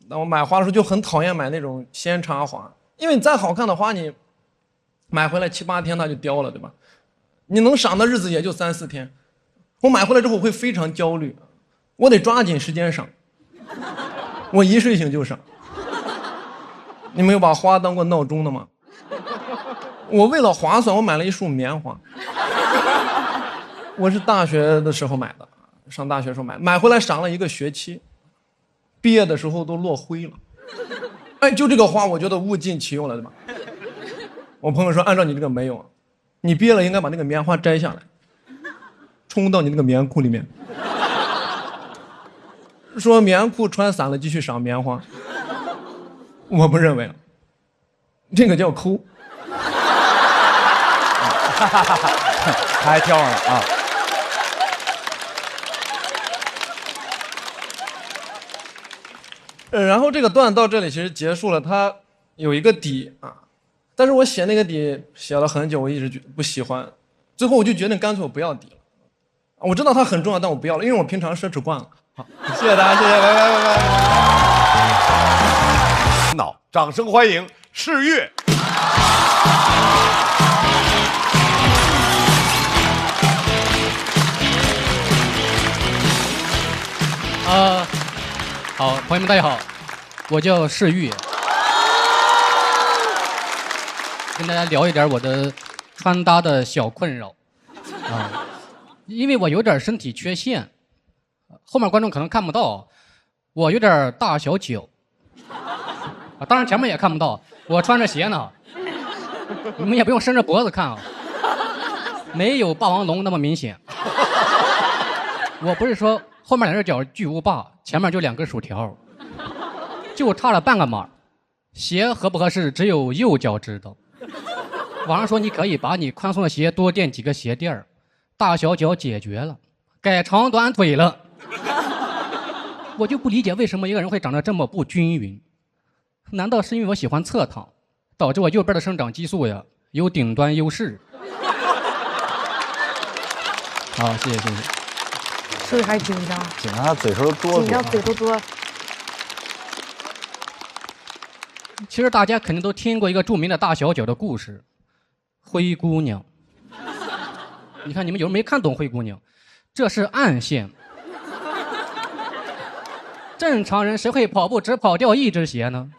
那我买花的时候就很讨厌买那种鲜插花，因为你再好看的花，你买回来7、8天它就凋了，对吧？你能赏的日子也就3、4天。我买回来之后我会非常焦虑，我得抓紧时间赏，我一睡醒就赏。你们有把花当过闹钟的吗？我为了划算，我买了一束棉花。我是大学的时候买的，上大学时候买回来赏了1个学期，毕业的时候都落灰了。哎，就这个花，我觉得物尽其用了，对吧？我朋友说，按照你这个没有，你毕业了应该把那个棉花摘下来，冲到你那个棉裤里面。说棉裤穿散了继续赏棉花，我不认为，这个叫抠。他还挑上了啊！然后这个段到这里其实结束了，它有一个底啊，但是我写那个底写了很久，我一直不喜欢，最后我就决定干脆我不要底了。我知道它很重要，但我不要了，因为我平常奢侈惯了。好，谢谢大家，谢谢，拜拜拜拜。脑，掌声欢迎世越。好，朋友们大家好，我叫世玉，跟大家聊一点我的穿搭的小困扰啊，因为我有点身体缺陷，后面观众可能看不到，我有点大小脚啊，当然前面也看不到，我穿着鞋呢，你们也不用伸着脖子看啊，没有霸王龙那么明显。我不是说后面2只脚巨无霸，前面就2根薯条，就差了半个码。鞋合不合适，只有右脚知道。网上说你可以把你宽松的鞋多垫几个鞋垫儿，大小脚解决了，改长短腿了。我就不理解为什么一个人会长得这么不均匀？难道是因为我喜欢侧躺，导致我右边的生长激素呀有顶端优势？好，谢谢谢谢。是不是还紧张？紧张，他嘴唇都哆嗦。紧张，嘴都哆。其实大家肯定都听过一个著名的大小脚的故事，灰姑娘。你看你们有人没看懂灰姑娘，这是暗线。正常人谁会跑步只跑掉1只鞋呢？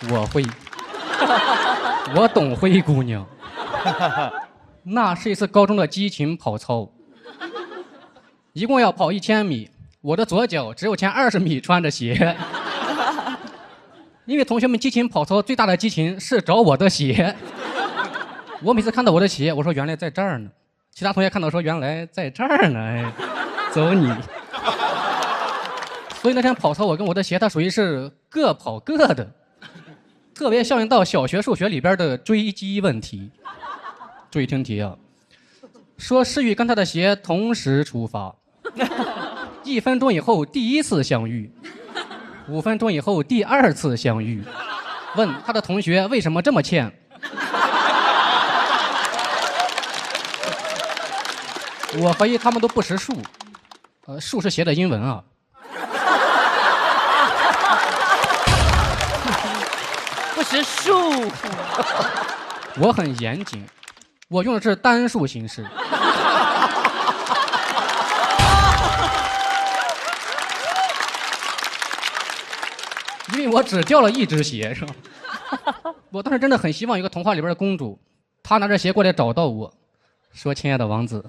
我会。我懂灰姑娘，那是一次高中的激情跑操，一共要跑1000米，我的左脚只有前20米穿着鞋，因为同学们激情跑操最大的激情是找我的鞋，我每次看到我的鞋，我说原来在这儿呢，其他同学看到说原来在这儿呢，哎，走你。所以那天跑操我跟我的鞋它属于是各跑各的。特别效应到小学数学里边的追击问题。注意听题啊，说世玉跟他的鞋同时出发，1分钟以后第1次相遇，5分钟以后第2次相遇。问他的同学为什么这么欠？我怀疑他们都不识数，数是鞋的英文啊。不识数。我很严谨，我用的是单数形式。因为我只掉了1只鞋，是吧？我当时真的很希望有个童话里边的公主，她拿着鞋过来找到我，说：“亲爱的王子，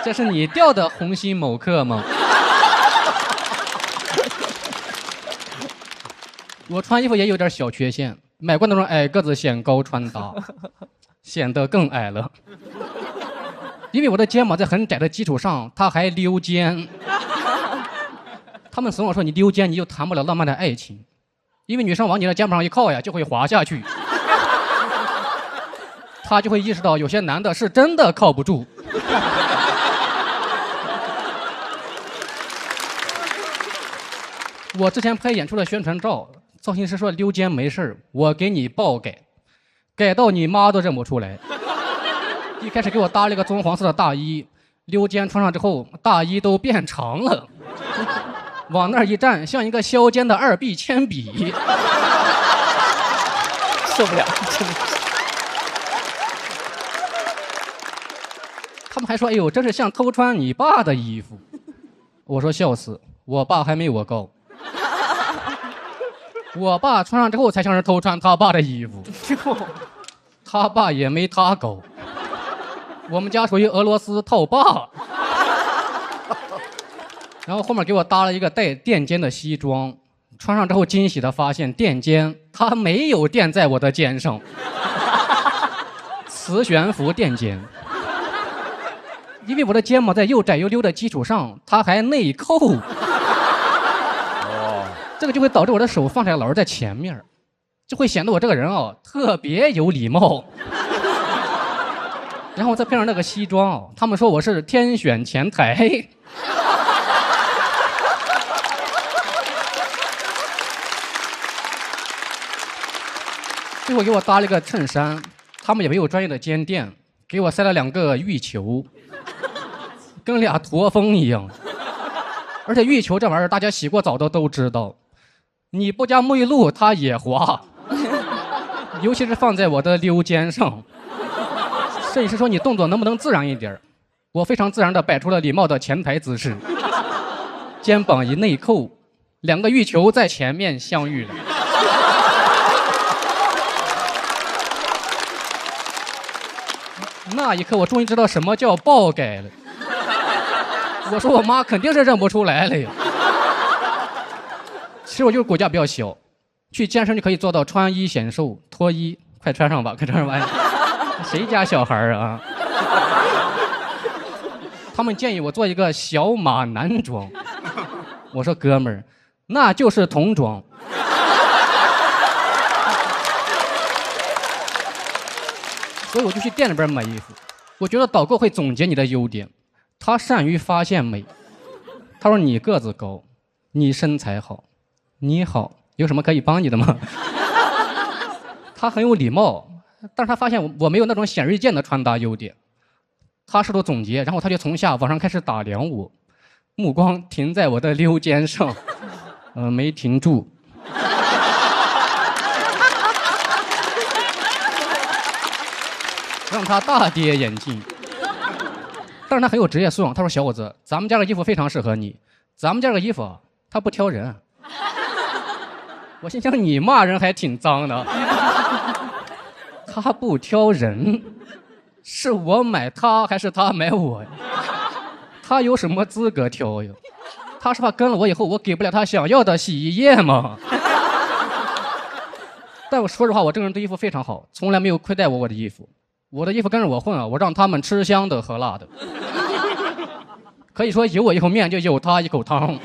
这是你掉的红心某课吗？”我穿衣服也有点小缺陷，买过那种矮个子显高穿搭，显得更矮了。因为我的肩膀在很窄的基础上，它还溜肩。他们怂我说你溜肩你就谈不了浪漫的爱情，因为女生往你的肩膀上一靠呀，就会滑下去。他就会意识到有些男的是真的靠不住。我之前拍演出的宣传照，造型师说溜肩没事我给你爆改，改到你妈都认不出来。一开始给我搭了一个棕黄色的大衣，溜肩穿上之后，大衣都变长了，往那儿一站，像一个削尖的2B 铅笔。受不了，真的。他们还说：“哎呦，这是像偷穿你爸的衣服。”我说：“笑死，我爸还没我高。我爸穿上之后才像是偷穿他爸的衣服，他爸也没他高。我们家属于俄罗斯套爸。”然后后面给我搭了一个带垫肩的西装，穿上之后惊喜的发现垫肩它没有垫在我的肩上，磁悬浮垫肩。因为我的肩膀在又窄又溜的基础上，它还内扣。这个就会导致我的手放起来老是在前面，就会显得我这个人特别有礼貌。然后再配上那个西装，他们说我是天选前台。最后给我搭了一个衬衫，他们也没有专业的肩垫，给我塞了2个浴球，跟俩驼峰一样。而且浴球这玩意儿，大家洗过澡的都知道，你不加沐浴露它也滑，尤其是放在我的溜肩上。摄影师说你动作能不能自然一点？我非常自然地摆出了礼貌的前台姿势，肩膀一内扣，2个浴球在前面相遇了。那一刻，我终于知道什么叫爆改了。我说我妈肯定是认不出来了呀。其实我就是骨架比较小，去健身就可以做到穿衣显瘦，脱衣快穿上吧，快穿上吧。谁家小孩啊？他们建议我做一个小码男装，我说哥们儿，那就是童装。所以我就去店里边买衣服。我觉得导购会总结你的优点，他善于发现美。他说你个子高，你身材好，你好，有什么可以帮你的吗？他很有礼貌，但是他发现我没有那种显而易见的穿搭优点。他试图总结，然后他就从下往上开始打量我，目光停在我的溜肩上，没停住。让他大跌眼镜，但是他很有职业素养。他说：“小伙子，咱们家的衣服非常适合你，咱们家的衣服他不挑人。”我心想你骂人还挺脏的。他不挑人，是我买他还是他买我呀？他有什么资格挑呀？他是怕跟了我以后我给不了他想要的洗衣液吗？但我说实话，我这个人对衣服非常好，从来没有亏待我的衣服。我的衣服跟着我混我让他们吃香的喝辣的，可以说有我一口面就有他一口汤。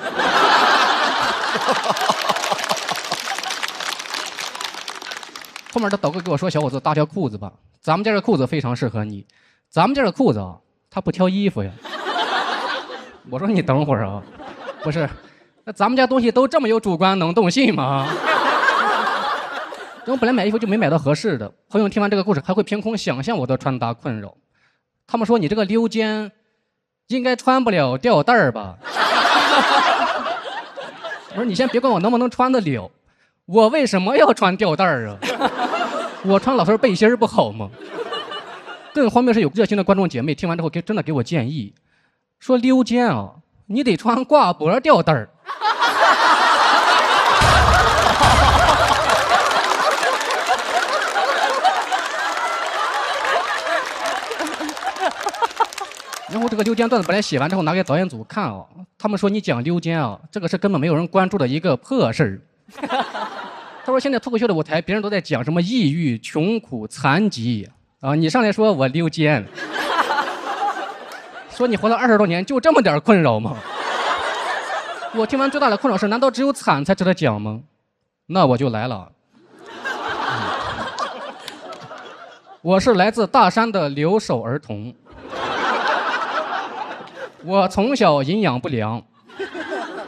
后面的导购给我说：“小伙子，搭条裤子吧，咱们家的裤子非常适合你。咱们家的裤子他不挑衣服呀。”我说：“你等会儿啊，不是，那咱们家东西都这么有主观能动性吗？”我本来买衣服就没买到合适的，朋友听完这个故事还会凭空想象我的穿搭困扰。他们说你这个溜肩应该穿不了吊带儿吧？我说你先别管我能不能穿得了，我为什么要穿吊带儿啊？我穿老头背心儿不好吗？更荒谬是有热心的观众姐妹听完之后真的给我建议，说溜肩你得穿挂脖吊带儿。然后这个溜肩段子本来写完之后拿给导演组看他们说你讲溜肩这个是根本没有人关注的一个破事儿。他说现在脱口秀的舞台，别人都在讲什么抑郁、穷苦、残疾啊，你上来说我溜肩，说你活了20多年就这么点困扰吗？我听完最大的困扰是，难道只有惨才值得讲吗？那我就来了。我是来自大山的留守儿童，我从小营养不良，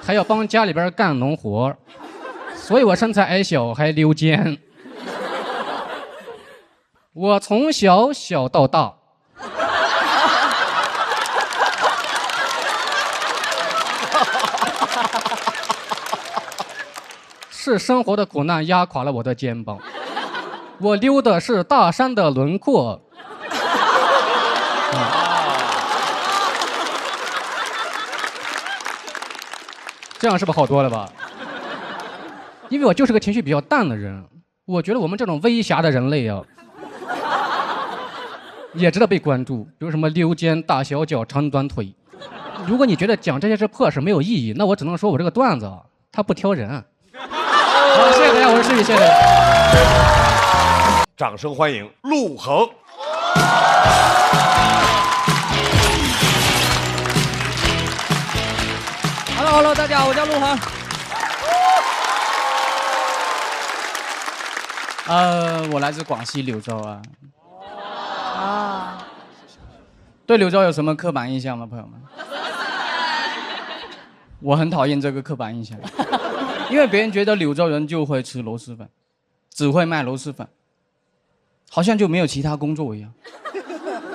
还要帮家里边干农活，所以我身材矮小还溜肩。我从小小到大，是生活的苦难压垮了我的肩膀。我溜的是大山的轮廓。这样是不是好多了吧？因为我就是个情绪比较淡的人，我觉得我们这种微狭的人类啊，也值得被关注。比如什么溜肩、大小脚、长短腿。如果你觉得讲这些是破事没有意义，那我只能说我这个段子啊，它不挑人。好，谢谢大家，我是诗雨，谢谢大家。掌声欢迎陆恒。Hello， 大家好，我叫陆恒。我来自广西柳州啊。对柳州有什么刻板印象吗，朋友们？我很讨厌这个刻板印象，因为别人觉得柳州人就会吃螺蛳粉，只会卖螺蛳粉，好像就没有其他工作一样。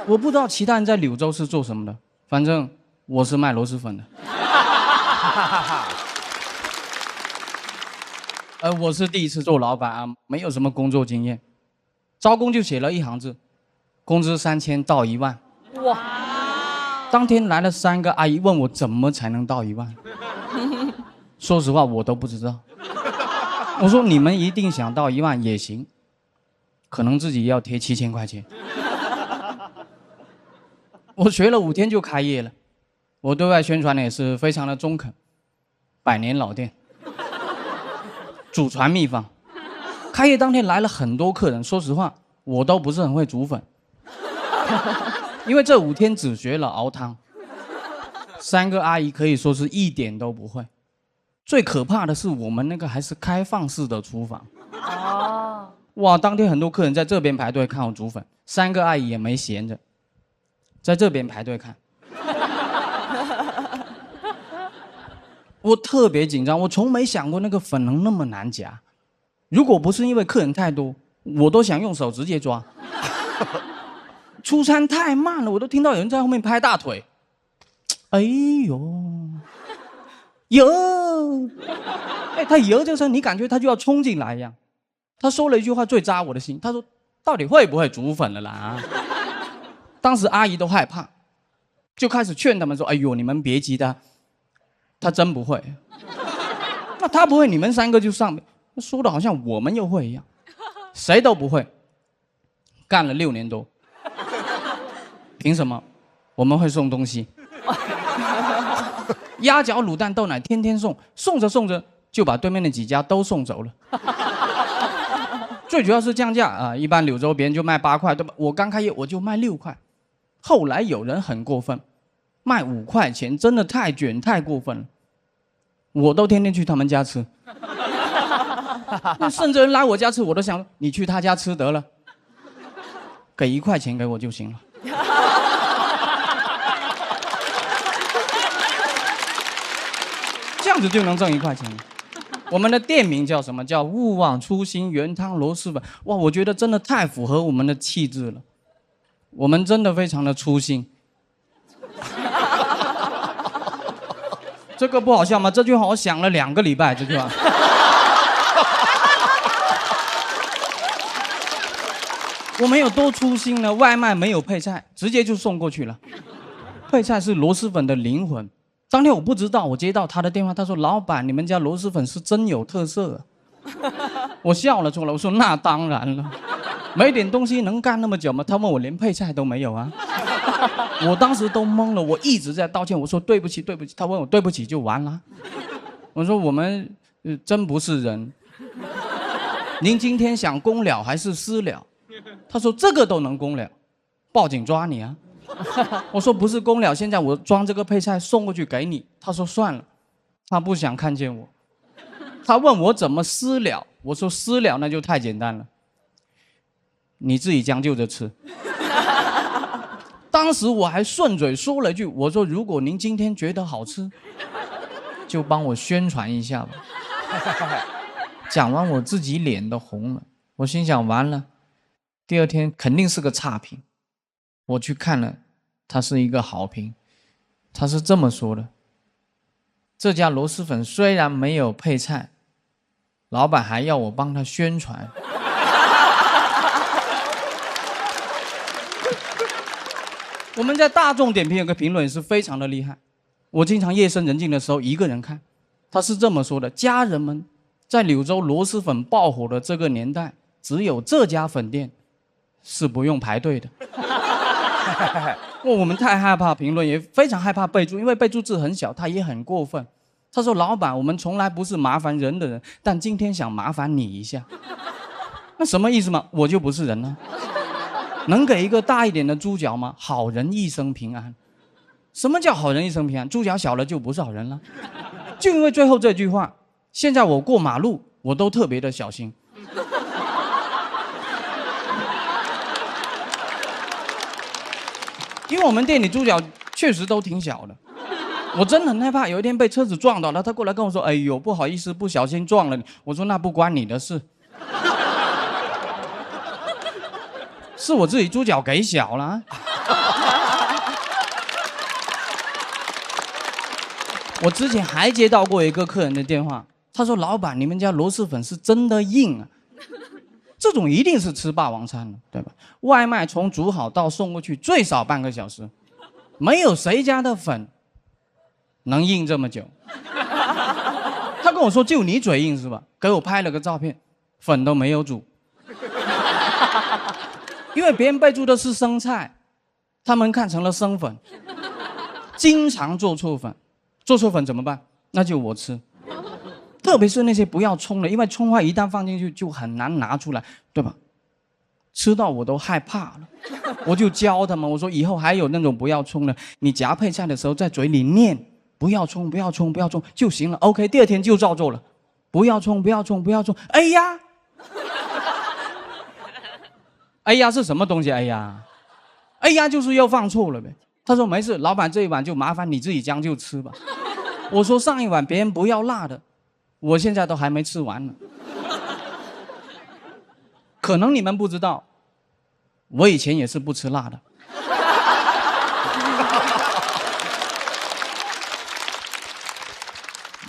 我不知道其他人在柳州是做什么的，反正我是卖螺蛳粉的。我是第一次做老板啊，没有什么工作经验，招工就写了一行字，工资3000到1万。哇！当天来了3个阿姨问我怎么才能到1万，说实话我都不知道。我说你们一定想到1万也行，可能自己要贴7000块钱。我学了5天就开业了，我对外宣传的也是非常的中肯，100年老店。祖传秘方，开业当天来了很多客人，说实话，我都不是很会煮粉，因为这5天只学了熬汤。3个阿姨可以说是一点都不会。最可怕的是我们那个还是开放式的厨房。哇，当天很多客人在这边排队看我煮粉，3个阿姨也没闲着，在这边排队看。我特别紧张，我从没想过那个粉能那么难夹。如果不是因为客人太多，我都想用手直接抓。出餐太慢了，我都听到有人在后面拍大腿。哎呦，油！哎，他油这声，你感觉他就要冲进来一样。他说了一句话最扎我的心，他说：“到底会不会煮粉了啦？”当时阿姨都害怕，就开始劝他们说：“哎呦，你们别急的。”他真不会，那他不会，你们3个就上，说的好像我们又会一样，谁都不会，干了6年多，凭什么我们会送东西？鸭脚、卤蛋、豆奶天天送，送着送着就把对面的几家都送走了。最主要是降价啊，一般柳州别人就卖8块，对吧？我刚开业我就卖6块，后来有人很过分。卖5块钱，真的太卷太过分了，我都天天去他们家吃，甚至人来我家吃，我都想你去他家吃得了，给1块钱给我就行了。这样子就能挣1块钱了。我们的店名叫什么？叫勿忘初心原汤螺蛳粉。哇，我觉得真的太符合我们的气质了，我们真的非常的初心。这个不好笑吗？这句话我想了2个礼拜，这句话。我们有多粗心呢？外卖没有配菜，直接就送过去了。配菜是螺蛳粉的灵魂。当天我不知道，我接到他的电话，他说：“老板，你们家螺蛳粉是真有特色啊。”我笑了出来，我说：“那当然了，没点东西能干那么久吗？”他问我连配菜都没有啊。我当时都懵了，我一直在道歉，我说对不起对不起，他问我对不起就完了，我说我们真不是人，您今天想公了还是私了？他说这个都能公了，报警抓你啊！我说不是公了，现在我装这个配菜送过去给你。他说算了，他不想看见我。他问我怎么私了，我说私了那就太简单了，你自己将就着吃。当时我还顺嘴说了一句，我说如果您今天觉得好吃，就帮我宣传一下吧。讲完我自己脸都红了，我心想完了，第二天肯定是个差评。我去看了，它是一个好评。他是这么说的：这家螺蛳粉虽然没有配菜，老板还要我帮他宣传。我们在大众点评有个评论是非常的厉害，我经常夜深人静的时候一个人看。他是这么说的：家人们，在柳州螺蛳粉爆火的这个年代，只有这家粉店是不用排队的。我们太害怕评论，也非常害怕备注，因为备注字很小，他也很过分。他说：老板，我们从来不是麻烦人的人，但今天想麻烦你一下。那什么意思嘛？我就不是人呢？能给一个大一点的猪脚吗？好人一生平安。什么叫好人一生平安？猪脚小了就不是好人了。就因为最后这句话，现在我过马路我都特别的小心。因为我们店里猪脚确实都挺小的，我真的很害怕有一天被车子撞到了，他过来跟我说：哎呦，不好意思，不小心撞了你。我说那不关你的事。是我自己猪脚给小了。我之前还接到过一个客人的电话，他说：老板，你们家螺蛳粉是真的硬啊，这种一定是吃霸王餐了，对吧？外卖从煮好到送过去最少半个小时，没有谁家的粉能硬这么久。他跟我说就你嘴硬是吧？给我拍了个照片，粉都没有煮。因为别人备注的是生菜，他们看成了生粉。经常做错粉，做错粉怎么办？那就我吃。特别是那些不要葱的，因为葱花一旦放进去就很难拿出来，对吧？吃到我都害怕了，我就教他们，我说以后还有那种不要葱的，你夹配菜的时候在嘴里念不要葱，不要葱，不要葱就行了。OK， 第二天就照做了，不要葱，不要葱，不要葱。哎呀！哎呀是什么东西？哎呀，哎呀就是又放错了呗。他说没事，老板这一碗就麻烦你自己将就吃吧。我说上一碗别人不要辣的，我现在都还没吃完呢。可能你们不知道，我以前也是不吃辣的。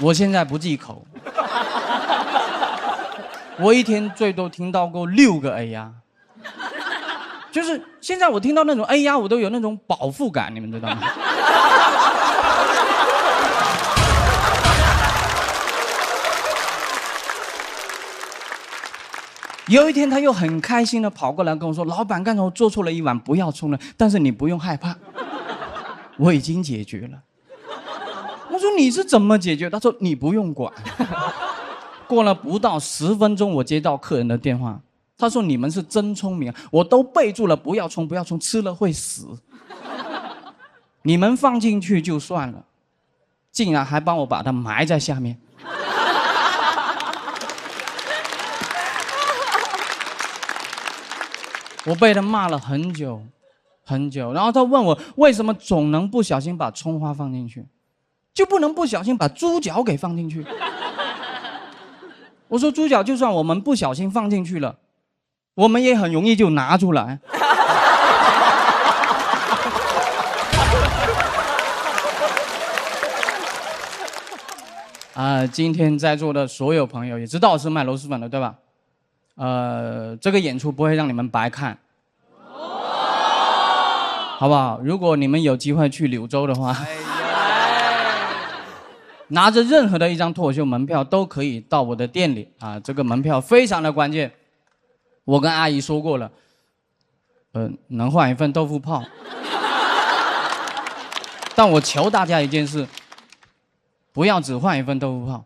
我现在不忌口，我一天最多听到过6个哎呀。就是现在我听到那种哎呀，我都有那种饱腹感，你们知道吗？有一天他又很开心的跑过来跟我说：老板，刚才我做错了一碗不要葱了，但是你不用害怕，我已经解决了。我说你是怎么解决？他说你不用管。过了不到10分钟，我接到客人的电话，他说你们是真聪明啊，我都备注了不要葱，不要葱，吃了会死。你们放进去就算了，竟然还帮我把它埋在下面。我被他骂了很久很久，然后他问我为什么总能不小心把葱花放进去，就不能不小心把猪脚给放进去？我说猪脚就算我们不小心放进去了，我们也很容易就拿出来。今天在座的所有朋友也知道我是卖螺蛳粉的，对吧？这个演出不会让你们白看，好不好？如果你们有机会去柳州的话，拿着任何的一张脱口秀门票都可以到我的店里啊，这个门票非常的关键。我跟阿姨说过了，能换一份豆腐泡，但我求大家一件事，不要只换一份豆腐泡。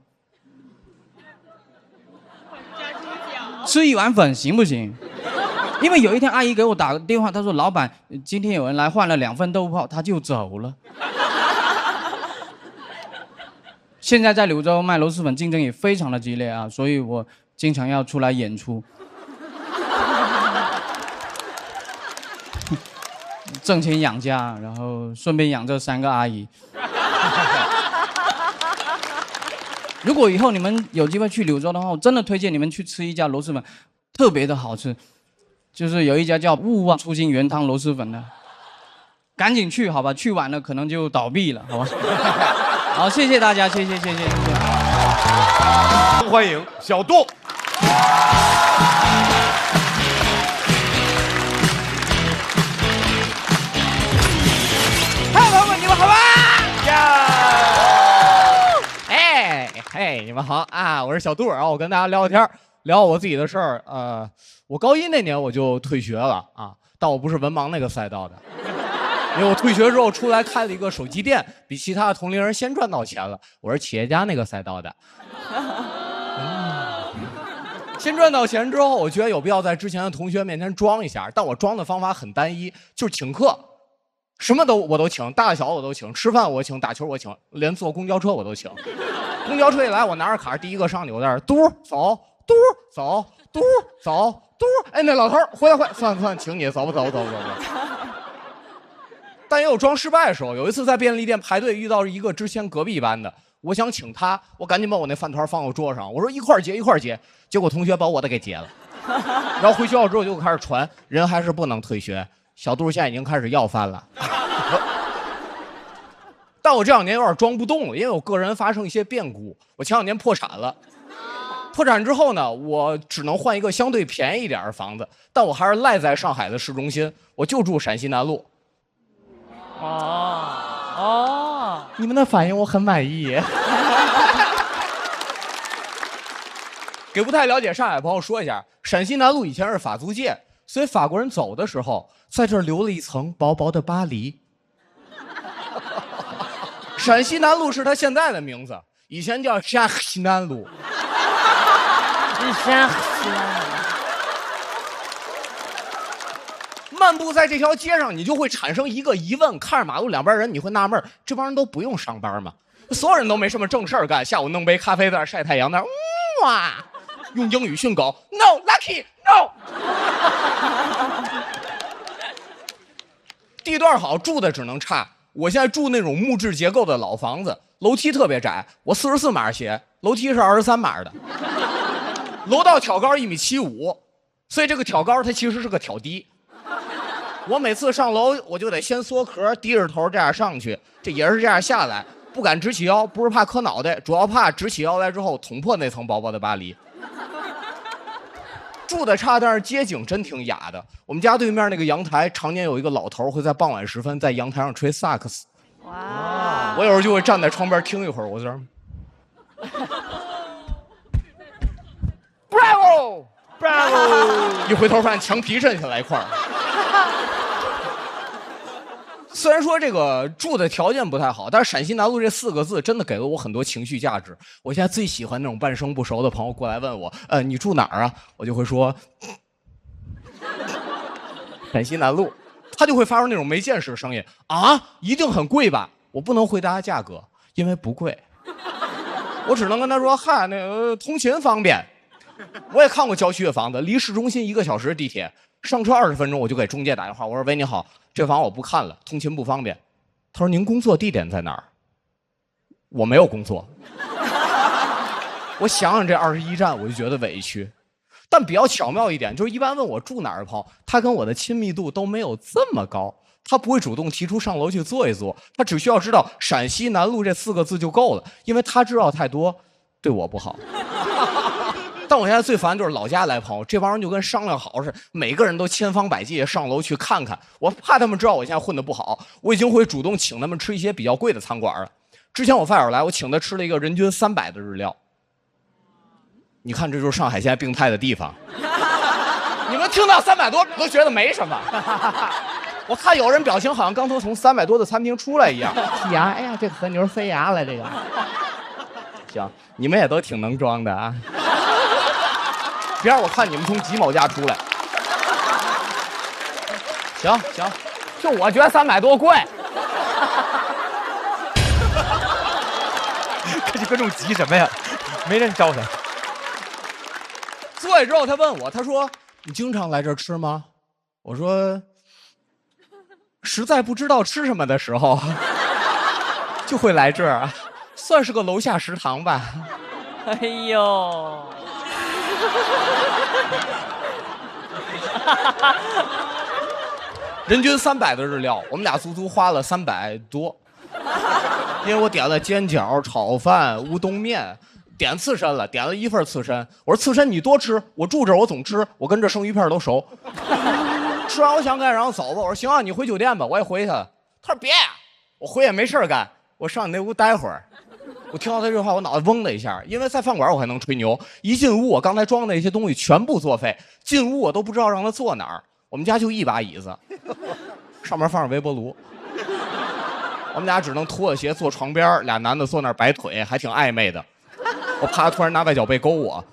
吃一碗粉行不行？因为有一天阿姨给我打个电话，她说老板今天有人来换了2份豆腐泡，他就走了。现在在柳州卖螺蛳粉竞争也非常的激烈啊，所以我经常要出来演出，挣钱养家，然后顺便养这3个阿姨。如果以后你们有机会去柳州的话，我真的推荐你们去吃一家螺蛳粉，特别的好吃，就是有一家叫勿忘初心原汤螺蛳粉的，赶紧去好吧，去晚了可能就倒闭了，好吧。好，谢谢大家，谢谢。欢迎小杜。嗨，朋友们，你们好吗？你们好啊！我是小杜，然后我跟大家聊天，聊我自己的事儿。我高1那年我就退学了啊，但我不是文盲那个赛道的。因为我退学之后出来开了一个手机店，比其他的同龄人先赚到钱了。我是企业家那个赛道的。先赚到钱之后，我觉得有必要在之前的同学面前装一下，但我装的方法很单一，就是请客，什么我都请，大小我都请，吃饭我请，打球我请，连坐公交车我都请。公交车一来，我拿着卡，第一个上去，我在这嘟走，嘟走，嘟走，嘟。哎，那老头回来，算，请你走吧。但也有装失败的时候。有一次在便利店排队遇到一个之前隔壁班的，我想请他，我赶紧把我那饭团放我桌上，我说一块结，结果同学把我的给结了。然后回学校之后就开始传，人还是不能退学。小杜现在已经开始要饭了。但我这2年有点装不动了，因为我个人发生一些变故，我前2年破产了。破产之后呢，我只能换一个相对便宜一点的房子，但我还是赖在上海的市中心，我就住陕西南路。你们的反应我很满意。给不太了解上海朋友说一下，陕西南路以前是法租界，所以法国人走的时候在这儿留了一层薄薄的巴黎。陕西南路是它现在的名字，以前叫陕西南路。漫步在这条街上，你就会产生一个疑问：看着马路两边人，你会纳闷，这帮人都不用上班吗？所有人都没什么正事儿干，下午弄杯咖啡在那晒太阳，那哇，用英语训狗 ，No lucky no。地段好，住的只能差。我现在住那种木质结构的老房子，楼梯特别窄，我44码鞋，楼梯是23码的，楼道挑高1.75米，所以这个挑高它其实是个挑低。我每次上楼我就得先缩壳，低着头这样上去，这也是这样下来，不敢直起腰，不是怕磕脑袋，主要怕直起腰来之后捅破那层薄薄的巴黎。住的差，但是街景真挺雅的。我们家对面那个阳台，常年有一个老头会在傍晚时分在阳台上吹萨克斯。哇！我有时候就会站在窗边听一会儿，我在这儿。Bravo！ 一回头发现墙皮震下来一块儿。虽然说这个住的条件不太好，但是陕西南路这4个字真的给了我很多情绪价值。我现在最喜欢那种半生不熟的朋友过来问我，你住哪儿啊？我就会说陕西南路，他就会发出那种没见识的声音啊，一定很贵吧？我不能回答价格，因为不贵。我只能跟他说，嗨，那个通勤方便。我也看过郊区的房子，离市中心1个小时地铁，上车20分钟，我就给中介打电话，我说喂，你好，这房我不看了，通勤不方便。他说您工作地点在哪儿？我没有工作。我想想这21站，我就觉得委屈。但比较巧妙一点，就是一般问我住哪儿的朋友，他跟我的亲密度都没有这么高，他不会主动提出上楼去坐一坐，他只需要知道陕西南路这4个字就够了，因为他知道太多对我不好。但我现在最烦就是老家来朋友，这帮人就跟商量好似的，每个人都千方百计上楼去看看。我怕他们知道我现在混得不好，我已经会主动请他们吃一些比较贵的餐馆了。之前我发小来，我请他吃了一个人均300的日料。你看，这就是上海现在病态的地方。你们听到300多都觉得没什么。我看有人表情好像刚从300多的餐厅出来一样。剔牙，哎呀，这和牛塞牙了，这个。行，你们也都挺能装的啊。别让我看你们从几毛家出来。行，就我觉得300多贵。这观众急什么呀？没人招他。坐下之后，他问我，他说：“你经常来这儿吃吗？”我说：“实在不知道吃什么的时候，就会来这儿，算是个楼下食堂吧。”哎呦，人均300的日料，我们俩足足花了300多，因为我点了煎饺、炒饭、乌冬面，点刺身了，点了1份刺身。我说刺身你多吃，我住这儿我总吃，我跟这生鱼片都熟。吃完我想赶紧让他走吧，我说行啊，你回酒店吧，我也回去了。他说别，我回也没事干，我上你那屋待会儿。我听到他这话，我脑袋嗡的一下，因为在饭馆我还能吹牛，一进屋我刚才装的那些东西全部作废，进屋我都不知道让他坐哪儿。我们家就一把椅子，上面放着微波炉，我们俩只能脱了鞋坐床边，俩男的坐那儿摆腿，还挺暧昧的。我怕他突然拿外脚背勾我。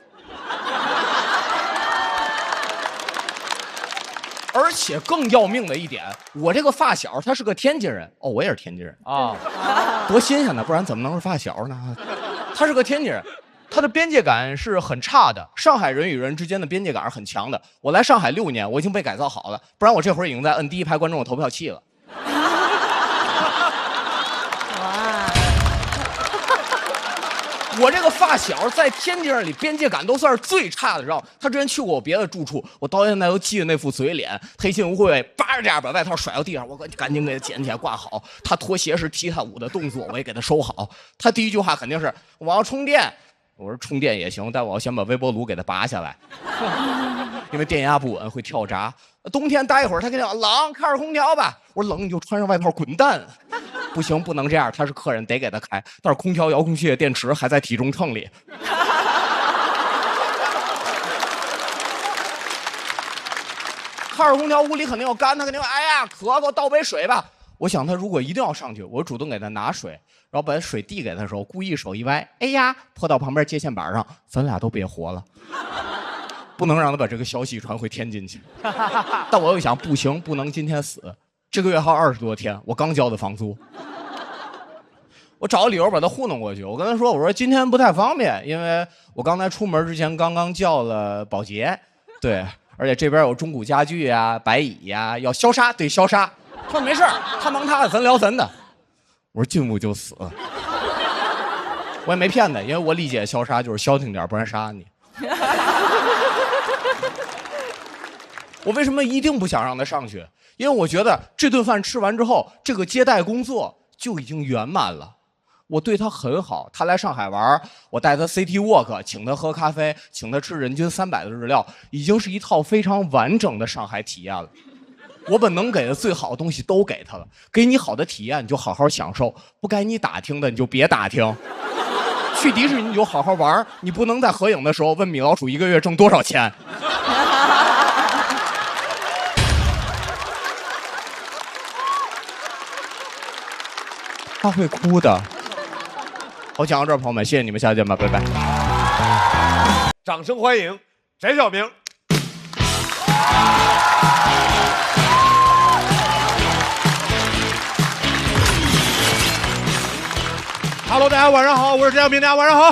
而且更要命的一点，我这个发小他是个天津人，哦，我也是天津人啊，多新鲜呢，不然怎么能是发小呢？他是个天津人，他的边界感是很差的，上海人与人之间的边界感是很强的。我来上海6年，我已经被改造好了，不然我这会儿已经在摁第一排观众的投票器了。我这个发小在天津人里边界感都算是最差的，知道吗？他之前去过我别的住处，我到现在都记得那副嘴脸。他一进屋会叭这样把外套甩到地上，我赶紧给他捡起来挂好。他脱鞋时踢踏舞的动作我也给他收好。他第一句话肯定是我要充电，我说充电也行，但我要先把微波炉给他拔下来，因为电压不稳会跳闸。冬天待一会儿他跟我冷，开着空调吧。我说冷你就穿上外套滚蛋。不行，不能这样，他是客人，得给他开。但是空调遥控器的电池还在体重秤里。开着空调，屋里肯定要干，他肯定哎呀渴，给我倒杯水吧。我想他如果一定要上去，我主动给他拿水，然后把水递给他的时候，故意手一歪，哎呀，泼到旁边接线板上，咱俩都别活了。不能让他把这个消息传回天津去。但我又想，不行，不能今天死。这个月还有20多天，我刚交的房租。我找个理由把他糊弄过去。我跟他说：“我说今天不太方便，因为我刚才出门之前刚刚叫了保洁，对，而且这边有中古家具呀、白椅呀，要消杀，对，消杀。”他说：“没事，他忙他的，咱聊咱的。”我说：“进屋就死。”我也没骗他，因为我理解消杀就是消停点，不然杀你。我为什么一定不想让他上去？因为我觉得这顿饭吃完之后，这个接待工作就已经圆满了。我对他很好，他来上海玩，我带他 City Walk， 请他喝咖啡，请他吃人均300的日料，已经是一套非常完整的上海体验了。我把能给的最好的东西都给他了，给你好的体验你就好好享受，不该你打听的你就别打听。去迪士尼你就好好玩，你不能在合影的时候问米老鼠1个月挣多少钱。他会哭的。好，讲到这儿，朋友们，谢谢你们，下次见吧，拜拜。掌声欢迎翟晓明。Hello， 大家晚上好，我是翟晓明，大家晚上好。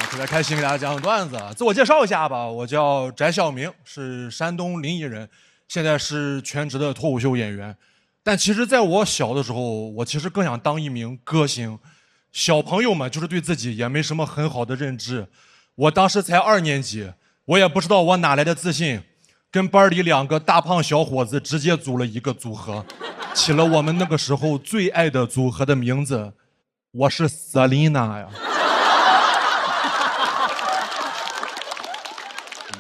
特别开心给大家讲个段子，自我介绍一下吧，我叫翟晓明，是山东临沂人，现在是全职的脱口秀演员。但其实在我小的时候，我其实更想当一名歌星。小朋友们就是对自己也没什么很好的认知。我当时才2年级，我也不知道我哪来的自信，跟班里2个大胖小伙子直接组了一个组合，起了我们那个时候最爱的组合的名字，我是 Selina 呀。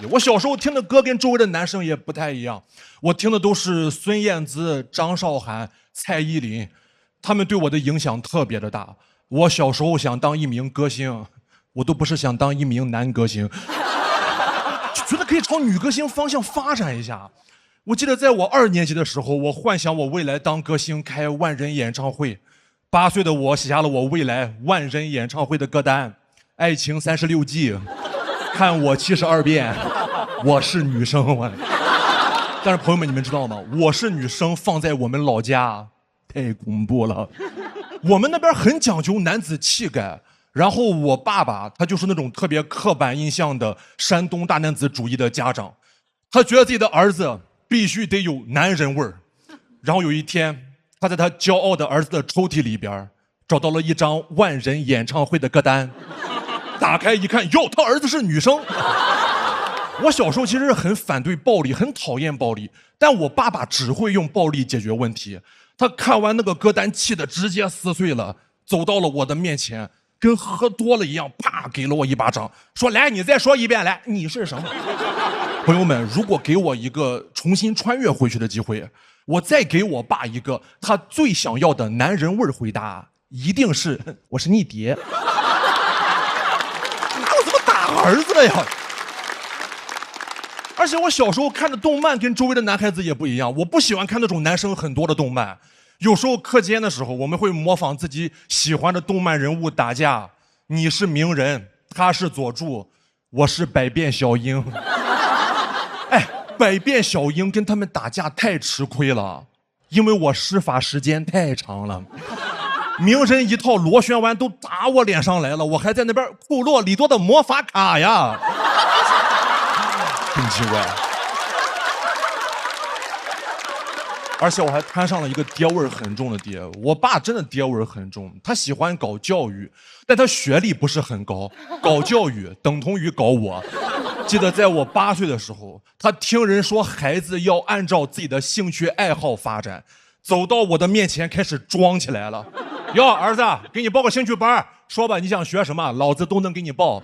我小时候听的歌跟周围的男生也不太一样，我听的都是孙燕姿、张韶涵、蔡依林，他们对我的影响特别的大。我小时候想当一名歌星，我都不是想当一名男歌星，就觉得可以朝女歌星方向发展一下。我记得在我2年级的时候，我幻想我未来当歌星开万人演唱会，8岁的我写下了我未来万人演唱会的歌单。爱情36计，看我72遍，我是女生我。但是朋友们，你们知道吗？我是女生放在我们老家太恐怖了。我们那边很讲究男子气概，然后我爸爸他就是那种特别刻板印象的山东大男子主义的家长，他觉得自己的儿子必须得有男人味儿。然后有一天，他在他骄傲的儿子的抽屉里边找到了一张万人演唱会的歌单，打开一看，哟，他儿子是女生。我小时候其实很反对暴力，很讨厌暴力，但我爸爸只会用暴力解决问题。他看完那个歌单，气得直接撕碎了，走到了我的面前，跟喝多了一样，啪给了我一巴掌，说：“来，你再说一遍，来，你是什么？”朋友们，如果给我一个重新穿越回去的机会，我再给我爸一个他最想要的男人味回答，一定是我是你爹。我怎么打儿子了呀？而且我小时候看的动漫跟周围的男孩子也不一样，我不喜欢看那种男生很多的动漫。有时候课间的时候，我们会模仿自己喜欢的动漫人物打架。你是鸣人，他是佐助，我是百变小樱。哎，百变小樱跟他们打架太吃亏了，因为我施法时间太长了。鸣人一套螺旋丸都打我脸上来了，我还在那边库洛里多的魔法卡呀。真奇怪，而且我还摊上了一个爹味很重的爹。我爸真的爹味很重，他喜欢搞教育，但他学历不是很高，搞教育等同于搞我。记得在我8岁的时候，他听人说孩子要按照自己的兴趣爱好发展，走到我的面前开始装起来了。哟，儿子，给你报个兴趣班，说吧，你想学什么，老子都能给你报。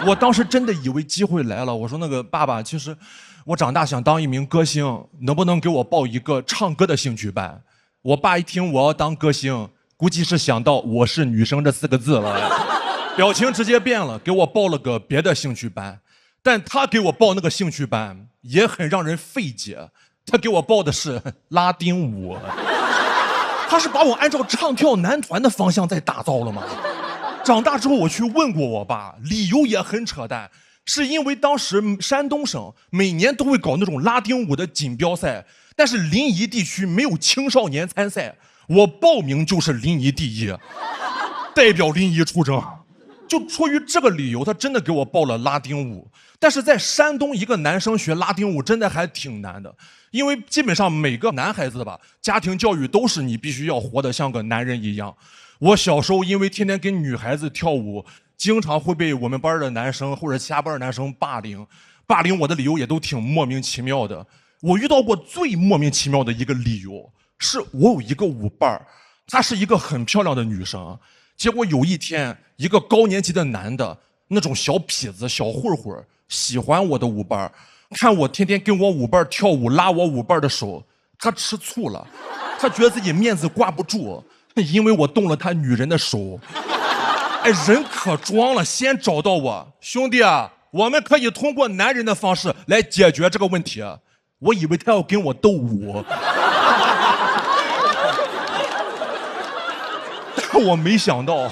我当时真的以为机会来了，我说那个爸爸，其实我长大想当一名歌星，能不能给我报一个唱歌的兴趣班？我爸一听我要当歌星，估计是想到我是女生这4个字了，表情直接变了，给我报了个别的兴趣班。但他给我报那个兴趣班也很让人费解，他给我报的是拉丁舞。他是把我按照唱跳男团的方向在打造了吗？长大之后我去问过我爸，理由也很扯淡，是因为当时山东省每年都会搞那种拉丁舞的锦标赛，但是临沂地区没有青少年参赛，我报名就是临沂第一，代表临沂出征。就出于这个理由，他真的给我报了拉丁舞。但是在山东，一个男生学拉丁舞真的还挺难的，因为基本上每个男孩子吧，家庭教育都是你必须要活得像个男人一样。我小时候因为天天跟女孩子跳舞，经常会被我们班的男生或者其他班的男生霸凌。霸凌我的理由也都挺莫名其妙的。我遇到过最莫名其妙的一个理由，是我有一个舞伴，她是一个很漂亮的女生。结果有一天，一个高年级的男的，那种小痞子、小混混，喜欢我的舞伴，看我天天跟我舞伴跳舞，拉我舞伴的手，他吃醋了，他觉得自己面子挂不住，因为我动了他女人的手。哎，人可装了，先找到我，兄弟啊，我们可以通过男人的方式来解决这个问题。我以为他要跟我斗舞。我没想到，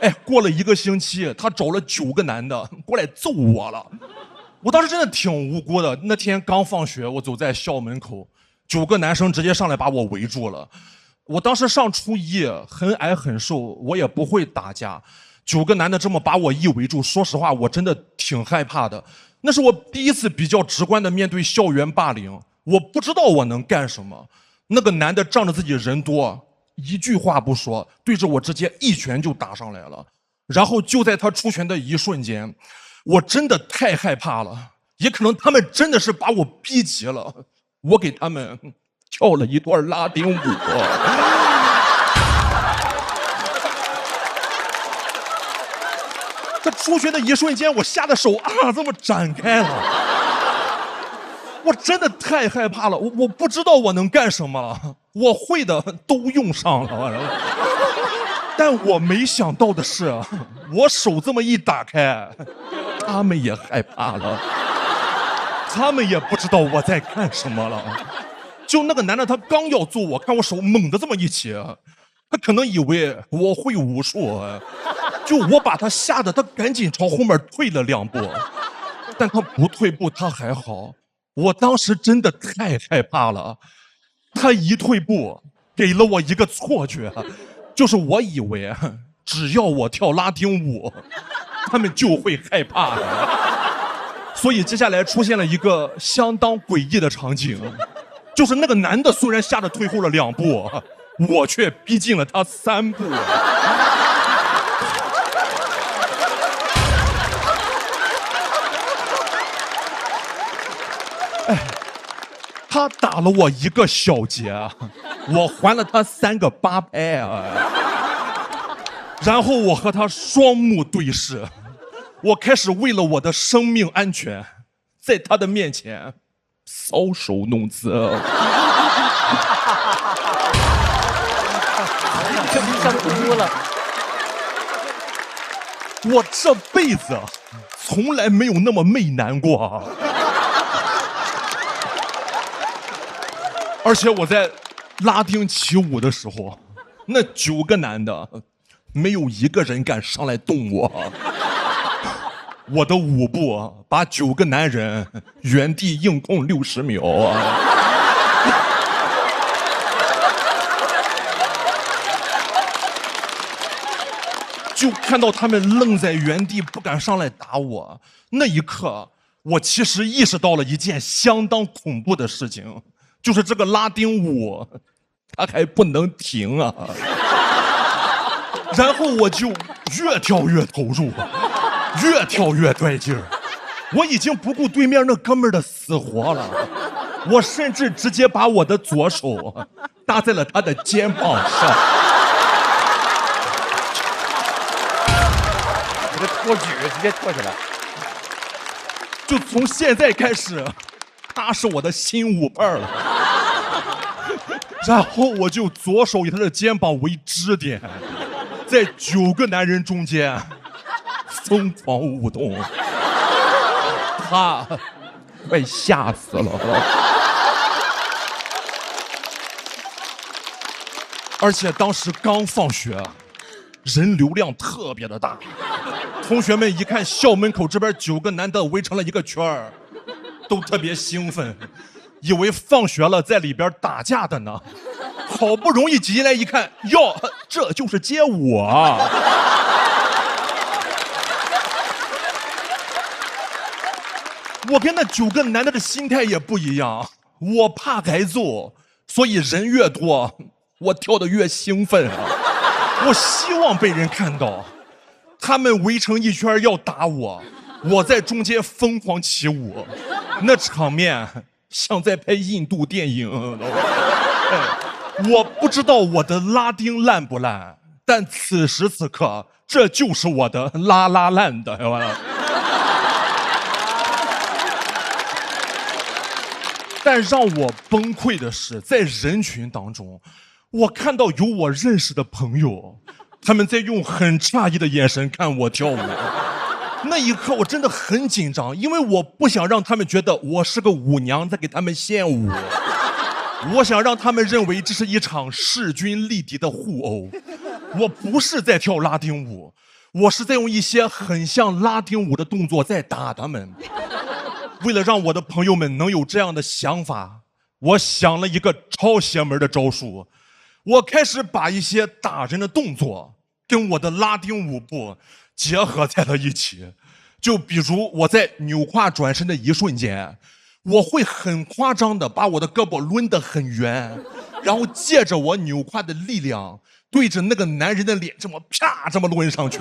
哎，过了1个星期，他找了9个男的过来揍我了。我当时真的挺无辜的。那天刚放学，我走在校门口，9个男生直接上来把我围住了。我当时上初1，很矮很瘦，我也不会打架。9个男的这么把我一围住，说实话，我真的挺害怕的。那是我第一次比较直观的面对校园霸凌，我不知道我能干什么。那个男的仗着自己人多，一句话不说，对着我直接一拳就打上来了。然后就在他出拳的一瞬间，我真的太害怕了，也可能他们真的是把我逼急了，我给他们跳了一段拉丁舞。他出拳的一瞬间，我吓得手这么展开了。我真的太害怕了，我不知道我能干什么了，我会的都用上了。但我没想到的是，我手这么一打开，他们也害怕了，他们也不知道我在干什么了。就那个男的，他刚要揍我，看我手猛地这么一起，他可能以为我会武术，就我把他吓得他赶紧朝后面退了2步，但他不退步他还好，我当时真的太害怕了。他一退步，给了我一个错觉，就是我以为只要我跳拉丁舞，他们就会害怕的。所以接下来出现了一个相当诡异的场景，就是那个男的虽然吓得退后了2步，我却逼近了他3步。哎，他打了我1个小节，我还了他3个8拍啊。然后我和他双目对视，我开始为了我的生命安全，在他的面前搔首弄姿。想哭了。我这辈子从来没有那么媚男过。而且我在拉丁起舞的时候，那9个男的没有1个人敢上来动我。我的舞步把9个男人原地硬控60秒。就看到他们愣在原地不敢上来打我，那一刻我其实意识到了一件相当恐怖的事情，就是这个拉丁舞它还不能停啊。然后我就越跳越投入，越跳越带劲儿，我已经不顾对面那哥们儿的死活了，我甚至直接把我的左手搭在了他的肩膀上。这托举直接托起来，就从现在开始，他是我的新舞伴了。然后我就左手以他的肩膀为支点，在9个男人中间疯狂舞动，他快吓死了。而且当时刚放学，人流量特别的大。同学们一看校门口这边9个男的围成了一个圈儿，都特别兴奋，以为放学了在里边打架的呢。好不容易挤进来一看，哟，这就是街舞啊！我跟那9个男的的心态也不一样，我怕挨揍，所以人越多，我跳得越兴奋啊！我希望被人看到。他们围成一圈要打我，我在中间疯狂起舞，那场面像在拍印度电影。我不知道我的拉丁烂不烂，但此时此刻，这就是我的拉拉烂的。但让我崩溃的是，在人群当中，我看到有我认识的朋友，他们在用很诧异的眼神看我跳舞。那一刻我真的很紧张，因为我不想让他们觉得我是个舞娘在给他们献舞，我想让他们认为这是一场势均力敌的互殴。我不是在跳拉丁舞，我是在用一些很像拉丁舞的动作在打他们。为了让我的朋友们能有这样的想法，我想了一个超邪门的招数。我开始把一些打人的动作跟我的拉丁舞步结合在了一起，就比如我在扭胯转身的一瞬间，我会很夸张的把我的胳膊抡得很圆，然后借着我扭胯的力量对着那个男人的脸这么啪这么抡上去，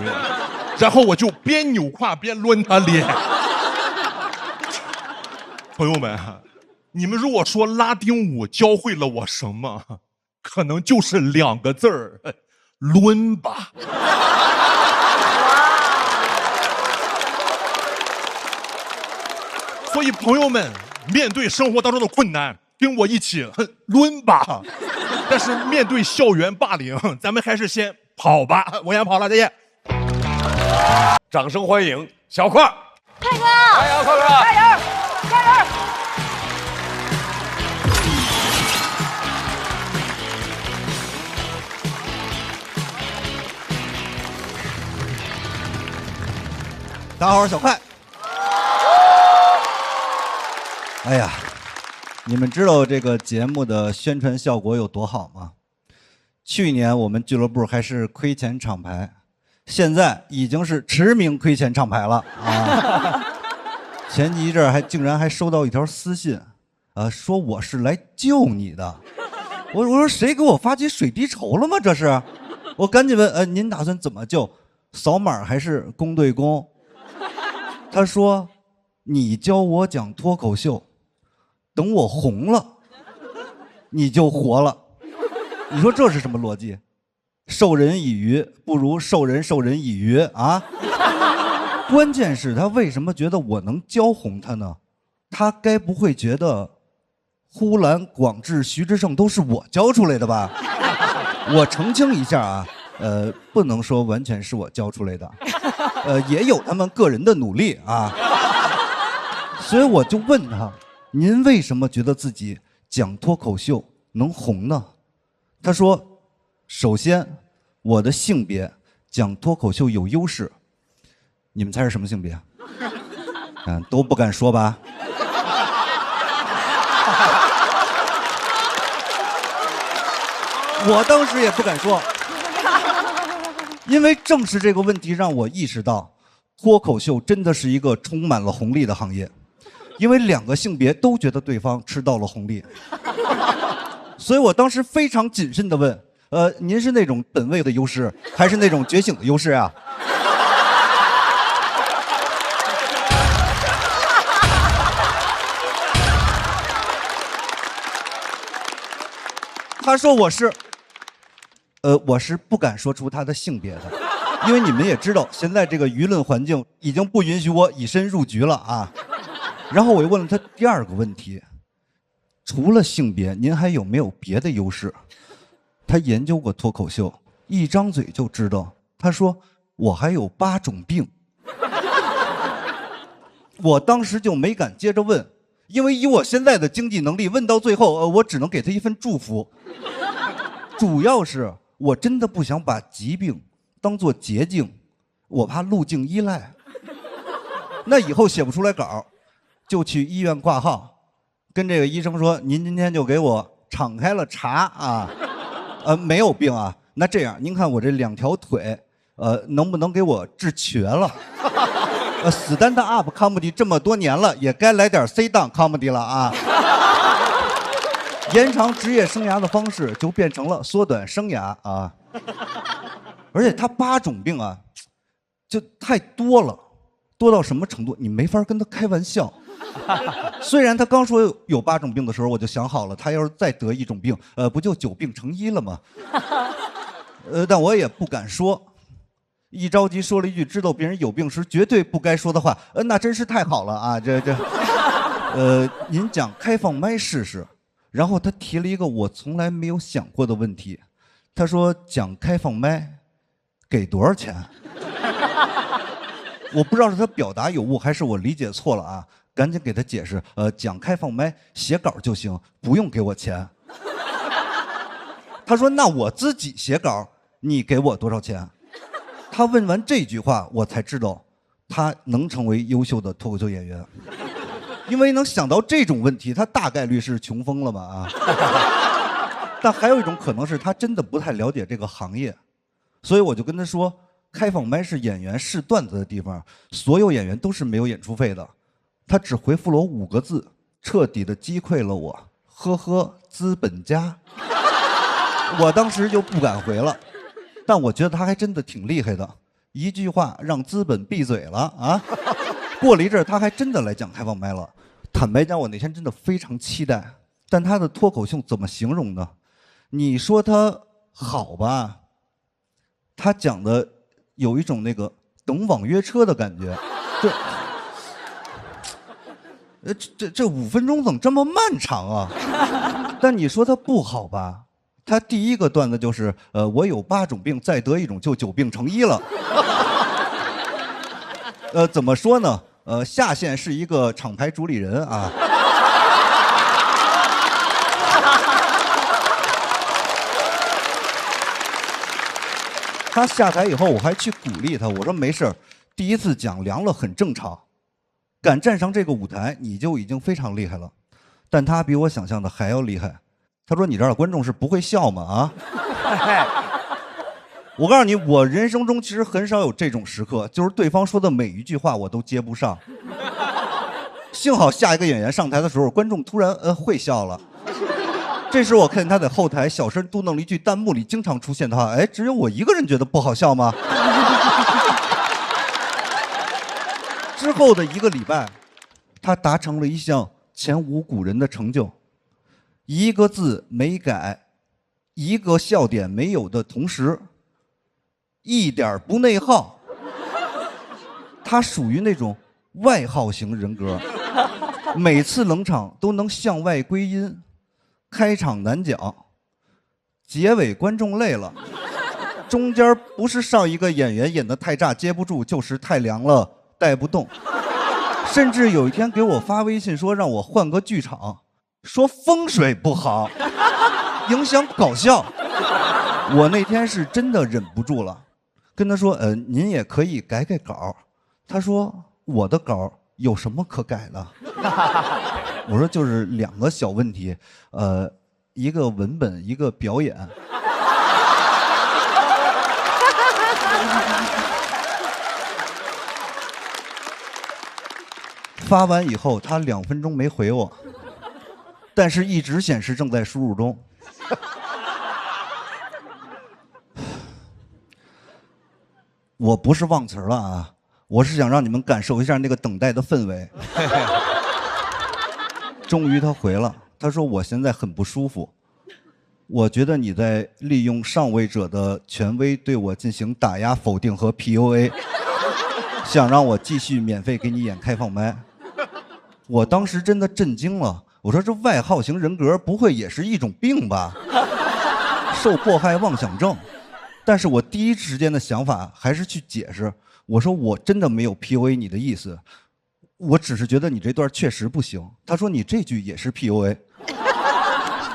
然后我就边扭胯边抡他脸。朋友们，你们如果说拉丁舞教会了我什么，可能就是2个字儿：抡吧。所以朋友们，面对生活当中的困难，跟我一起抡吧。但是面对校园霸凌，咱们还是先跑吧。我先跑了，再见。掌声欢迎小块。快哥，加油，快哥，加油，加油！大家好，我是小快。哎呀，你们知道这个节目的宣传效果有多好吗？去年我们俱乐部还是亏钱厂牌，现在已经是驰名亏钱厂牌了啊！前一阵儿竟然还收到一条私信，说我是来救你的。我说谁给我发起水滴筹了吗？这是？我赶紧问，您打算怎么救？扫码还是公对公？他说，你教我讲脱口秀。等我红了，你就活了。你说这是什么逻辑？授人以鱼不如授人以渔啊！关键是他为什么觉得我能教红他呢？他该不会觉得呼兰、广智、徐志胜都是我教出来的吧？我澄清一下啊，不能说完全是我教出来的，也有他们个人的努力啊。所以我就问他。您为什么觉得自己讲脱口秀能红呢？他说，首先，我的性别讲脱口秀有优势。你们猜是什么性别？都不敢说吧？我当时也不敢说，因为正是这个问题让我意识到，脱口秀真的是一个充满了红利的行业。因为两个性别都觉得对方吃到了红利，所以我当时非常谨慎地问：您是那种本位的优势，还是那种觉醒的优势啊？他说我是不敢说出他的性别的，因为你们也知道，现在这个舆论环境已经不允许我以身入局了啊。然后我又问了他第二个问题，除了性别，您还有没有别的优势？他研究过脱口秀，一张嘴就知道。他说我还有8种病。我当时就没敢接着问，因为以我现在的经济能力，问到最后，我只能给他一份祝福。主要是我真的不想把疾病当作捷径，我怕路径依赖。那以后写不出来稿。就去医院挂号，跟这个医生说：“您今天就给我敞开了查啊，没有病啊。那这样，您看我这2条腿，能不能给我治瘸了？stand up comedy 这么多年了，也该来点 sit down comedy 了啊。延长职业生涯的方式就变成了缩短生涯啊。而且他8种病啊，就太多了，多到什么程度？你没法跟他开玩笑。”虽然他刚说有8种病的时候，我就想好了，他要是再得1种病，不就9病成1了吗？但我也不敢说，一着急说了一句知道别人有病时绝对不该说的话，那真是太好了啊！您讲开放麦试试。然后他提了一个我从来没有想过的问题，他说讲开放麦给多少钱？我不知道是他表达有误还是我理解错了啊。赶紧给他解释，讲开放麦写稿就行，不用给我钱。他说那我自己写稿，你给我多少钱？他问完这句话，我才知道他能成为优秀的脱口秀演员，因为能想到这种问题，他大概率是穷疯了吧啊。但还有一种可能是他真的不太了解这个行业，所以我就跟他说，开放麦是演员试段子的地方，所有演员都是没有演出费的。他只回复了我5个字，彻底的击溃了我。呵呵，资本家。我当时就不敢回了，但我觉得他还真的挺厉害的，一句话让资本闭嘴了啊！过了一阵，他还真的来讲开放麦了。坦白讲，我那天真的非常期待，但他的脱口秀怎么形容呢？你说他好吧，他讲的有一种那个等网约车的感觉，这5分钟怎么这么漫长啊？但你说他不好吧？他第一个段子就是我有8种病，再得1种就9病成1了。怎么说呢？下线是一个厂牌主理人啊。他下台以后，我还去鼓励他，我说没事儿，第一次讲凉了很正常，敢站上这个舞台你就已经非常厉害了。但他比我想象的还要厉害。他说：“你这儿的观众是不会笑吗？啊？”我告诉你，我人生中其实很少有这种时刻，就是对方说的每一句话我都接不上。幸好下一个演员上台的时候，观众突然会笑了。这时我看见他在后台小声嘟囔了一句弹幕里经常出现的话：“哎，只有我一个人觉得不好笑吗？”之后的1个礼拜，他达成了一项前无古人的成就，1个字没改，1个笑点没有的同时，一点不内耗。他属于那种外耗型人格，每次冷场都能向外归因，开场难讲，结尾观众累了，中间不是上一个演员演得太炸接不住，就是太凉了带不动。甚至有一天给我发微信说让我换个剧场，说风水不好，影响搞笑。我那天是真的忍不住了，跟他说：“您也可以改改稿。”他说：“我的稿有什么可改的？”我说：“就是2个小问题，一个文本，一个表演。”发完以后，他2分钟没回我，但是一直显示正在输入中。我不是忘词了啊，我是想让你们感受一下那个等待的氛围。终于他回了，他说：“我现在很不舒服，我觉得你在利用上位者的权威对我进行打压、否定和 PUA， 想让我继续免费给你演开放麦。”我当时真的震惊了，我说：“这外耗型人格不会也是一种病吧？受迫害妄想症。”但是我第一时间的想法还是去解释，我说：“我真的没有 PUA 你的意思，我只是觉得你这段确实不行。”他说：“你这句也是 PUA。”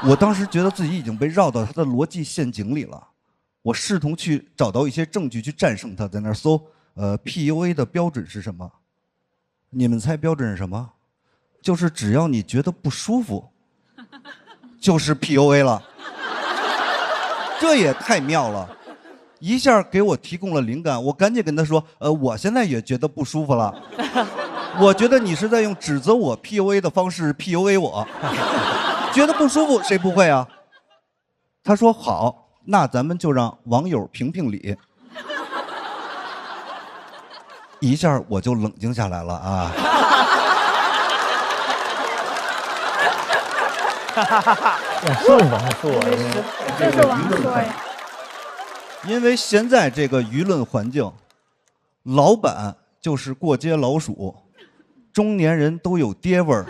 我当时觉得自己已经被绕到他的逻辑陷阱里了，我试图去找到一些证据去战胜他，在那儿搜，PUA 的标准是什么？你们猜标准是什么？就是只要你觉得不舒服，就是 PUA 了。这也太妙了，一下给我提供了灵感。我赶紧跟他说：“我现在也觉得不舒服了，我觉得你是在用指责我 PUA 的方式 PUA 我，觉得不舒服谁不会啊？”他说：“好，那咱们就让网友评评理。”一下我就冷静下来了啊。是王朔，这是王朔呀。因为现在这个舆论环境，老板就是过街老鼠，中年人都有爹味儿，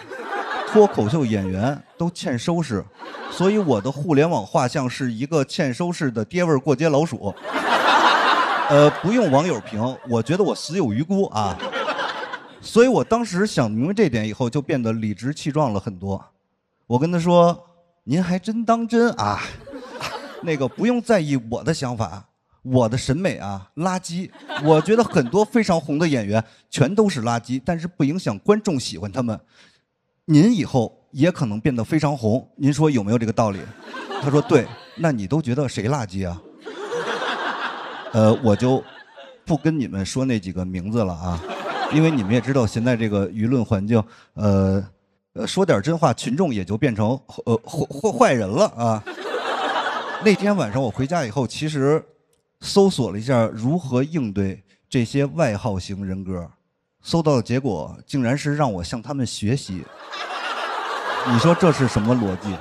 脱口秀演员都欠收拾，所以我的互联网画像是一个欠收拾的爹味儿过街老鼠。不用网友评，我觉得我死有余辜啊。所以我当时想明白这点以后，就变得理直气壮了很多。我跟他说：“您还真当真啊？那个不用在意我的想法，我的审美啊，垃圾。我觉得很多非常红的演员全都是垃圾，但是不影响观众喜欢他们。您以后也可能变得非常红，您说有没有这个道理？”他说：“对。”那你都觉得谁垃圾啊？我就不跟你们说那几个名字了啊，因为你们也知道现在这个舆论环境，说点真话，群众也就变成坏人了啊。那天晚上我回家以后，其实搜索了一下如何应对这些外耗型人格，搜到的结果竟然是让我向他们学习。你说这是什么逻辑？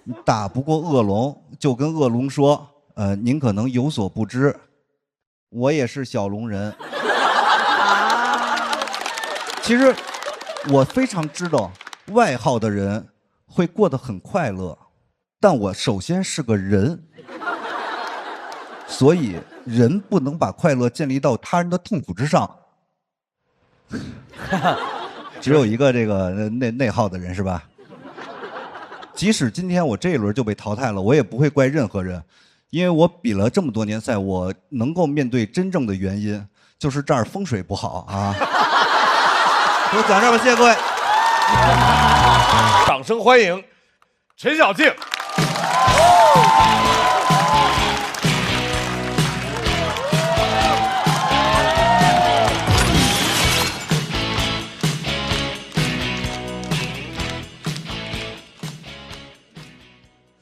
你打不过恶龙，就跟恶龙说：“您可能有所不知，我也是小龙人。”其实我非常知道外耗的人会过得很快乐，但我首先是个人，所以人不能把快乐建立到他人的痛苦之上。只有一个这个内耗的人是吧？即使今天我这一轮就被淘汰了，我也不会怪任何人，因为我比了这么多年赛，我能够面对真正的原因，就是这儿风水不好啊。就讲这吧，谢谢各位。掌声欢迎陈小静。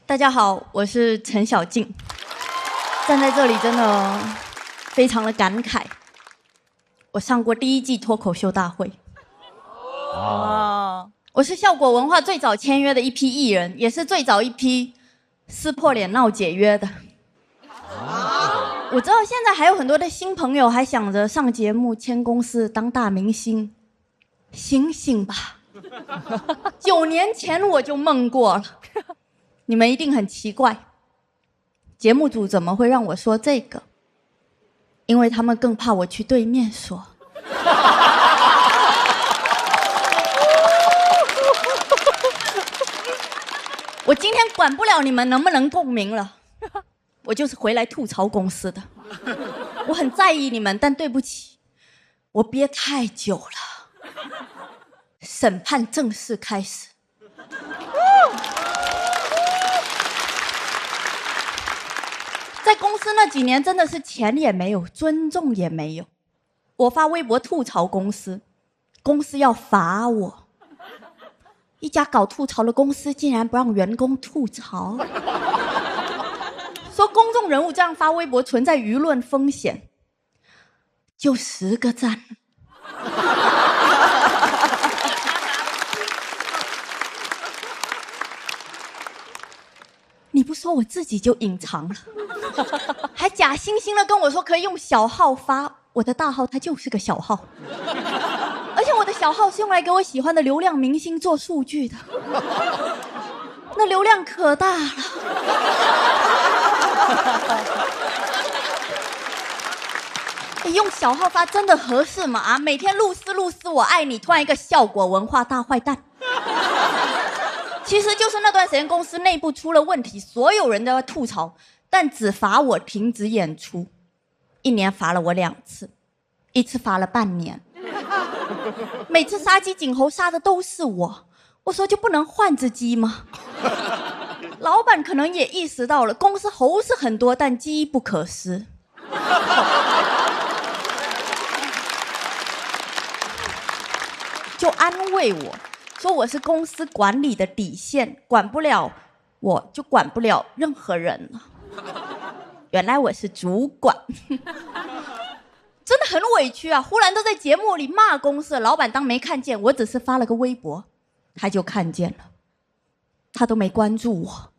大家好，我是陈小静，站在这里真的非常的感慨。我上过第1季脱口秀大会，我是效果文化最早签约的一批艺人，也是最早一批撕破脸闹解约的。我知道现在还有很多的新朋友还想着上节目签公司当大明星，醒醒吧！9年前我就梦过了。你们一定很奇怪，节目组怎么会让我说这个？因为他们更怕我去对面说。我今天管不了你们能不能共鸣了，我就是回来吐槽公司的。我很在意你们，但对不起，我憋太久了。审判正式开始。在公司那几年，真的是钱也没有，尊重也没有。我发微博吐槽公司，公司要罚我。一家搞吐槽的公司竟然不让员工吐槽，说公众人物这样发微博存在舆论风险，就10个赞。你不说我自己就隐藏了，还假惺惺的跟我说可以用小号发，我的大号它就是个小号，而且我的小号是用来给我喜欢的流量明星做数据的，那流量可大了。用小号发真的合适吗？啊，每天露丝我爱你，突然一个效果文化大坏蛋。其实就是那段时间公司内部出了问题，所有人都在吐槽，但只罚我停止演出，1年罚了我2次，1次罚了半年。每次杀鸡儆猴杀的都是我，我说就不能换只鸡吗？老板可能也意识到了，公司猴是很多，但鸡不可失。就安慰我说我是公司管理的底线，管不了我就管不了任何人了。原来我是主管，真的很委屈啊！忽然都在节目里骂公司，老板当没看见，我只是发了个微博，他就看见了，他都没关注我。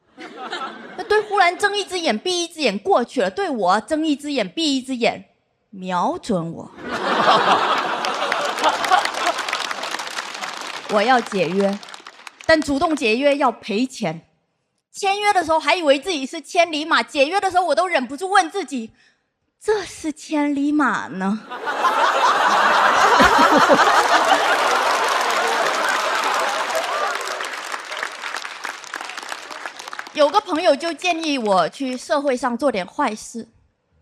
那对忽然睁一只眼闭一只眼过去了，对我睁一只眼闭一只眼，瞄准我。我要解约，但主动解约要赔钱。签约的时候还以为自己是千里马，解约的时候我都忍不住问自己，这是千里马呢？有个朋友就建议我去社会上做点坏事，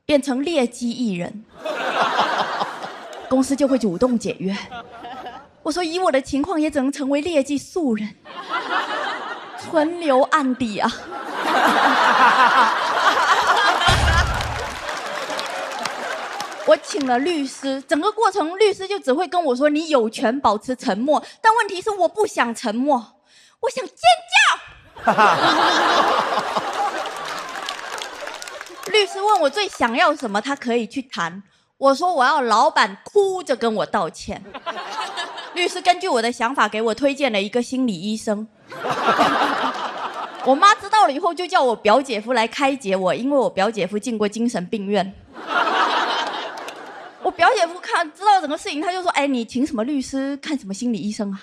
变成劣迹艺人，公司就会主动解约。我说以我的情况也只能成为劣迹素人，存留案底啊。我请了律师，整个过程律师就只会跟我说你有权保持沉默，但问题是我不想沉默，我想尖叫。律师问我最想要什么，他可以去谈。我说我要老板哭着跟我道歉。律师根据我的想法给我推荐了一个心理医生。我妈知道了以后就叫我表姐夫来开解我，因为我表姐夫进过精神病院。我表姐夫知道整个事情，他就说：“哎，你请什么律师，看什么心理医生啊？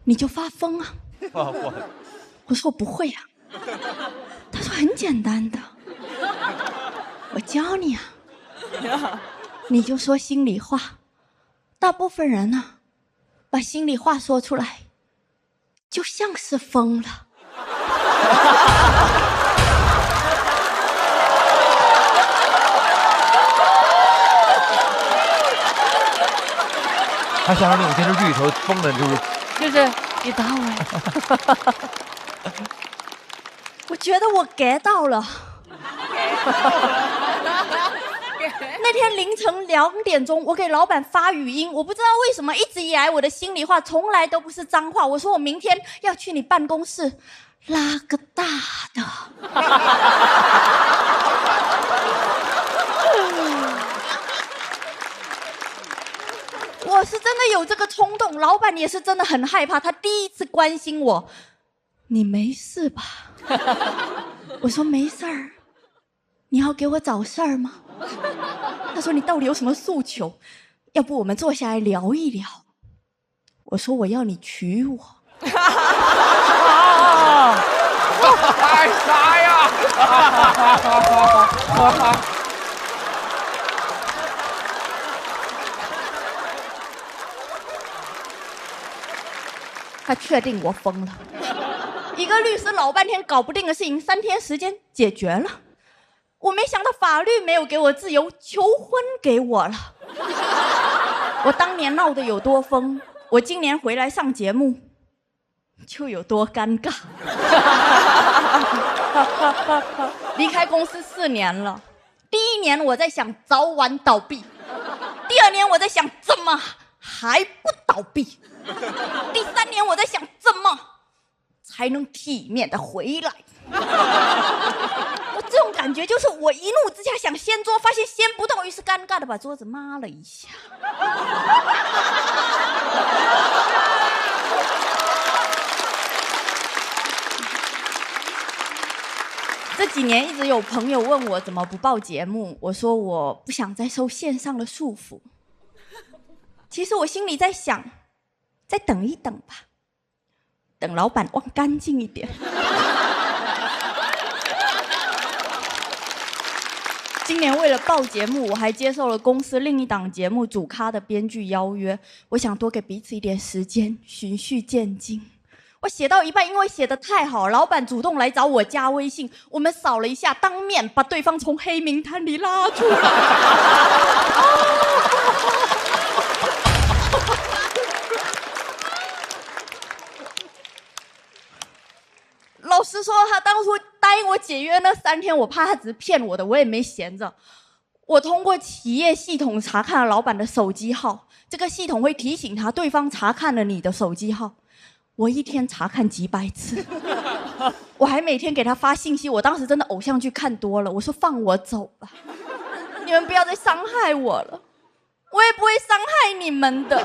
你就发疯啊！”我说我不会啊。他说很简单的，我教你啊，你就说心里话。大部分人呢，把心里话说出来，就像是疯了。他像是那种电视剧里头疯的，就是你打我呀。我觉得我 get 到了。那天凌晨2点钟，我给老板发语音，我不知道为什么一直以来我的心里话从来都不是脏话。我说我明天要去你办公室拉个大的。我是真的有这个冲动，老板也是真的很害怕，他第一次关心我，你没事吧？我说没事儿，你要给我找事儿吗？他说你到底有什么诉求？要不我们坐下来聊一聊。我说我要你娶我。太傻呀！他确定我疯了，一个律师老半天搞不定的事情，3天时间解决了。我没想到法律没有给我自由，求婚给我了。我当年闹得有多疯，我今年回来上节目就有多尴尬。离开公司4年了，第1年我在想早晚倒闭，第2年我在想怎么还不倒闭，第3年我在想怎么才能体面的回来。我这种感觉就是我一怒之下想掀桌，发现掀不动，于是尴尬的把桌子抹了一下。这几年一直有朋友问我怎么不报节目，我说我不想再受线上的束缚。其实我心里在想，再等一等吧，等老板忘干净一点。今年为了报节目，我还接受了公司另一档节目主咖的编剧邀约，我想多给彼此一点时间，循序渐进。我写到一半，因为写得太好，老板主动来找我加微信，我们扫了一下，当面把对方从黑名单里拉出来。老实说，他当初答应我解约那3天，我怕他只是骗我的，我也没闲着。我通过企业系统查看了老板的手机号，这个系统会提醒他对方查看了你的手机号。我一天查看几百次，我还每天给他发信息。我当时真的偶像剧看多了，我说放我走吧，你们不要再伤害我了，我也不会伤害你们的。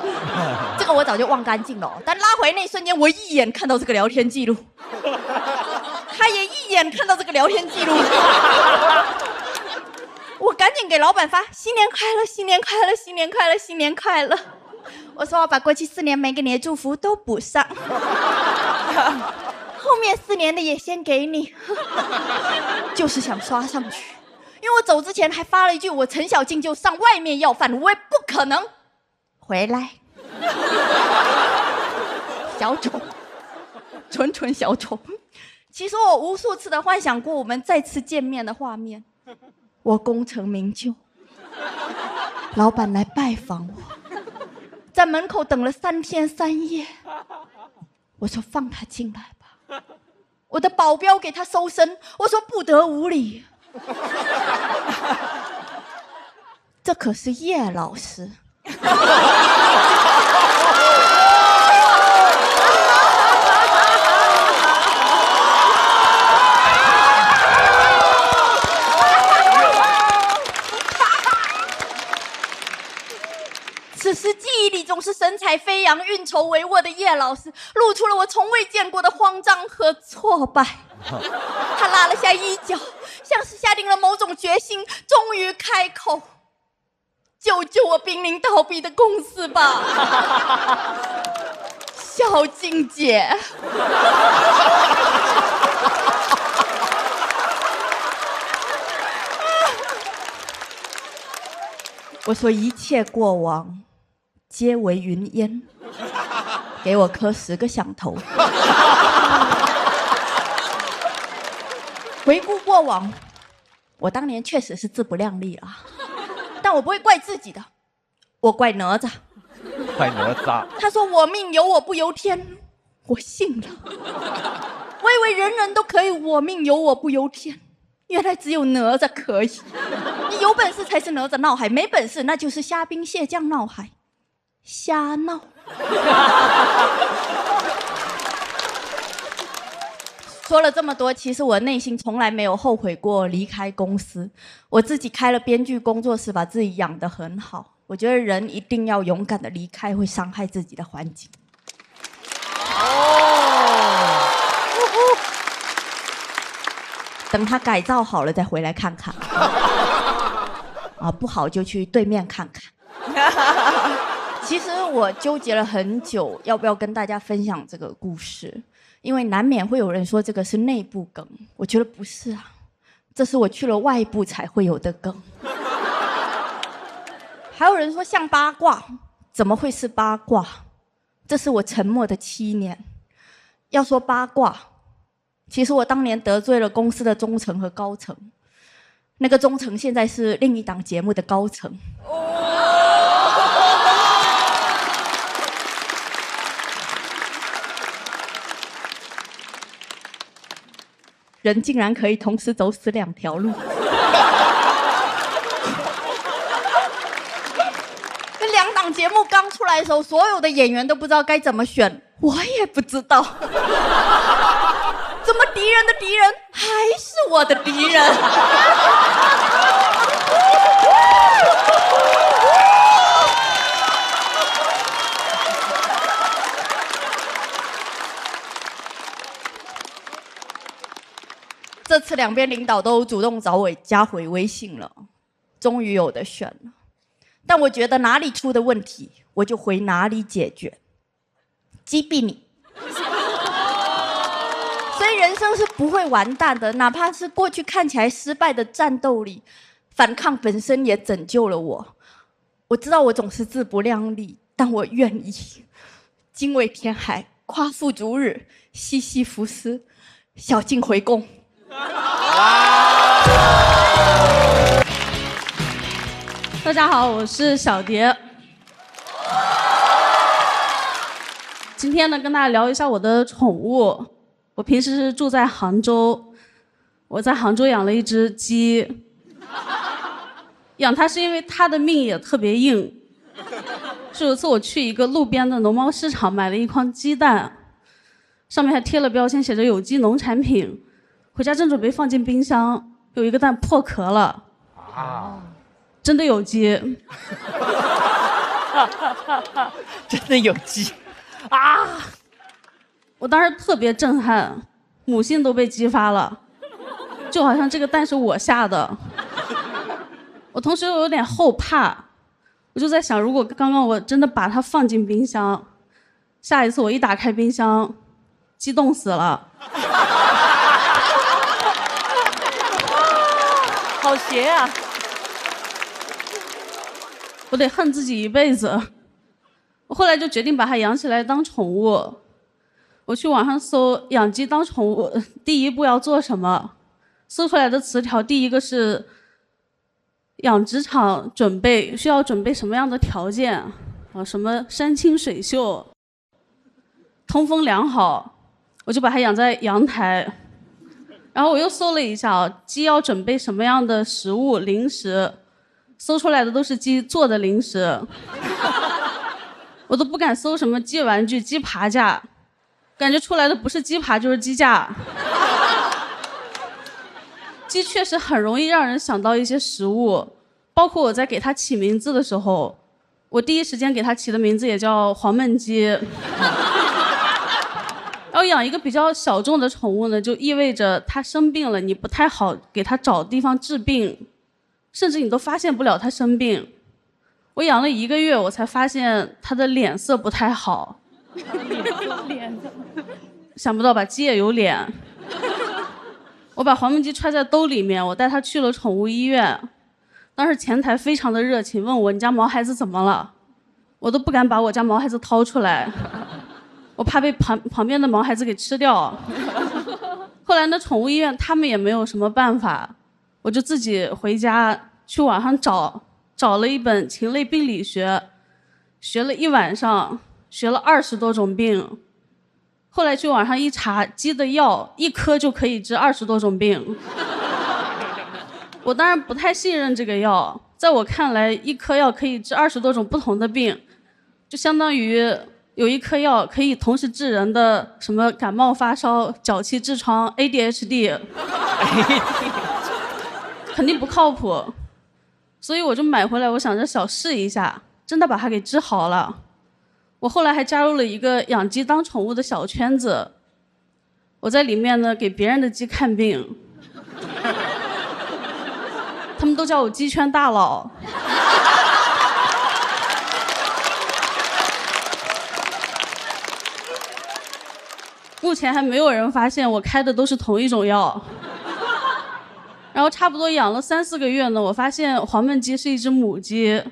这个我早就忘干净了哦，但拉回那一瞬间，我一眼看到这个聊天记录，他也一眼看到这个聊天记录。我赶紧给老板发新年快乐，新年快乐，新年快乐，新年快乐。我说我把过去4年没给你的祝福都补上，后面4年的也先给你，就是想刷上去。因为我走之前还发了一句，我陈小静就上外面要饭，我也不可能回来。小丑，纯纯小丑。其实我无数次的幻想过我们再次见面的画面，我功成名就，老板来拜访我，在门口等了3天3夜，我说放他进来吧。我的保镖给他搜身，我说不得无礼。这可是叶老师。此时记忆里总是神采飞扬、运筹帷幄的叶老师，露出了我从未见过的慌张和挫败。他拉了下衣角，像是下定了某种决心，终于开口：“救救我濒临倒闭的公司吧，小静姐。”我说一切过往皆为云烟，给我磕10个响头。回顾过往，我当年确实是自不量力啊，但我不会怪自己的，我怪哪吒。坏哪吒。他说我命由我不由天，我信了。我以为人人都可以我命由我不由天，原来只有哪吒可以。你有本事才是哪吒闹海，没本事那就是虾兵蟹将闹海，瞎闹。说了这么多，其实我内心从来没有后悔过离开公司。我自己开了编剧工作室，把自己养得很好。我觉得人一定要勇敢的离开会伤害自己的环境。等他改造好了再回来看看。啊，不好就去对面看看。其实我纠结了很久，要不要跟大家分享这个故事。因为难免会有人说这个是内部梗，我觉得不是啊，这是我去了外部才会有的梗。还有人说像八卦，怎么会是八卦？这是我沉默的7年。要说八卦，其实我当年得罪了公司的中层和高层，那个中层现在是另一档节目的高层。人竟然可以同时走死2条路。这2档节目刚出来的时候，所有的演员都不知道该怎么选，我也不知道。怎么敌人的敌人还是我的敌人？这次2边领导都主动找我加回微信了，终于有的选了。但我觉得哪里出的问题，我就回哪里解决，击毙你。所以人生是不会完蛋的，哪怕是过去看起来失败的战斗里，反抗本身也拯救了我。我知道我总是自不量力，但我愿意。惊为天海，夸父逐日，西西弗斯，小径回宫。大家好，我是小蝶。今天呢，跟大家聊一下我的宠物。我平时是住在杭州，我在杭州养了一只鸡。养它是因为它的命也特别硬。是有一次我去一个路边的农贸市场买了一筐鸡蛋，上面还贴了标签，写着有机农产品。回家正准备放进冰箱，有一个蛋破壳了。啊！真的有机。真的有机啊！我当时特别震撼，母性都被激发了，就好像这个蛋是我下的。我同时又有点后怕，我就在想，如果刚刚我真的把它放进冰箱，下一次我一打开冰箱，激动死了。好邪啊！我得恨自己一辈子。我后来就决定把它养起来当宠物。我去网上搜养鸡当宠物，第一步要做什么？搜出来的词条，第一个是养殖场需要准备什么样的条件啊？什么山清水秀，通风良好，我就把它养在阳台。然后我又搜了一下啊，鸡要准备什么样的食物零食，搜出来的都是鸡做的零食。我都不敢搜什么鸡玩具、鸡爬架，感觉出来的不是鸡爬就是鸡架。鸡确实很容易让人想到一些食物，包括我在给它起名字的时候，我第一时间给它起的名字也叫黄焖鸡。要养一个比较小众的宠物呢，就意味着它生病了，你不太好给它找地方治病，甚至你都发现不了它生病。我养了1个月，我才发现它的脸色不太好。脸想不到吧，鸡也有脸。我把黄焖鸡揣在兜里面，我带它去了宠物医院。当时前台非常的热情，问我你家毛孩子怎么了，我都不敢把我家毛孩子掏出来，我怕被旁边的毛孩子给吃掉。后来呢，宠物医院他们也没有什么办法，我就自己回家去网上找了一本禽类病理学，学了一晚上，学了20多种病。后来去网上一查，鸡的药1颗就可以治20多种病。我当然不太信任这个药，在我看来，1颗药可以治20多种不同的病，就相当于有1颗药可以同时治人的什么感冒、发烧、脚气、痔疮、ADHD， 肯定不靠谱。所以我就买回来，我想着小试一下，真的把它给治好了。我后来还加入了一个养鸡当宠物的小圈子，我在里面呢给别人的鸡看病，他们都叫我鸡圈大佬。目前还没有人发现我开的都是同一种药。然后差不多养了3、4个月呢，我发现黄焖鸡是一只母鸡，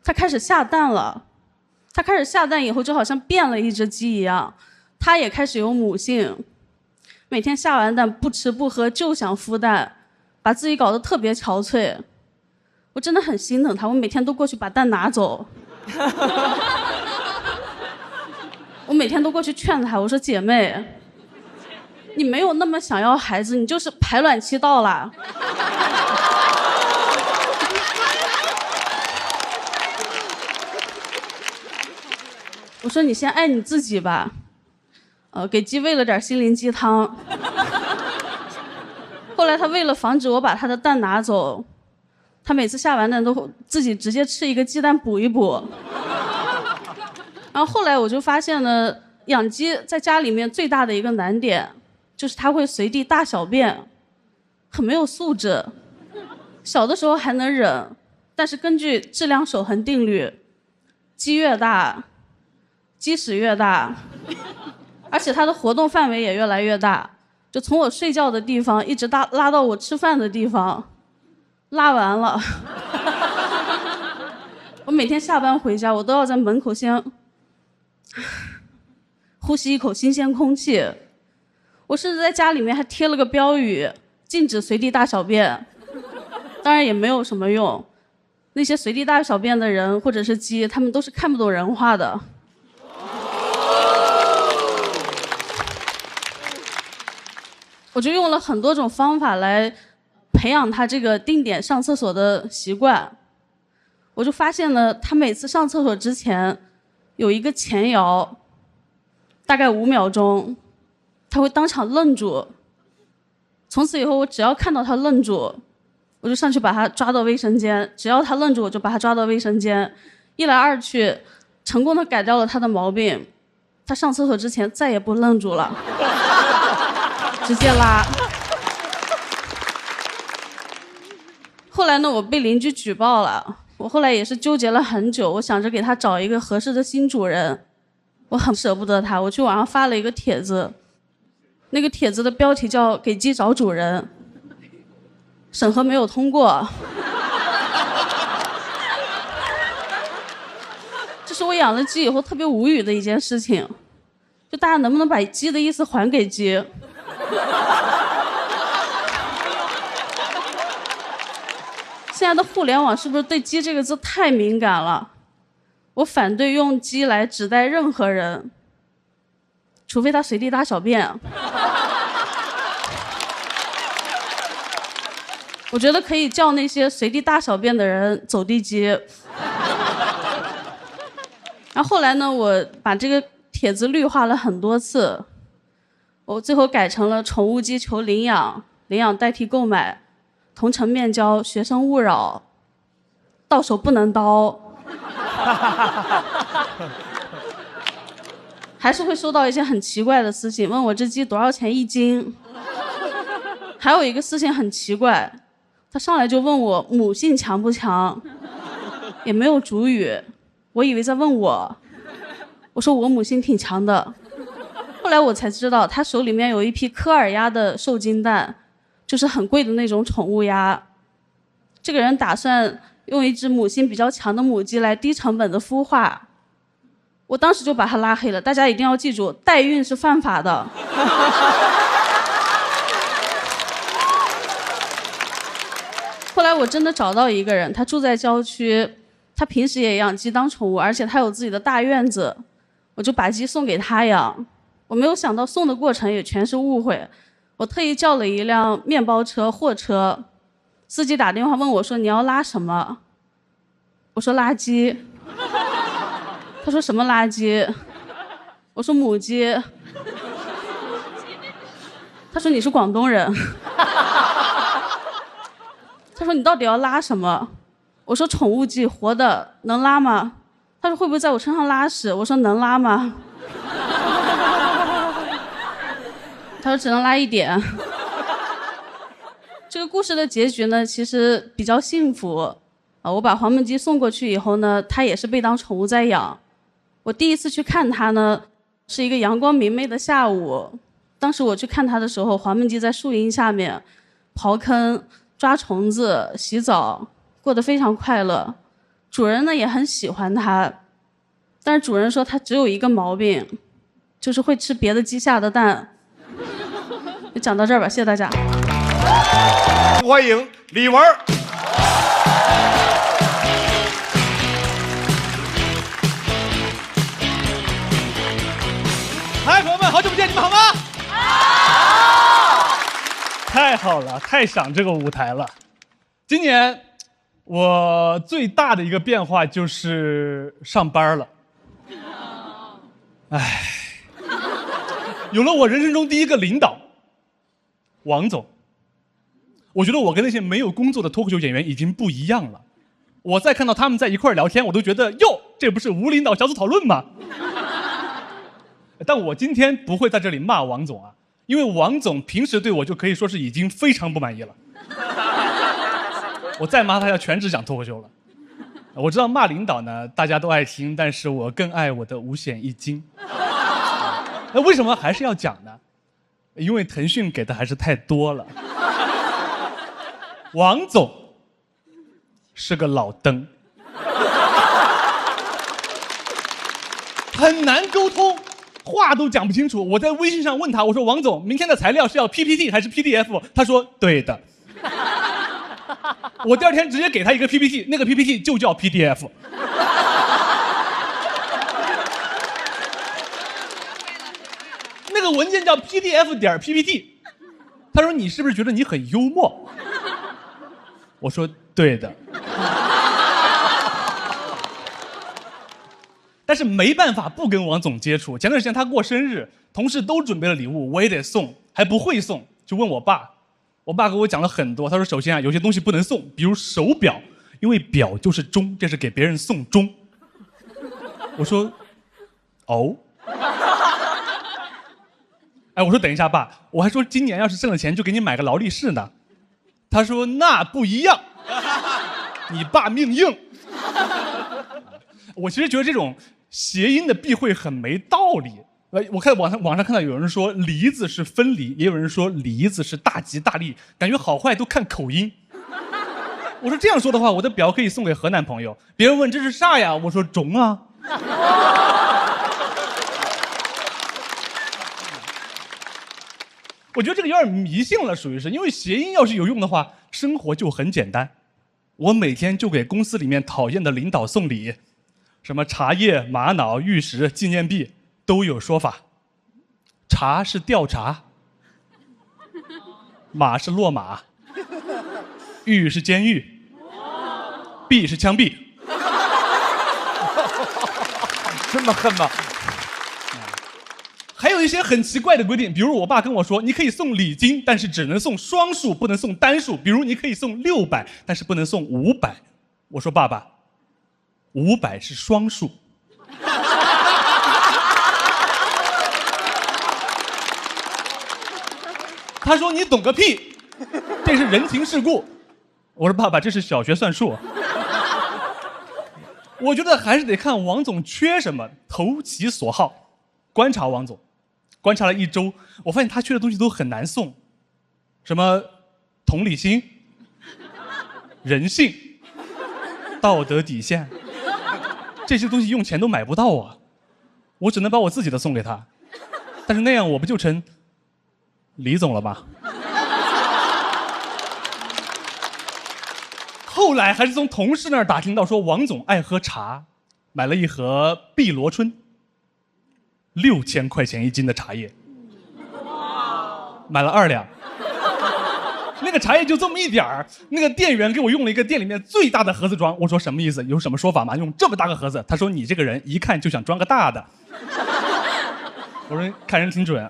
它开始下蛋了。它开始下蛋以后，就好像变了一只鸡一样，它也开始有母性。每天下完蛋不吃不喝就想孵蛋，把自己搞得特别憔悴。我真的很心疼它，我每天都过去把蛋拿走。我每天都过去劝她，我说姐妹，你没有那么想要孩子，你就是排卵期到了。我说你先爱你自己吧，给鸡喂了点心灵鸡汤。后来他为了防止我把他的蛋拿走，他每次下完蛋都自己直接吃一个鸡蛋补一补。然后后来我就发现呢，养鸡在家里面最大的一个难点，就是它会随地大小便，很没有素质。小的时候还能忍，但是根据质量守恒定律，鸡越大，鸡屎越大，而且它的活动范围也越来越大，就从我睡觉的地方一直拉到我吃饭的地方，拉完了。我每天下班回家，我都要在门口先呼吸一口新鲜空气。我甚至在家里面还贴了个标语，禁止随地大小便。当然也没有什么用，那些随地大小便的人或者是鸡，他们都是看不懂人话的。我就用了很多种方法来培养他这个定点上厕所的习惯。我就发现呢，他每次上厕所之前有一个前摇，大概5秒钟，他会当场愣住。从此以后，我只要看到他愣住，我就上去把他抓到卫生间，只要他愣住，我就把他抓到卫生间。一来二去，成功的改掉了他的毛病。他上厕所之前再也不愣住了，直接拉。后来呢，我被邻居举报了。我后来也是纠结了很久，我想着给他找一个合适的新主人，我很舍不得他。我去网上发了一个帖子，那个帖子的标题叫"给鸡找主人"，审核没有通过。这是我养了鸡以后特别无语的一件事情，就大家能不能把鸡的意思还给鸡？现在的互联网是不是对鸡这个字太敏感了？我反对用鸡来指代任何人，除非他随地大小便。我觉得可以叫那些随地大小便的人走地鸡。然后后来呢，我把这个帖子绿化了很多次，我最后改成了宠物鸡求领养，领养代替购买，同城面交，学生勿扰，到手不能刀。还是会收到一些很奇怪的私信，问我这鸡多少钱1斤。还有一个私信很奇怪，他上来就问我母性强不强，也没有主语，我以为在问我，我说我母性挺强的。后来我才知道，他手里面有一批科尔鸭的受精蛋，就是很贵的那种宠物鸭。这个人打算用一只母性比较强的母鸡来低成本的孵化，我当时就把他拉黑了。大家一定要记住，代孕是犯法的。后来我真的找到一个人，他住在郊区，他平时也养鸡当宠物，而且他有自己的大院子，我就把鸡送给他养。我没有想到送的过程也全是误会，我特意叫了一辆面包车、货车，司机打电话问我说你要拉什么？我说垃圾。他说什么垃圾？我说母鸡。他说你是广东人。他说你到底要拉什么？我说宠物鸡，活的，能拉吗？他说会不会在我身上拉屎？我说能拉吗？他说只能拉一点。这个故事的结局呢，其实比较幸福。我把黄焖鸡送过去以后呢，它也是被当宠物在养。我第一次去看它呢，是一个阳光明媚的下午。当时我去看它的时候，黄焖鸡在树荫下面刨坑、抓虫子、洗澡，过得非常快乐。主人呢也很喜欢它，但是主人说它只有一个毛病，就是会吃别的鸡下的蛋。就讲到这儿吧，谢谢大家。欢迎李文。嗨，朋友们，好久不见，你们好吗？太好了，太想这个舞台了。今年我最大的一个变化就是上班了。唉，有了我人生中第一个领导，王总。我觉得我跟那些没有工作的脱口秀演员已经不一样了。我再看到他们在一块儿聊天，我都觉得哟，这不是无领导小组讨论吗？但我今天不会在这里骂王总啊，因为王总平时对我就可以说是已经非常不满意了。我再骂他要全职讲脱口秀了。我知道骂领导呢大家都爱听，但是我更爱我的五险一金。那为什么还是要讲呢？因为腾讯给的还是太多了。王总是个老登，很难沟通，话都讲不清楚。我在微信上问他，我说王总，明天的材料是要 PPT 还是 PDF？ 他说对的。我第二天直接给他一个 PPT， 那个 PPT 就叫 PDF。那个文件叫 PDF.PPT。他说你是不是觉得你很幽默？我说对的。但是没办法不跟王总接触。前段时间他过生日，同事都准备了礼物，我也得送，还不会送，就问我爸。我爸给我讲了很多，他说首先啊，有些东西不能送，比如手表，因为表就是钟，这是给别人送钟。我说哦。哎，我说等一下爸，我还说今年要是挣了钱就给你买个劳力士呢。他说那不一样，你爸命硬。我其实觉得这种谐音的避讳很没道理。我看网上看到有人说梨子是分离，也有人说梨子是大吉大利，感觉好坏都看口音。我说这样说的话，我的表可以送给河南朋友。别人问这是啥呀？我说钟啊。我觉得这个有点迷信了，属于是，因为谐音要是有用的话，生活就很简单。我每天就给公司里面讨厌的领导送礼，什么茶叶、玛瑙、玉石、纪念币都有说法。茶是调查，马是落马，狱是监狱，币是枪毙。这么狠吗？还有一些很奇怪的规定，比如我爸跟我说，你可以送礼金，但是只能送双数，不能送单数。比如你可以送600，但是不能送500。我说爸爸，500是双数。他说你懂个屁，这是人情世故。我说爸爸，这是小学算术。我觉得还是得看王总缺什么，投其所好。观察王总，观察了1周，我发现他缺的东西都很难送，什么同理心、人性、道德底线，这些东西用钱都买不到啊。我只能把我自己的送给他，但是那样我不就成李总了吗？后后来还是从同事那儿打听到说王总爱喝茶，买了一盒碧螺春，6000块钱1斤的茶叶，买了2两。那个茶叶就这么一点儿，那个店员给我用了一个店里面最大的盒子装。我说什么意思？有什么说法吗？用这么大个盒子？他说你这个人一看就想装个大的。我说看人挺准。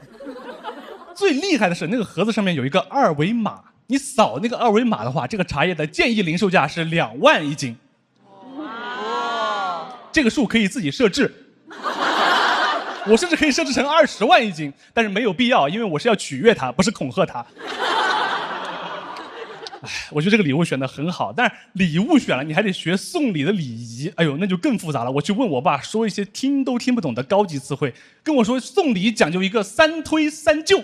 最厉害的是那个盒子上面有一个2维码，你扫那个2维码的话，这个茶叶的建议零售价是2万1斤。这个数可以自己设置。我甚至可以设置成20万1斤，但是没有必要，因为我是要取悦他，不是恐吓他。我觉得这个礼物选得很好，但是礼物选了，你还得学送礼的礼仪，哎呦，那就更复杂了。我去问我爸，说一些听都听不懂的高级词汇，跟我说送礼讲究一个3推3就。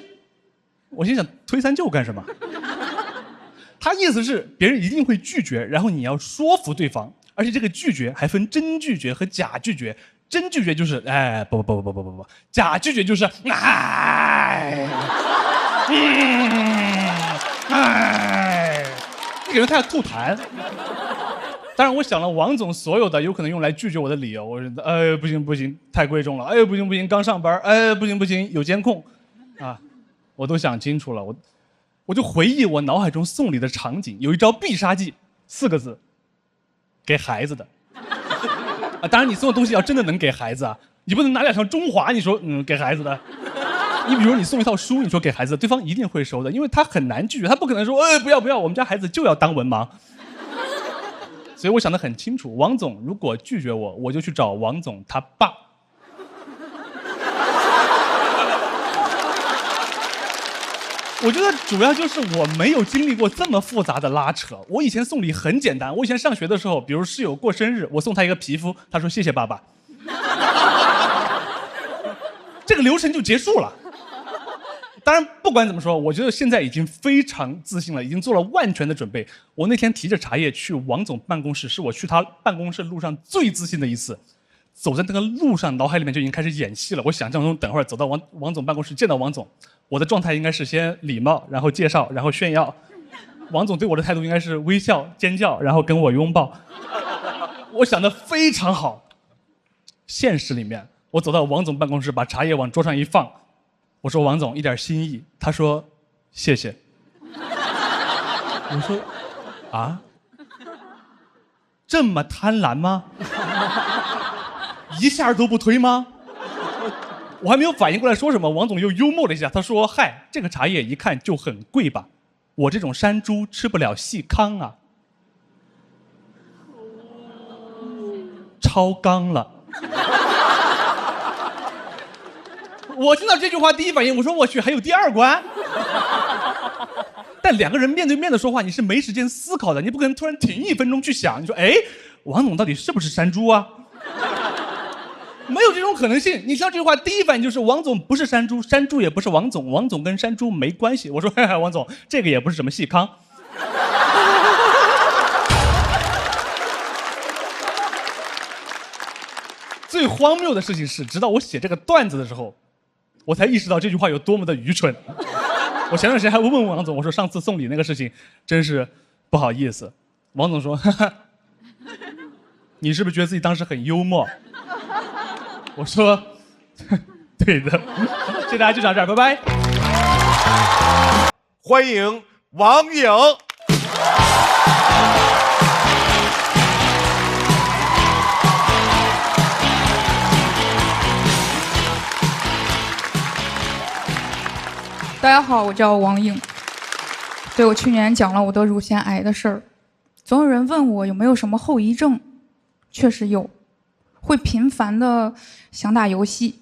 我心想推3就干什么？他意思是别人一定会拒绝，然后你要说服对方，而且这个拒绝还分真拒绝和假拒绝。真拒绝就是哎不，假拒绝就是哎。这个人他要吐痰。当然，我想了王总所有的有可能用来拒绝我的理由。我说，不行，太贵重了。不行，刚上班。不行，有监控，啊，我都想清楚了。我就回忆我脑海中送礼的场景，有一招必杀技，4个字，给孩子的。啊，当然你送的东西要真的能给孩子啊，你不能拿2条中华，你说给孩子的。你比如你送一套书，你说给孩子，对方一定会收的，因为他很难拒绝，他不可能说不要，我们家孩子就要当文盲。所以我想得很清楚，王总如果拒绝我，我就去找王总他爸。我觉得主要就是我没有经历过这么复杂的拉扯。我以前送礼很简单，我以前上学的时候，比如室友过生日，我送他一个皮肤，他说谢谢爸爸，这个流程就结束了。当然，不管怎么说，我觉得现在已经非常自信了，已经做了万全的准备。我那天提着茶叶去王总办公室，是我去他办公室路上最自信的一次。走在那个路上，脑海里面就已经开始演戏了。我想象中，等会儿走到王总办公室见到王总，我的状态应该是先礼貌，然后介绍，然后炫耀。王总对我的态度应该是微笑、尖叫，然后跟我拥抱。我想得非常好。现实里面，我走到王总办公室，把茶叶往桌上一放。我说王总一点心意，他说谢谢。我说啊，这么贪婪吗？一下都不推吗？我还没有反应过来说什么，王总又幽默了一下，他说嗨，这个茶叶一看就很贵吧，我这种山猪吃不了细糠啊。超纲了。我听到这句话，第一反应我说我去，还有第2关？但2个人面对面的说话，你是没时间思考的，你不可能突然停1分钟去想，你说王总到底是不是山猪啊？没有这种可能性。你听到这句话，第一反应就是王总不是山猪，山猪也不是王总，王总跟山猪没关系。我说王总，这个也不是什么细糠。最荒谬的事情是，直到我写这个段子的时候，我才意识到这句话有多么的愚蠢。我前段时间还问王总，我说上次送礼那个事情真是不好意思。王总说你是不是觉得自己当时很幽默？我说对的。谢谢大家，就到这儿，拜拜。欢迎王颖。大家好，我叫王颖。对，我去年讲了我得乳腺癌的事儿，总有人问我有没有什么后遗症，确实有，会频繁的想打游戏。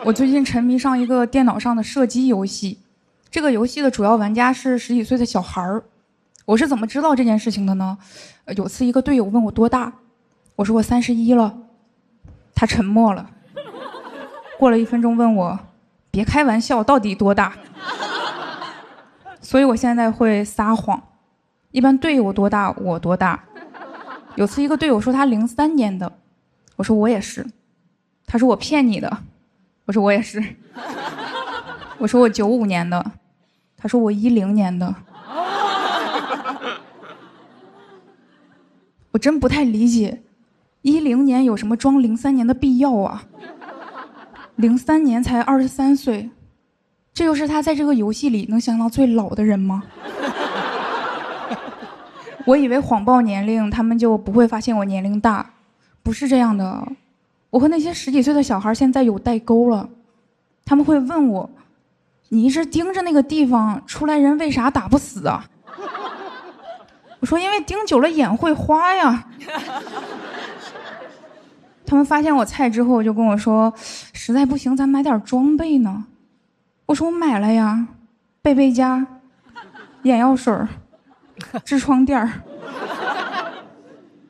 我最近沉迷上一个电脑上的射击游戏，这个游戏的主要玩家是10几岁的小孩儿。我是怎么知道这件事情的呢？有次一个队友问我多大，我说我31了，他沉默了。过了1分钟问我，别开玩笑，到底多大？所以我现在会撒谎，一般队友多大我多大。有次一个队友说他03年的，我说我也是，他说我骗你的，我说我也是。我说我95年的，他说我10年的。我真不太理解，10年有什么装03年的必要啊？03年才23岁，这就是他在这个游戏里能想到最老的人吗？我以为谎报年龄，他们就不会发现我年龄大，不是这样的。我和那些10几岁的小孩现在有代沟了，他们会问我：“你一直盯着那个地方，出来人为啥打不死啊？”我说：“因为盯久了眼会花呀。”他们发现我菜之后就跟我说：“实在不行，咱买点装备呢。”我说：“我买了呀，贝贝佳、眼药水、痔疮垫儿。”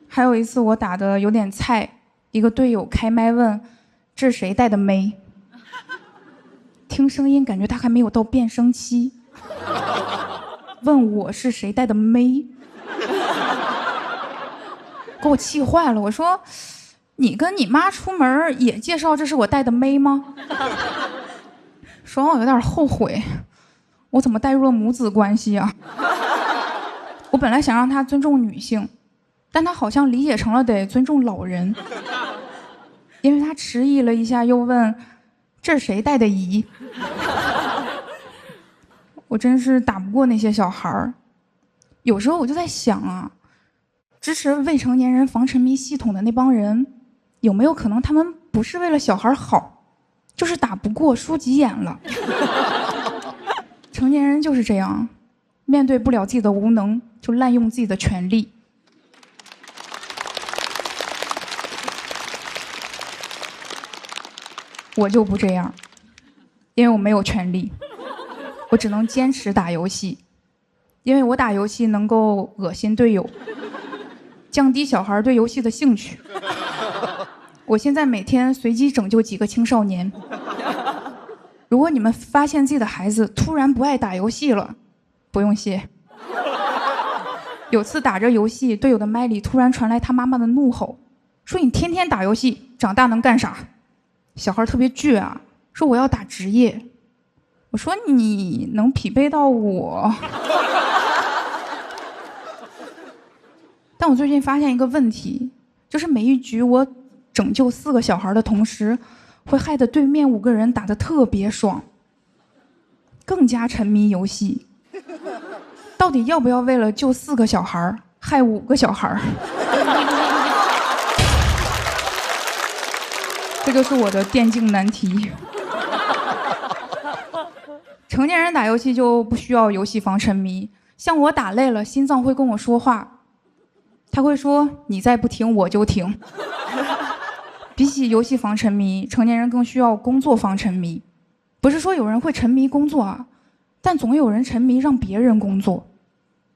还有一次我打的有点菜，一个队友开麦问：“这是谁带的妹？”听声音感觉他还没有到变声期，问我是谁带的妹，给我气坏了。我说：“你跟你妈出门也介绍这是我带的妹吗？”说完我有点后悔，我怎么带入了母子关系啊？我本来想让他尊重女性，但他好像理解成了得尊重老人，因为他迟疑了一下，又问：“这是谁带的姨？”我真是打不过那些小孩儿。有时候我就在想啊，支持未成年人防沉迷系统的那帮人，有没有可能他们不是为了小孩好，就是打不过输急眼了？成年人就是这样，面对不了自己的无能，就滥用自己的权利。我就不这样，因为我没有权利，我只能坚持打游戏，因为我打游戏能够恶心队友，降低小孩对游戏的兴趣。我现在每天随机拯救几个青少年。如果你们发现自己的孩子突然不爱打游戏了，不用谢。有次打着游戏，队友的麦里突然传来他妈妈的怒吼，说：“你天天打游戏，长大能干啥？”小孩特别倔啊，说：“我要打职业。”我说：“你能匹配到我？”但我最近发现一个问题，就是每一局我拯救4个小孩的同时，会害得对面5个人打得特别爽，更加沉迷游戏。到底要不要为了救4个小孩害5个小孩？这就是我的电竞难题。成年人打游戏就不需要游戏防沉迷，像我打累了，心脏会跟我说话，他会说：“你再不停，我就停。”比起游戏防沉迷，成年人更需要工作防沉迷。不是说有人会沉迷工作啊，但总有人沉迷让别人工作。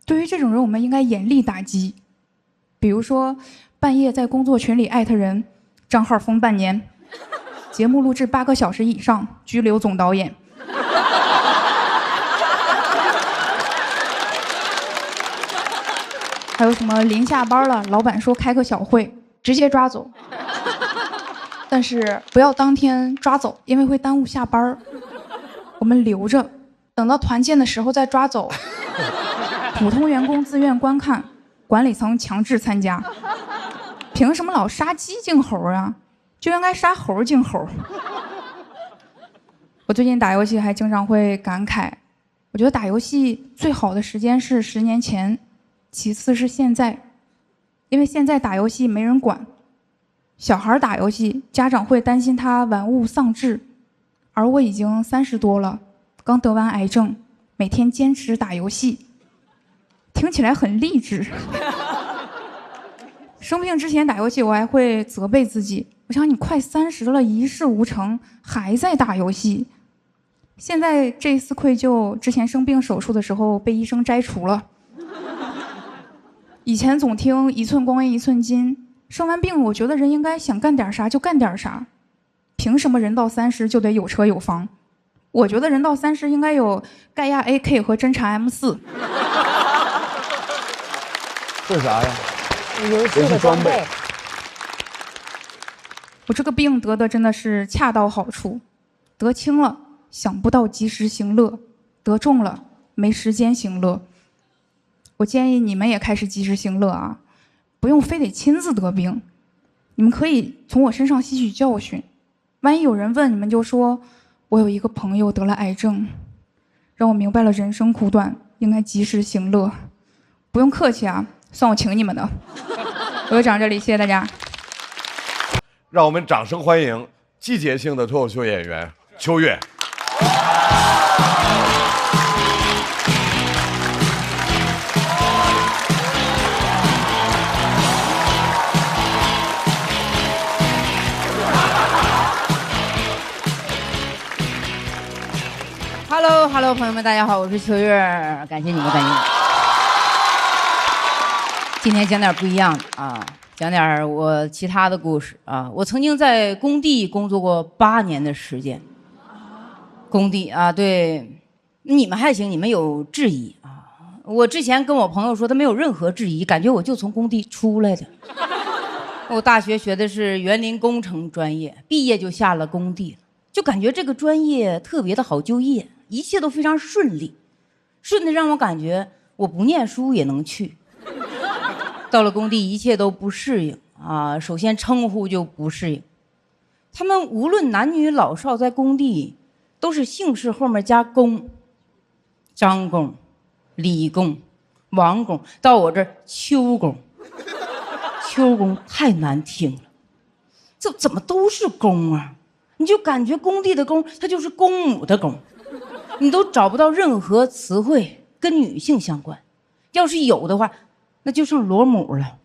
对于这种人，我们应该严厉打击。比如说，半夜在工作群里艾特人，账号封半年，节目录制8个小时以上，拘留总导演。还有什么临下班了，老板说开个小会，直接抓走。但是不要当天抓走，因为会耽误下班。我们留着，等到团建的时候再抓走。普通员工自愿观看，管理层强制参加。凭什么老杀鸡儆猴啊？就应该杀猴儆猴。我最近打游戏还经常会感慨，我觉得打游戏最好的时间是10年前，其次是现在，因为现在打游戏没人管。小孩打游戏，家长会担心他玩物丧志，而我已经30多了，刚得完癌症，每天坚持打游戏，听起来很励志。生病之前打游戏，我还会责备自己，我想你快30了，一事无成，还在打游戏。现在这一丝愧疚，之前生病手术的时候被医生摘除了。以前总听1寸光阴1寸金。生完病，我觉得人应该想干点啥就干点啥，凭什么人到30就得有车有房？我觉得人到30应该有盖亚 AK 和侦察 M4。这是啥呀？游戏的装备。我这个病得的真的是恰到好处，得轻了想不到及时行乐，得重了没时间行乐。我建议你们也开始及时行乐啊！不用非得亲自得病，你们可以从我身上吸取教训。万一有人问，你们就说我有一个朋友得了癌症，让我明白了人生苦短，应该及时行乐。不用客气啊，算我请你们的。我就讲这里，谢谢大家。让我们掌声欢迎季节性的脱口秀演员秋月。Hello， 朋友们，大家好，我是秋月，感谢你们，感谢你们。今天讲点不一样的啊，讲点我其他的故事啊。我曾经在工地工作过8年的时间。工地啊，对，你们还行，你们有质疑啊。我之前跟我朋友说，他没有任何质疑，感觉我就从工地出来的。我大学学的是园林工程专业，毕业就下了工地了，就感觉这个专业特别的好就业。一切都非常顺利，顺的让我感觉我不念书也能去。到了工地，一切都不适应啊！首先称呼就不适应，他们无论男女老少，在工地都是姓氏后面加公，张工、李工、王工，到我这儿邱工。邱工太难听了，这怎么都是工啊？你就感觉工地的工，它就是公母的公。你都找不到任何词汇跟女性相关，要是有的话，那就剩螺母了。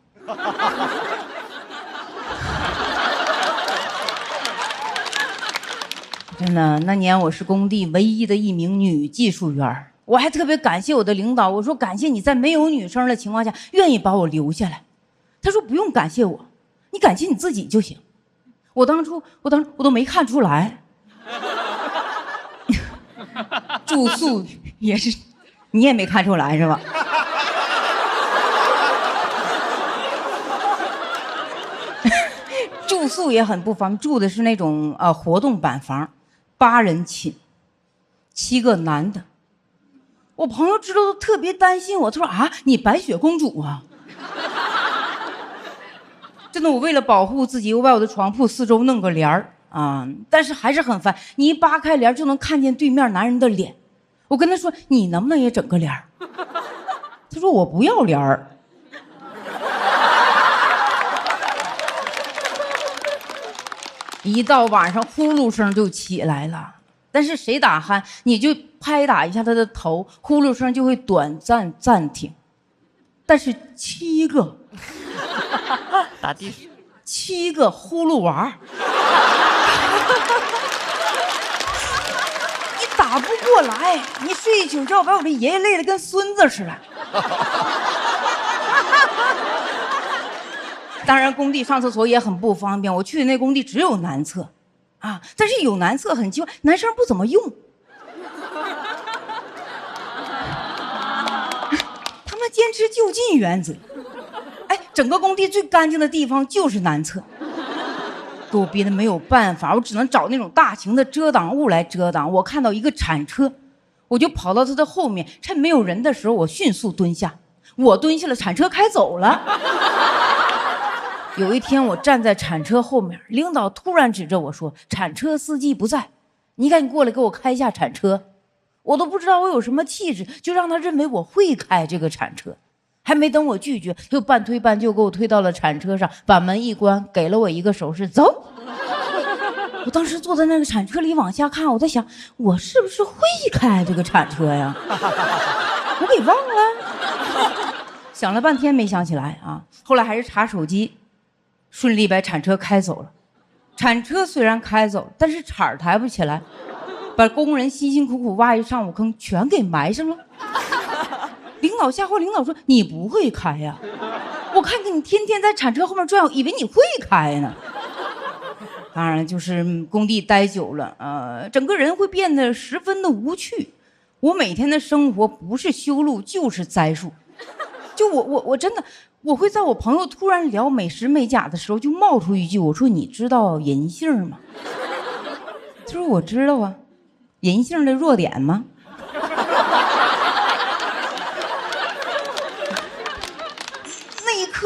真的，那年我是工地唯一的一名女技术员，我还特别感谢我的领导，我说感谢你在没有女生的情况下愿意把我留下来。他说不用感谢我，你感谢你自己就行。我当初都没看出来。住宿也是，你也没看出来是吧？住宿也很不方便，住的是那种活动板房，8人寝，7个男的。我朋友知道都特别担心我，他说啊，你白雪公主啊！真的，我为了保护自己，我把我的床铺四周弄个帘儿。啊！但是还是很烦，你一扒开帘就能看见对面男人的脸。我跟他说：“你能不能也整个帘？”他说：“我不要帘儿。”一到晚上，呼噜声就起来了。但是谁打鼾，你就拍打一下他的头，呼噜声就会短暂暂停。但是7个打地鼠，7个呼噜娃。你打不过来，你睡一宿觉把我这爷爷累得跟孙子似的。当然工地上厕所也很不方便，我去的那工地只有男厕啊，但是有男厕很奇怪，男生不怎么用。他们坚持就近原则。哎，整个工地最干净的地方就是男厕。给我憋得没有办法，我只能找那种大型的遮挡物来遮挡。我看到一个铲车，我就跑到他的后面，趁没有人的时候，我迅速蹲下。我蹲下了，铲车开走了。有一天，我站在铲车后面，领导突然指着我说：“铲车司机不在，你赶紧过来给我开一下铲车。”我都不知道我有什么气质，就让他认为我会开这个铲车。还没等我拒绝，他就半推半就给我推到了铲车上，把门一关，给了我一个手势，走。我当时坐在那个铲车里往下看，我在想，我是不是会开这个铲车呀？我给忘了，想了半天没想起来啊。后来还是查手机，顺利把铲车开走了。铲车虽然开走，但是铲抬不起来，把工人辛辛苦苦挖一上午坑全给埋上了。领导吓坏，领导说：“你不会开呀？我看见你天天在铲车后面转，我以为你会开呢。”当然，就是工地待久了，整个人会变得十分的无趣。我每天的生活不是修路就是栽树。就我真的，我会在我朋友突然聊美食美甲的时候，就冒出一句：“我说你知道银杏吗？”他说：“我知道啊，银杏的弱点吗？”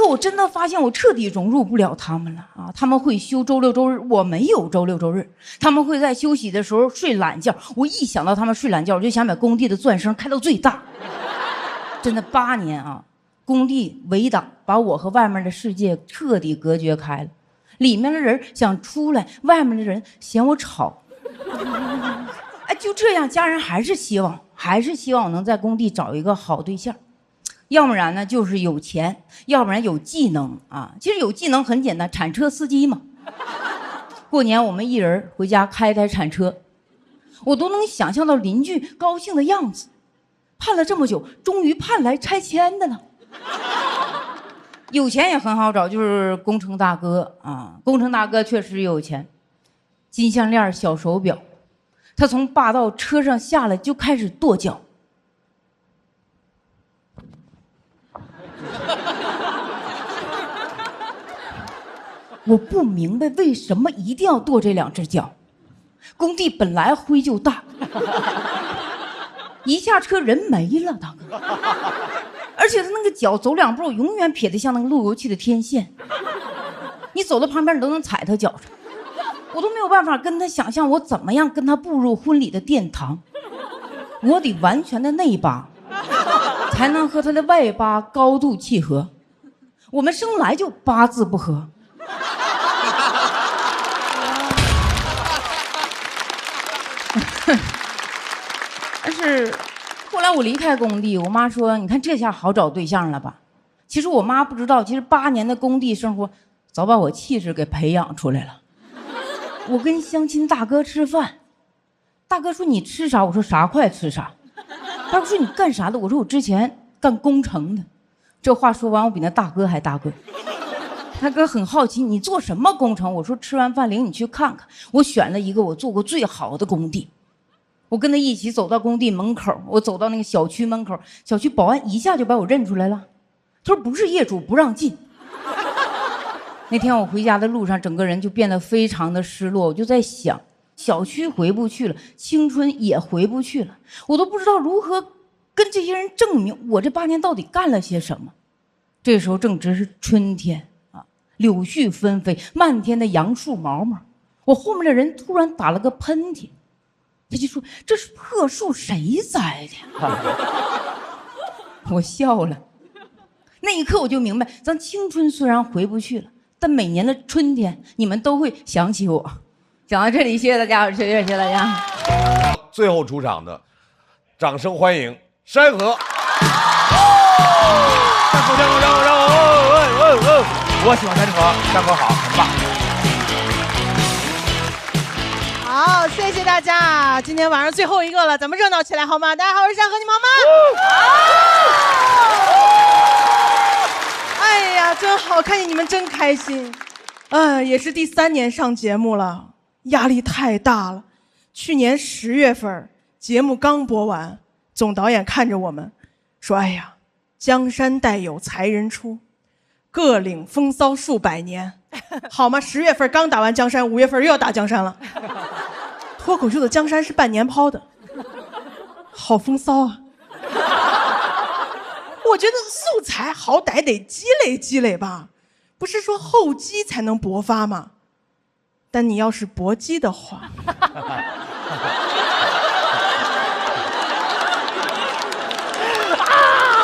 后我真的发现我彻底融入不了他们了啊！他们会休周六周日，我没有周六周日。他们会在休息的时候睡懒觉，我一想到他们睡懒觉，我就想把工地的钻声开到最大。真的8年啊，工地围挡把我和外面的世界彻底隔绝开了。里面的人想出来，外面的人嫌我吵。哎，就这样，家人还是希望我能在工地找一个好对象。要不然呢，就是有钱，要不然有技能啊。其实有技能很简单，铲车司机嘛。过年我们一人回家开台铲车，我都能想象到邻居高兴的样子。盼了这么久，终于盼来拆迁的了。有钱也很好找，就是工程大哥啊。工程大哥确实有钱，金项链、小手表。他从霸道车上下来就开始跺脚。我不明白为什么一定要跺这2只脚，工地本来灰就大，一下车人没了，大哥。而且他那个脚走2步，永远撇得像那个路由器的天线，你走到旁边你都能踩他脚上，我都没有办法跟他想象我怎么样跟他步入婚礼的殿堂，我得完全的内八，才能和他的外八高度契合。我们生来就八字不合。但是后来我离开工地，我妈说：“你看这下好找对象了吧？”其实我妈不知道，其实8年的工地生活早把我气质给培养出来了。我跟相亲大哥吃饭，大哥说：“你吃啥？”我说：“啥快吃啥。”大哥说：“你干啥的？”我说：“我之前干工程的。”这话说完，我比那大哥还大个。大哥很好奇：“你做什么工程？”我说：“吃完饭领你去看看。”我选了一个我做过最好的工地。我跟他一起走到工地门口，我走到那个小区门口，小区保安一下就把我认出来了。他说：“不是业主不让进。”那天我回家的路上，整个人就变得非常的失落。我就在想，小区回不去了，青春也回不去了，我都不知道如何跟这些人证明我这8年到底干了些什么。这时候正值是春天啊，柳絮纷飞，漫天的杨树毛毛。我后面的人突然打了个喷嚏，他就说：“这是破树，谁栽的？”我笑了。那一刻我就明白，咱青春虽然回不去了，但每年的春天你们都会想起我。讲到这里，谢谢大家，谢谢大家。最后出场的，掌声欢迎山河。山河，我喜欢山河，山河好，很棒。好，谢谢大家，今天晚上最后一个了，咱们热闹起来好吗？大家好，我是山河，你们好吗？哎呀，真好，看见你们真开心。也是第3年上节目了，压力太大了。去年10月份，节目刚播完，总导演看着我们说：“哎呀，江山代有才人出，各领风骚数百年。”好吗？10月份刚打完江山，5月份又要打江山了。脱口秀的江山是半年抛的，好风骚啊！我觉得素材好歹得积累积累吧，不是说厚积才能薄发吗？但你要是薄积的话，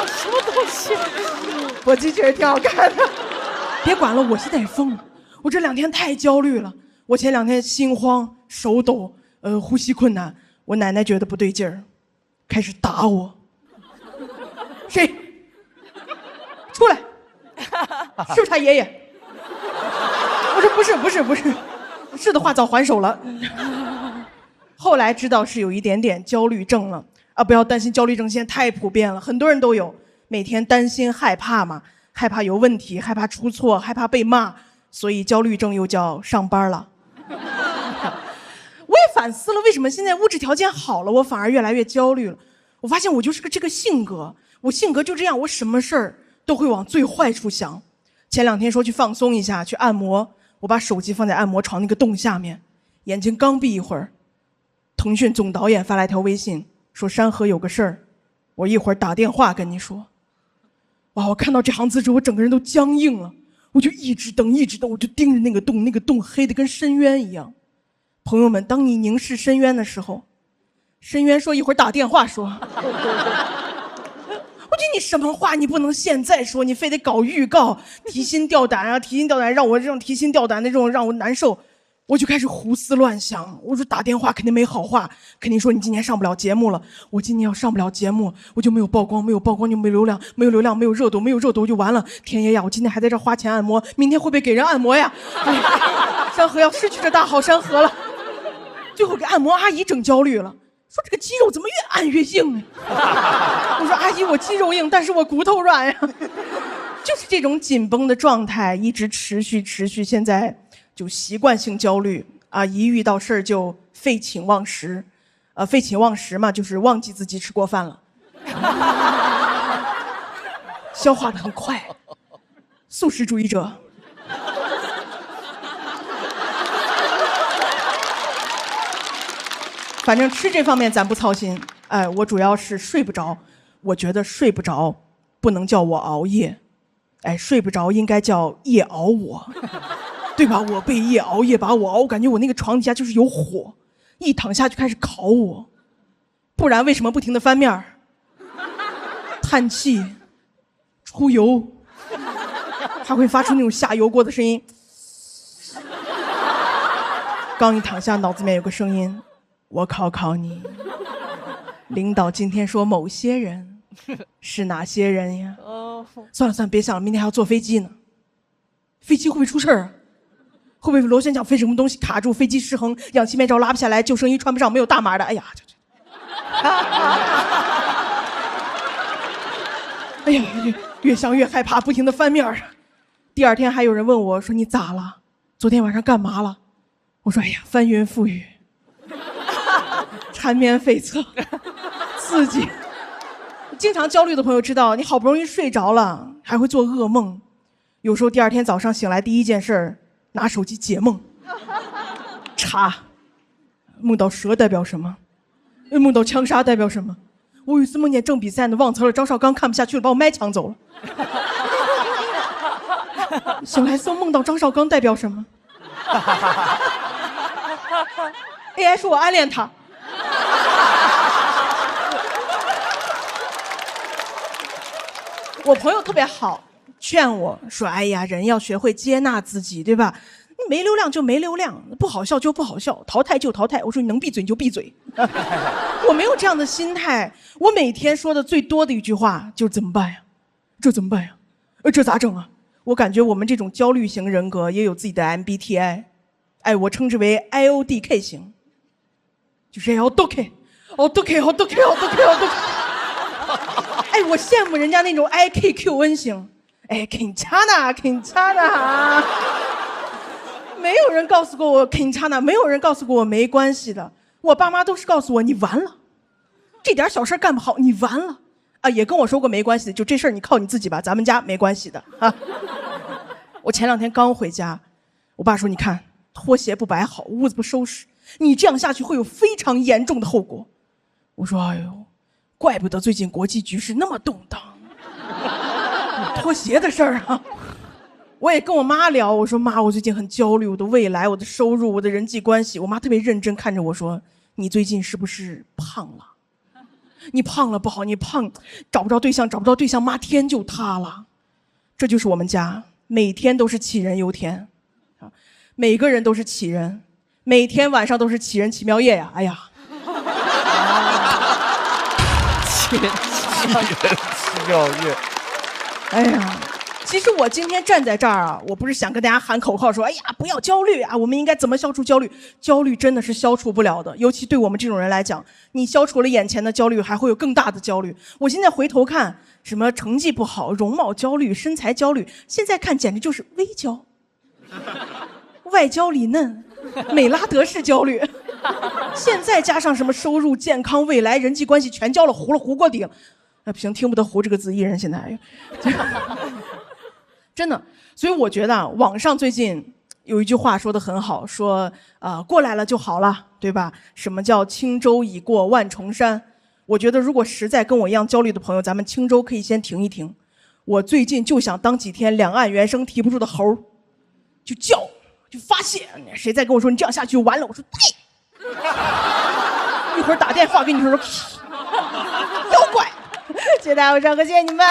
什么东西？薄积确实挺好看的。别管了，我现在也疯了。我这2天太焦虑了，我前2天心慌、手抖，呼吸困难。我奶奶觉得不对劲儿，开始打我。谁？出来！是不是他爷爷？我说不是，是的话早还手了。后来知道是有一点点焦虑症了啊！不要担心，焦虑症现在太普遍了，很多人都有，每天担心害怕嘛。害怕有问题，害怕出错，害怕被骂，所以焦虑症又叫上班了。我也反思了，为什么现在物质条件好了，我反而越来越焦虑了？我发现我就是个这个性格，我性格就这样，我什么事儿都会往最坏处想。前2天说去放松一下，去按摩，我把手机放在按摩床那个洞下面，眼睛刚闭一会儿，腾讯总导演发来条微信说：“山河有个事儿，我一会儿打电话跟你说。”哇！我看到这行字之后，我整个人都僵硬了，我就一直等，我就盯着那个洞，那个洞黑的跟深渊一样。朋友们，当你凝视深渊的时候，深渊说一会儿打电话说。我觉得你什么话你不能现在说，你非得搞预告，提心吊胆啊，提心吊胆，让我这种提心吊胆的这种让我难受。我就开始胡思乱想，我说打电话肯定没好话，肯定说你今年上不了节目了。我今年要上不了节目，我就没有曝光，没有曝光就没流量，没有流量没有热度，没有热度就完了。天爷呀，我今天还在这花钱按摩，明天会不会给人按摩呀？哎呀，山河要失去这大好山河了。最后给按摩阿姨整焦虑了，说这个肌肉怎么越按越硬呢？我说阿姨，我肌肉硬，但是我骨头软呀。就是这种紧绷的状态一直持续，现在就习惯性焦虑啊，一遇到事儿就废寝忘食，废寝忘食嘛，就是忘记自己吃过饭了，消化的很快，素食主义者。反正吃这方面咱不操心，哎，我主要是睡不着，我觉得睡不着不能叫我熬夜，哎，睡不着应该叫夜熬我。对吧？我被夜熬，夜把我熬，我感觉我那个床底下就是有火，一躺下就开始烤我。不然为什么不停地翻面儿、叹气、出油，还会发出那种下油锅的声音？刚一躺下，脑子里面有个声音：我考考你，领导今天说某些人是哪些人呀？算了，别想了，明天还要坐飞机呢。飞机会不会出事儿？会不会螺旋桨飞什么东西卡住，飞机失衡，氧气面罩拉不下来，救生衣穿不上，没有大码的？哎呀，哎呀，越想越害怕，不停地翻面儿。第二天还有人问我说：“你咋了？昨天晚上干嘛了？”我说：“哎呀，翻云覆雨，缠绵悱恻，刺激。”经常焦虑的朋友知道，你好不容易睡着了，还会做噩梦。有时候第二天早上醒来，第一件事儿拿手机解梦，查梦到蛇代表什么，梦到枪杀代表什么。我有一次梦见正比赛呢，忘词了，张绍刚看不下去了，把我麦抢走了。醒来搜梦到张绍刚代表什么，AI 说我暗恋他。我朋友特别好，劝我说：“哎呀，人要学会接纳自己，对吧？你没流量就没流量，不好笑就不好笑，淘汰就淘汰。”我说：“你能闭嘴你就闭嘴。”我没有这样的心态，我每天说的最多的一句话就是：“怎么办呀？这怎么办呀？这咋整啊？”我感觉我们这种焦虑型人格也有自己的 MBTI， 哎，我称之为 IODK 型，就是要多 K， 好多 K， 好多 K， 好多 K， 好多 K。哎，我羡慕人家那种 IKQN 型，哎 ，Kinchana， 没有人告诉过我 Kinchana， 没有人告诉过我没关系的，我爸妈都是告诉我你完了，这点小事干不好你完了啊，也跟我说过没关系的，就这事儿你靠你自己吧，咱们家没关系的啊。我前2天刚回家，我爸说你看拖鞋不摆好，屋子不收拾，你这样下去会有非常严重的后果。我说哎呦，怪不得最近国际局势那么动荡，拖鞋的事儿啊。我也跟我妈聊，我说妈，我最近很焦虑，我的未来，我的收入，我的人际关系。我妈特别认真看着我说：“你最近是不是胖了？你胖了不好，你胖找不着对象，妈天就塌了。”这就是我们家，每天都是杞人忧天，每个人都是杞人，每天晚上都是杞人奇妙夜呀！哎呀。杞人奇妙夜。哎呀，其实我今天站在这儿啊，我不是想跟大家喊口号说，哎呀，不要焦虑啊，我们应该怎么消除焦虑？焦虑真的是消除不了的，尤其对我们这种人来讲，你消除了眼前的焦虑，还会有更大的焦虑。我现在回头看，什么成绩不好、容貌焦虑、身材焦虑，现在看简直就是微焦，外焦里嫩，美拉德式焦虑。现在加上什么收入、健康、未来、人际关系全焦了，糊过底了。不行，听不得糊这个字，艺人现在真的。所以我觉得网上最近有一句话说得很好，说过来了就好了，对吧？什么叫轻舟已过万重山？我觉得如果实在跟我一样焦虑的朋友，咱们轻舟可以先停一停，我最近就想当几天两岸原声提不出的猴，就叫，就发泄。谁再跟我说你这样下去就完了，我说对。一会儿打电话给你说妖怪。谢谢大家，我张哥，谢谢你们。